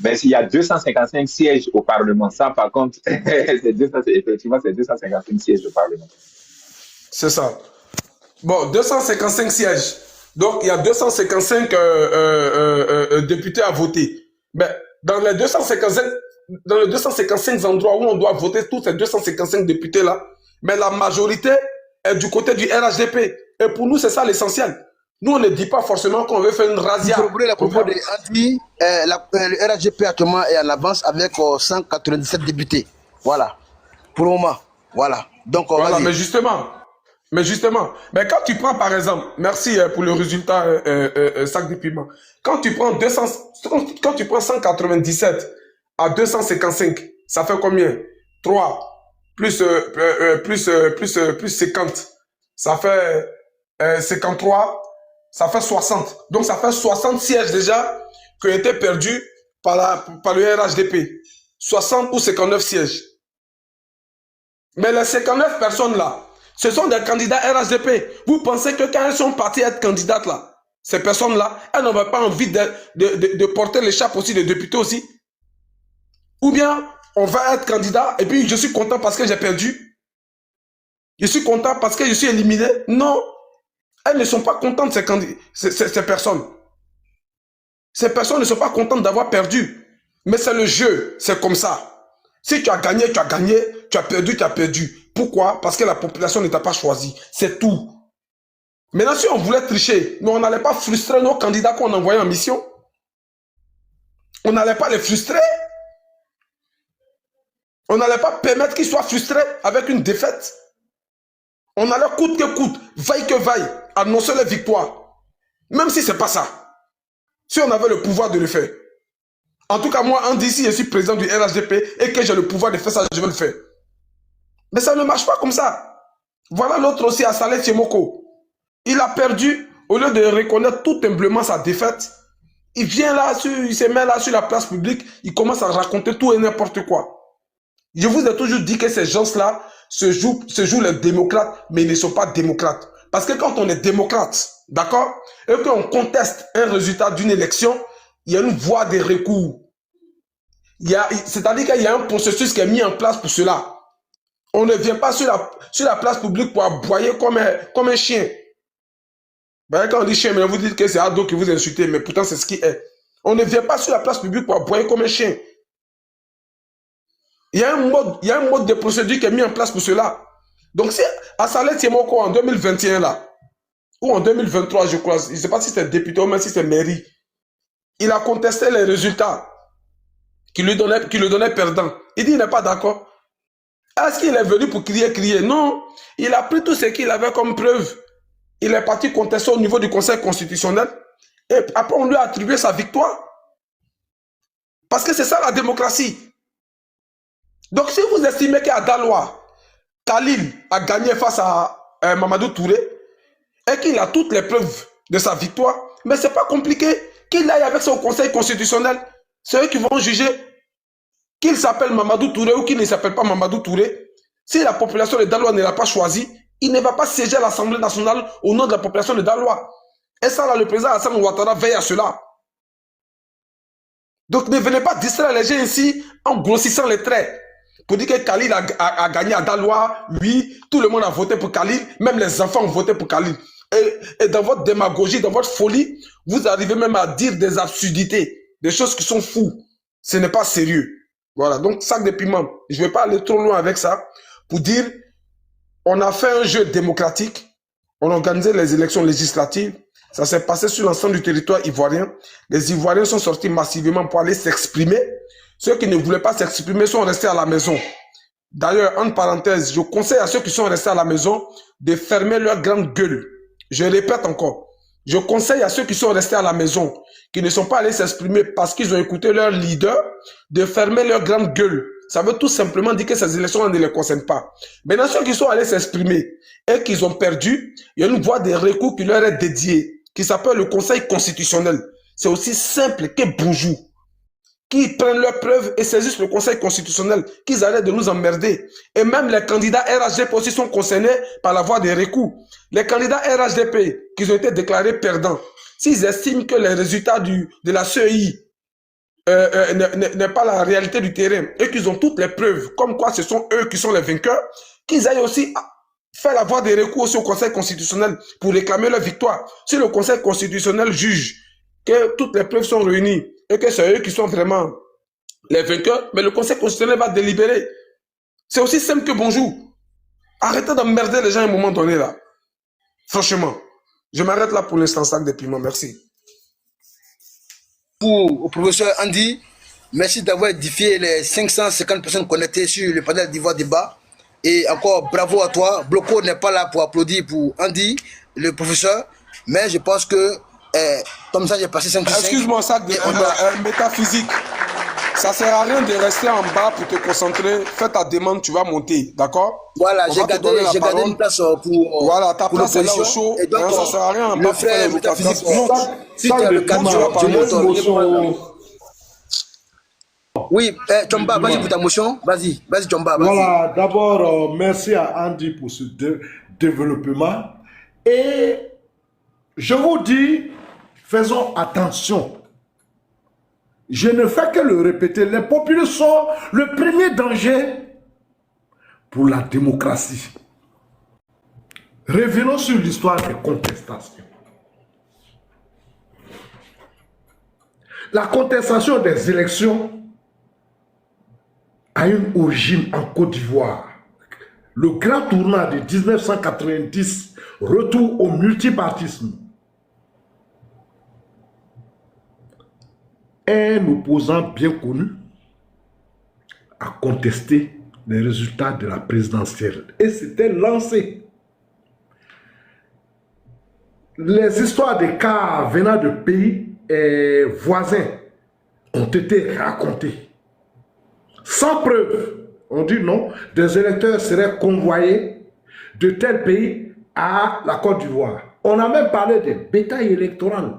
Mais s'il y a 255 sièges au Parlement, ça par contre, effectivement, c'est 255 sièges au Parlement. C'est ça. Bon, 255 sièges. Donc, il y a 255 députés à voter. Mais dans les 255 endroits où on doit voter tous ces 255 députés-là, mais la majorité est du côté du RHDP. Et pour nous, c'est ça l'essentiel. Nous, on ne dit pas forcément qu'on veut faire une razzia. Le RHDP actuellement est en avance avec 197 députés. Voilà. Pour le moment. Voilà. Donc, voilà, mais justement, mais quand tu prends par exemple, merci pour le résultat sac de piment, quand tu prends 197 à 255, ça fait combien? 3 plus 50, ça fait 53, ça fait 60. Donc ça fait 60 sièges déjà qui ont été perdus par le RHDP. 60 ou 59 sièges. Mais les 59 personnes là, ce sont des candidats RHDP. Vous pensez que quand elles sont parties être candidates là, ces personnes-là, elles n'ont pas envie de porter l'écharpe aussi des députés aussi? Ou bien, on va être candidat et puis je suis content parce que j'ai perdu? Je suis content parce que je suis éliminé? Non. Elles ne sont pas contentes, ces personnes. Ces personnes ne sont pas contentes d'avoir perdu. Mais c'est le jeu, c'est comme ça. Si tu as gagné, tu as gagné. Tu as perdu, tu as perdu. Pourquoi? Parce que la population ne t'a pas choisi. C'est tout. Maintenant, si on voulait tricher, nous, on n'allait pas frustrer nos candidats qu'on envoyait en mission. On n'allait pas les frustrer. On n'allait pas permettre qu'ils soient frustrés avec une défaite. On allait coûte que coûte, vaille que vaille, annoncer les victoires. Même si ce n'est pas ça. Si on avait le pouvoir de le faire. En tout cas, moi, Andy, si je suis président du RHDP et que j'ai le pouvoir de faire ça, je vais le faire. Mais ça ne marche pas comme ça. Voilà l'autre aussi, Assalé Tiemoko. Il a perdu, au lieu de reconnaître tout humblement sa défaite, il vient là, il se met là sur la place publique, il commence à raconter tout et n'importe quoi. Je vous ai toujours dit que ces gens-là se jouent les démocrates, mais ils ne sont pas démocrates. Parce que quand on est démocrate, d'accord, et qu'on conteste un résultat d'une élection, il y a une voie de recours. C'est-à-dire qu'il y a un processus qui est mis en place pour cela. On ne vient pas sur la place publique pour aboyer comme un chien. Ben, quand on dit chien, mais vous dites que c'est Ado qui vous insulte, mais pourtant c'est ce qui est. On ne vient pas sur la place publique pour aboyer comme un chien. Il y a un mode de procédure qui est mis en place pour cela. Donc si Assalé Tiemoko en 2021 là, ou en 2023 je crois, je ne sais pas si c'est député ou même si c'est mairie, il a contesté les résultats qui le donnaient perdant. Il dit qu'il n'est pas d'accord. Est-ce qu'il est venu pour crier? Non. Il a pris tout ce qu'il avait comme preuve. Il est parti contester au niveau du Conseil constitutionnel. Et après, on lui a attribué sa victoire. Parce que c'est ça la démocratie. Donc, si vous estimez qu'à Daloa, Khalil a gagné face à Mamadou Touré et qu'il a toutes les preuves de sa victoire, mais ce n'est pas compliqué. Qu'il aille avec son Conseil constitutionnel. C'est eux qui vont juger. Qu'il s'appelle Mamadou Touré ou qu'il ne s'appelle pas Mamadou Touré, si la population de Daloa ne l'a pas choisi, il ne va pas siéger à l'Assemblée nationale au nom de la population de Daloa. Et ça, là, le président Alassane Ouattara veille à cela. Donc, ne venez pas distraire les gens ici en grossissant les traits. Pour dire que Khalil a gagné à Daloa, oui, tout le monde a voté pour Khalil, même les enfants ont voté pour Khalil. Et dans votre démagogie, dans votre folie, vous arrivez même à dire des absurdités, des choses qui sont fous. Ce n'est pas sérieux. Voilà, donc sac de piment. Je ne vais pas aller trop loin avec ça pour dire on a fait un jeu démocratique, on a organisé les élections législatives, ça s'est passé sur l'ensemble du territoire ivoirien. Les Ivoiriens sont sortis massivement pour aller s'exprimer. Ceux qui ne voulaient pas s'exprimer sont restés à la maison. D'ailleurs, en parenthèse, je conseille à ceux qui sont restés à la maison de fermer leur grande gueule. Je répète encore, je conseille à ceux qui sont restés à la maison, qui ne sont pas allés s'exprimer parce qu'ils ont écouté leur leader, de fermer leur grande gueule. Ça veut tout simplement dire que ces élections ne les concernent pas. Maintenant, ceux qui sont allés s'exprimer et qu'ils ont perdu, il y a une voie de recours qui leur est dédiée, qui s'appelle le Conseil constitutionnel. C'est aussi simple que bonjour. qu'ils prennent leurs preuves et saisissent le Conseil constitutionnel, qu'ils arrêtent de nous emmerder. Et même les candidats RHDP aussi sont concernés par la voie des recours. Les candidats RHDP qui ont été déclarés perdants, s'ils estiment que les résultats de la CEI n'est pas la réalité du terrain et qu'ils ont toutes les preuves, comme quoi ce sont eux qui sont les vainqueurs, qu'ils aillent aussi faire la voie des recours aussi au Conseil constitutionnel pour réclamer leur victoire. Si le Conseil constitutionnel juge que toutes les preuves sont réunies et que c'est eux qui sont vraiment les vainqueurs, mais le Conseil constitutionnel va délibérer. C'est aussi simple que bonjour. Arrêtez d'emmerder les gens à un moment donné là. Franchement, je m'arrête là pour l'instant, sac de piment. Merci. Au professeur Andy, merci d'avoir édifié les 550 personnes connectées sur le panel d'Ivoire Débat. Et encore bravo à toi. Bloco n'est pas là pour applaudir pour Andy, le professeur, mais je pense que ton message est passé 5. Excuse-moi, sac de métaphysique. Ça sert à rien de rester en bas pour te concentrer. Fais ta demande, tu vas monter, d'accord? Voilà, j'ai gardé une place pour voilà, ta place est là au chaud. Et donc, ça sert à rien en bas pour faire les métaphysiques. Si tu as le cadre, tu montes. Oui, Chomba, vas-y pour ta motion. Vas-y, Chomba. Voilà, d'abord, merci à Andy pour ce développement. Et je vous dis, faisons attention. Je ne fais que le répéter. Les populistes sont le premier danger pour la démocratie. Revenons sur l'histoire des contestations. La contestation des élections a une origine en Côte d'Ivoire. Le grand tournant de 1990, retour au multipartisme. Un opposant bien connu a contesté les résultats de la présidentielle et c'était lancé. Les histoires de cas venant de pays voisins ont été racontées. Sans preuve, on dit non, des électeurs seraient convoyés de tel pays à la Côte d'Ivoire. On a même parlé de bétail électoral.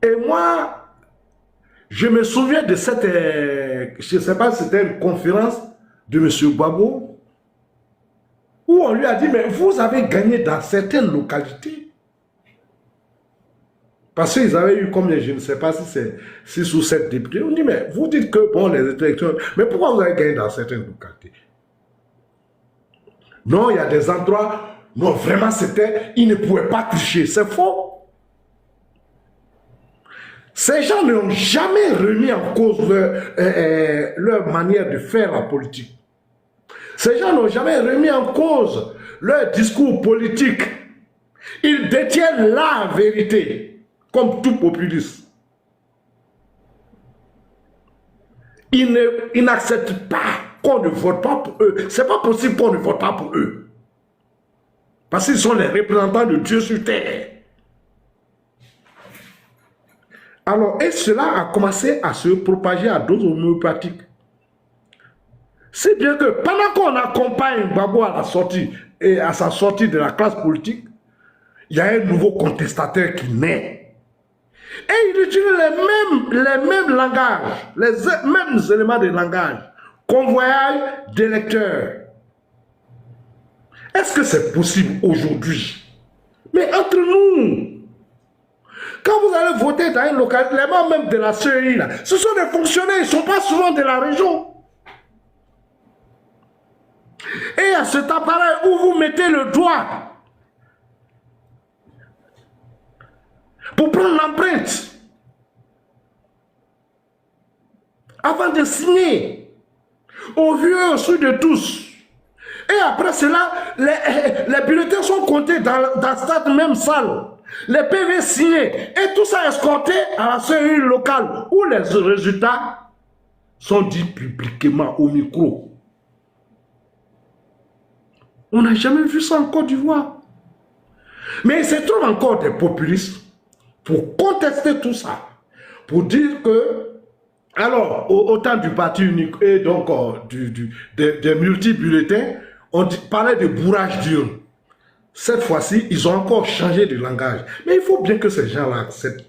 Et moi, je me souviens de cette, je ne sais pas si c'était une conférence de M. Gbagbo, où on lui a dit, mais vous avez gagné dans certaines localités. Parce qu'ils avaient eu combien, je ne sais pas si c'est 6 ou 7 députés. On dit, mais vous dites que, bon, les élections, mais pourquoi vous avez gagné dans certaines localités? Non, il y a des endroits, non, vraiment, c'était, ils ne pouvaient pas tricher. C'est faux. Ces gens n'ont jamais remis en cause leur manière de faire la politique. Ces gens n'ont jamais remis en cause leur discours politique. Ils détiennent la vérité, comme tout populiste. Ils n'acceptent pas qu'on ne vote pas pour eux. Ce n'est pas possible qu'on ne vote pas pour eux. Parce qu'ils sont les représentants de Dieu sur terre. Alors, et cela a commencé à se propager à d'autres homéopathiques. C'est bien que pendant qu'on accompagne Gbagbo à la sortie et à sa sortie de la classe politique, il y a un nouveau contestataire qui naît. Et il utilise les mêmes langages, les mêmes éléments de langage. Convoyage d'électeurs. Est-ce que c'est possible aujourd'hui? Mais entre nous, quand vous allez voter dans une localité, les membres même de la CEI, là, ce sont des fonctionnaires, ils ne sont pas souvent de la région. Et à cet appareil où vous mettez le doigt pour prendre l'empreinte avant de signer au vieux au sud de tous. Et après cela, les bulletins sont comptés dans cette même salle. Les PV signés et tout ça escorté à la CEI locale où les résultats sont dits publiquement au micro. On n'a jamais vu ça en Côte d'Ivoire. Mais il se trouve encore des populistes pour contester tout ça. Pour dire que, alors, au temps du parti unique et donc des multi-bulletins, on parlait de bourrage d'urne. Cette fois-ci, ils ont encore changé de langage. Mais il faut bien que ces gens-là acceptent.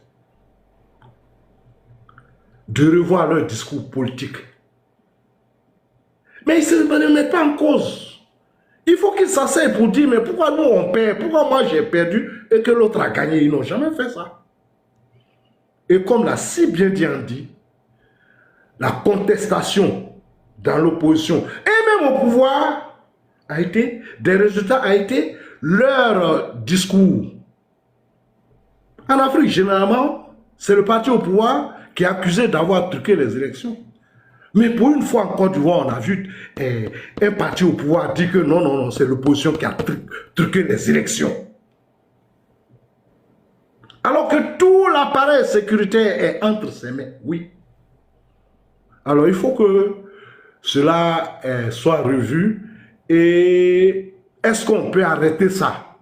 de revoir leur discours politique. Mais ils ne se mettent pas en cause. Il faut qu'ils s'asseyent pour dire, mais pourquoi nous on perd? Pourquoi moi j'ai perdu et que l'autre a gagné? Ils n'ont jamais fait ça. Et comme l'a si bien dit Andy, la contestation dans l'opposition et même au pouvoir a été, des résultats a été leur discours. En Afrique, généralement, c'est le parti au pouvoir qui est accusé d'avoir truqué les élections. Mais pour une fois en Côte d'Ivoire, on a vu un parti au pouvoir dire que non, non, non, c'est l'opposition qui a truqué les élections. Alors que tout l'appareil sécuritaire est entre ses mains, oui. Alors il faut que cela soit revu. Et est-ce qu'on peut arrêter ça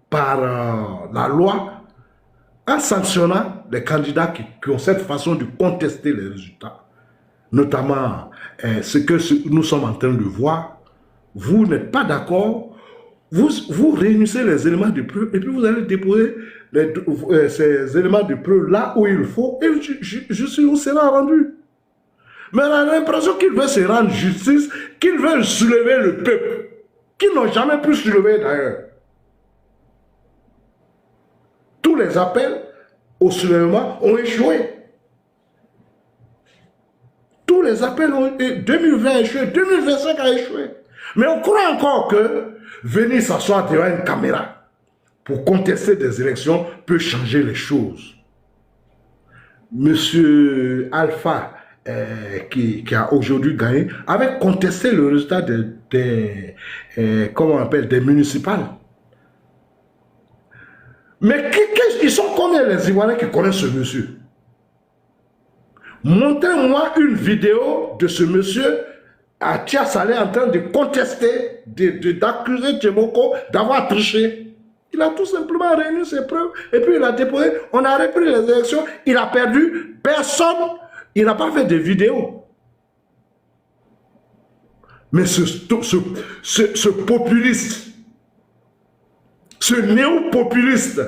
par la loi en sanctionnant les candidats qui ont cette façon de contester les résultats? Notamment ce que nous sommes en train de voir. Vous n'êtes pas d'accord, vous réunissez les éléments de preuve et puis vous allez déposer ces éléments de preuve là où il faut et justice sera rendue. Mais on a l'impression qu'ils veulent se rendre justice, qu'ils veulent soulever le peuple, qu'ils n'ont jamais pu soulever d'ailleurs. Tous les appels au soulèvement ont échoué. Tous les appels ont échoué. 2020 a échoué, 2025 a échoué. Mais on croit encore que venir s'asseoir devant une caméra pour contester des élections peut changer les choses. Monsieur Alpha, qui a aujourd'hui gagné, avait contesté le résultat comment on appelle, des municipales. Mais ils sont combien les Ivoiriens qui connaissent ce monsieur? Montrez-moi une vidéo de ce monsieur à Tia Saleh en train de contester, d'accuser Tchemoko d'avoir triché. Il a tout simplement réuni ses preuves et puis il a déposé, on a repris les élections, il a perdu, personne, il n'a pas fait de vidéo. Mais ce populiste, ce néo-populiste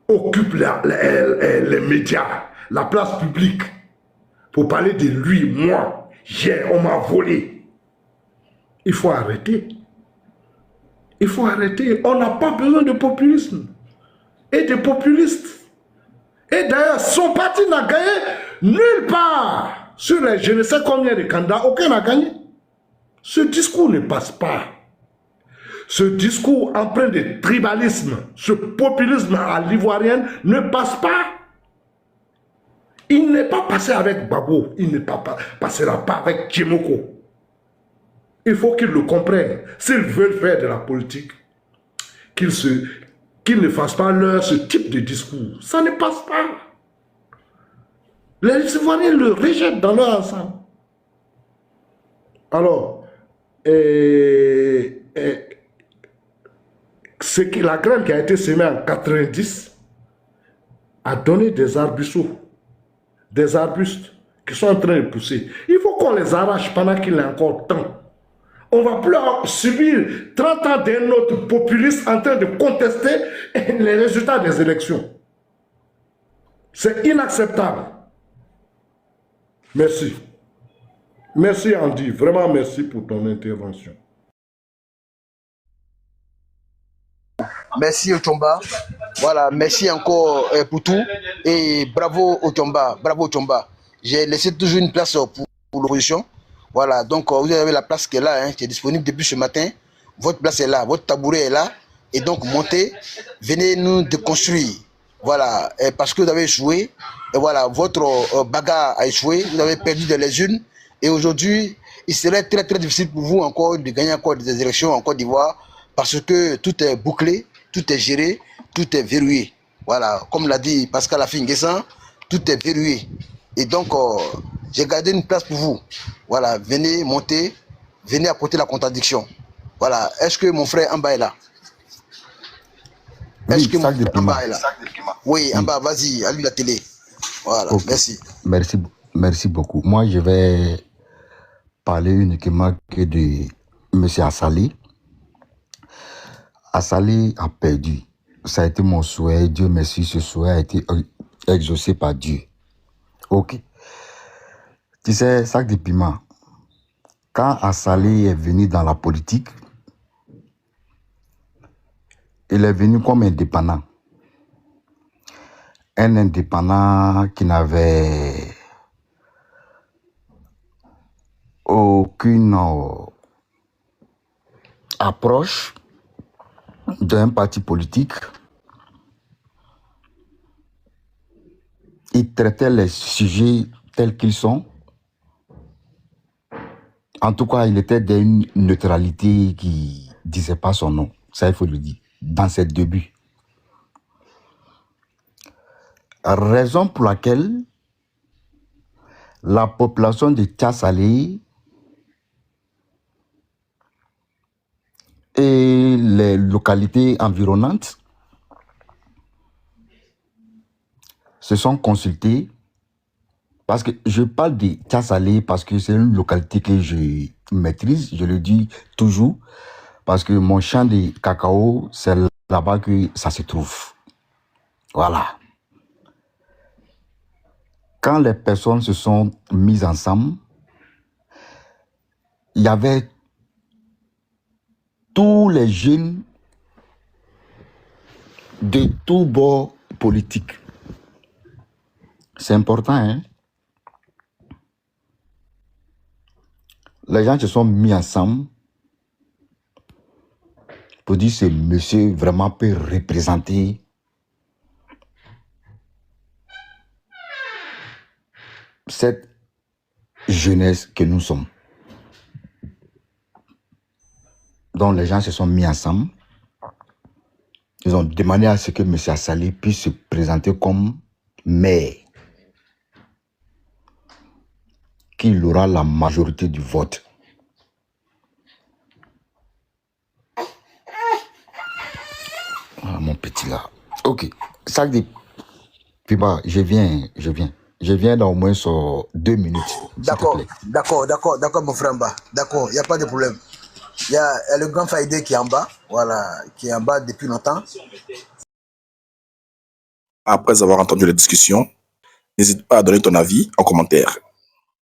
occupe les médias, la place publique, pour parler de lui, moi, hier, on m'a volé. Il faut arrêter. Il faut arrêter. On n'a pas besoin de populisme et de populistes. Et d'ailleurs, son parti n'a gagné nulle part. Sur les je ne sais combien de candidats, aucun n'a gagné. Ce discours ne passe pas. Ce discours empreint de tribalisme, ce populisme à l'ivoirienne ne passe pas. Il n'est pas passé avec Babo, il ne passera pas avec Tchemoko. Il faut qu'ils le comprennent. S'ils veulent faire de la politique, qu'ils ne fassent pas ce type de discours. Ça ne passe pas. Les Ivoiriens le rejettent dans leur ensemble. Alors, c'est que la graine qui a été semée en 90 a donné des arbusceaux, des arbustes qui sont en train de pousser. Il faut qu'on les arrache pendant qu'il est encore temps. On ne va plus subir 30 ans d'un autre populiste en train de contester les résultats des élections. C'est inacceptable. Merci. Merci Andy, vraiment merci pour ton intervention. Merci Ochomba. Voilà, merci encore pour tout. Et bravo Ochomba, bravo Ochomba. J'ai laissé toujours une place pour l'opposition. Voilà, donc vous avez la place qui est là, qui est disponible depuis ce matin. Votre place est là, votre tabouret est là. Et donc montez, venez nous déconstruire. Voilà, parce que vous avez échoué. Et voilà, votre bagarre a échoué. Vous avez perdu de les unes. Et aujourd'hui, il serait très très difficile pour vous encore de gagner encore des élections en Côte d'Ivoire. Parce que tout est bouclé, tout est géré, tout est verrouillé. Voilà, comme l'a dit Pascal Afinguessan, tout est verrouillé. Et donc, j'ai gardé une place pour vous. Voilà, venez monter, venez apporter la contradiction. Voilà, est-ce que mon frère Amba est là? Est-ce que mon frère Amba est là? Oui, Amba, vas-y, allume la télé. Voilà, okay. Merci. Merci beaucoup. Moi, je vais parler uniquement que de M. Assali. Assali a perdu. Ça a été mon souhait. Dieu merci, ce souhait a été exaucé par Dieu. Ok. Tu sais, sac de piment, quand Assalé est venu dans la politique, il est venu comme indépendant. Un indépendant qui n'avait aucune approche d'un parti politique. Il traitait les sujets tels qu'ils sont. En tout cas, il était d'une neutralité qui ne disait pas son nom. Ça, il faut le dire. Dans ses débuts. Raison pour laquelle la population de Tchassalé et les localités environnantes se sont consultés, parce que je parle de Tchassalé parce que c'est une localité que je maîtrise, je le dis toujours, parce que mon champ de cacao, c'est là-bas que ça se trouve. Voilà. Quand les personnes se sont mises ensemble, il y avait tous les jeunes de tous bords politiques. C'est important, hein? Les gens se sont mis ensemble pour dire que ce monsieur vraiment peut représenter cette jeunesse que nous sommes. Donc les gens se sont mis ensemble. Ils ont demandé à ce que M. Assalé puisse se présenter comme maire, qu'il aura la majorité du vote. Ah, mon petit là. Ok. Sac de piment, je viens dans au moins sur 2 minutes. D'accord, mon frère Mba. D'accord, il n'y a pas de problème. Il y a le grand Faïdé qui est en bas, voilà, qui est en bas depuis longtemps. Après avoir entendu la discussion, n'hésite pas à donner ton avis en commentaire.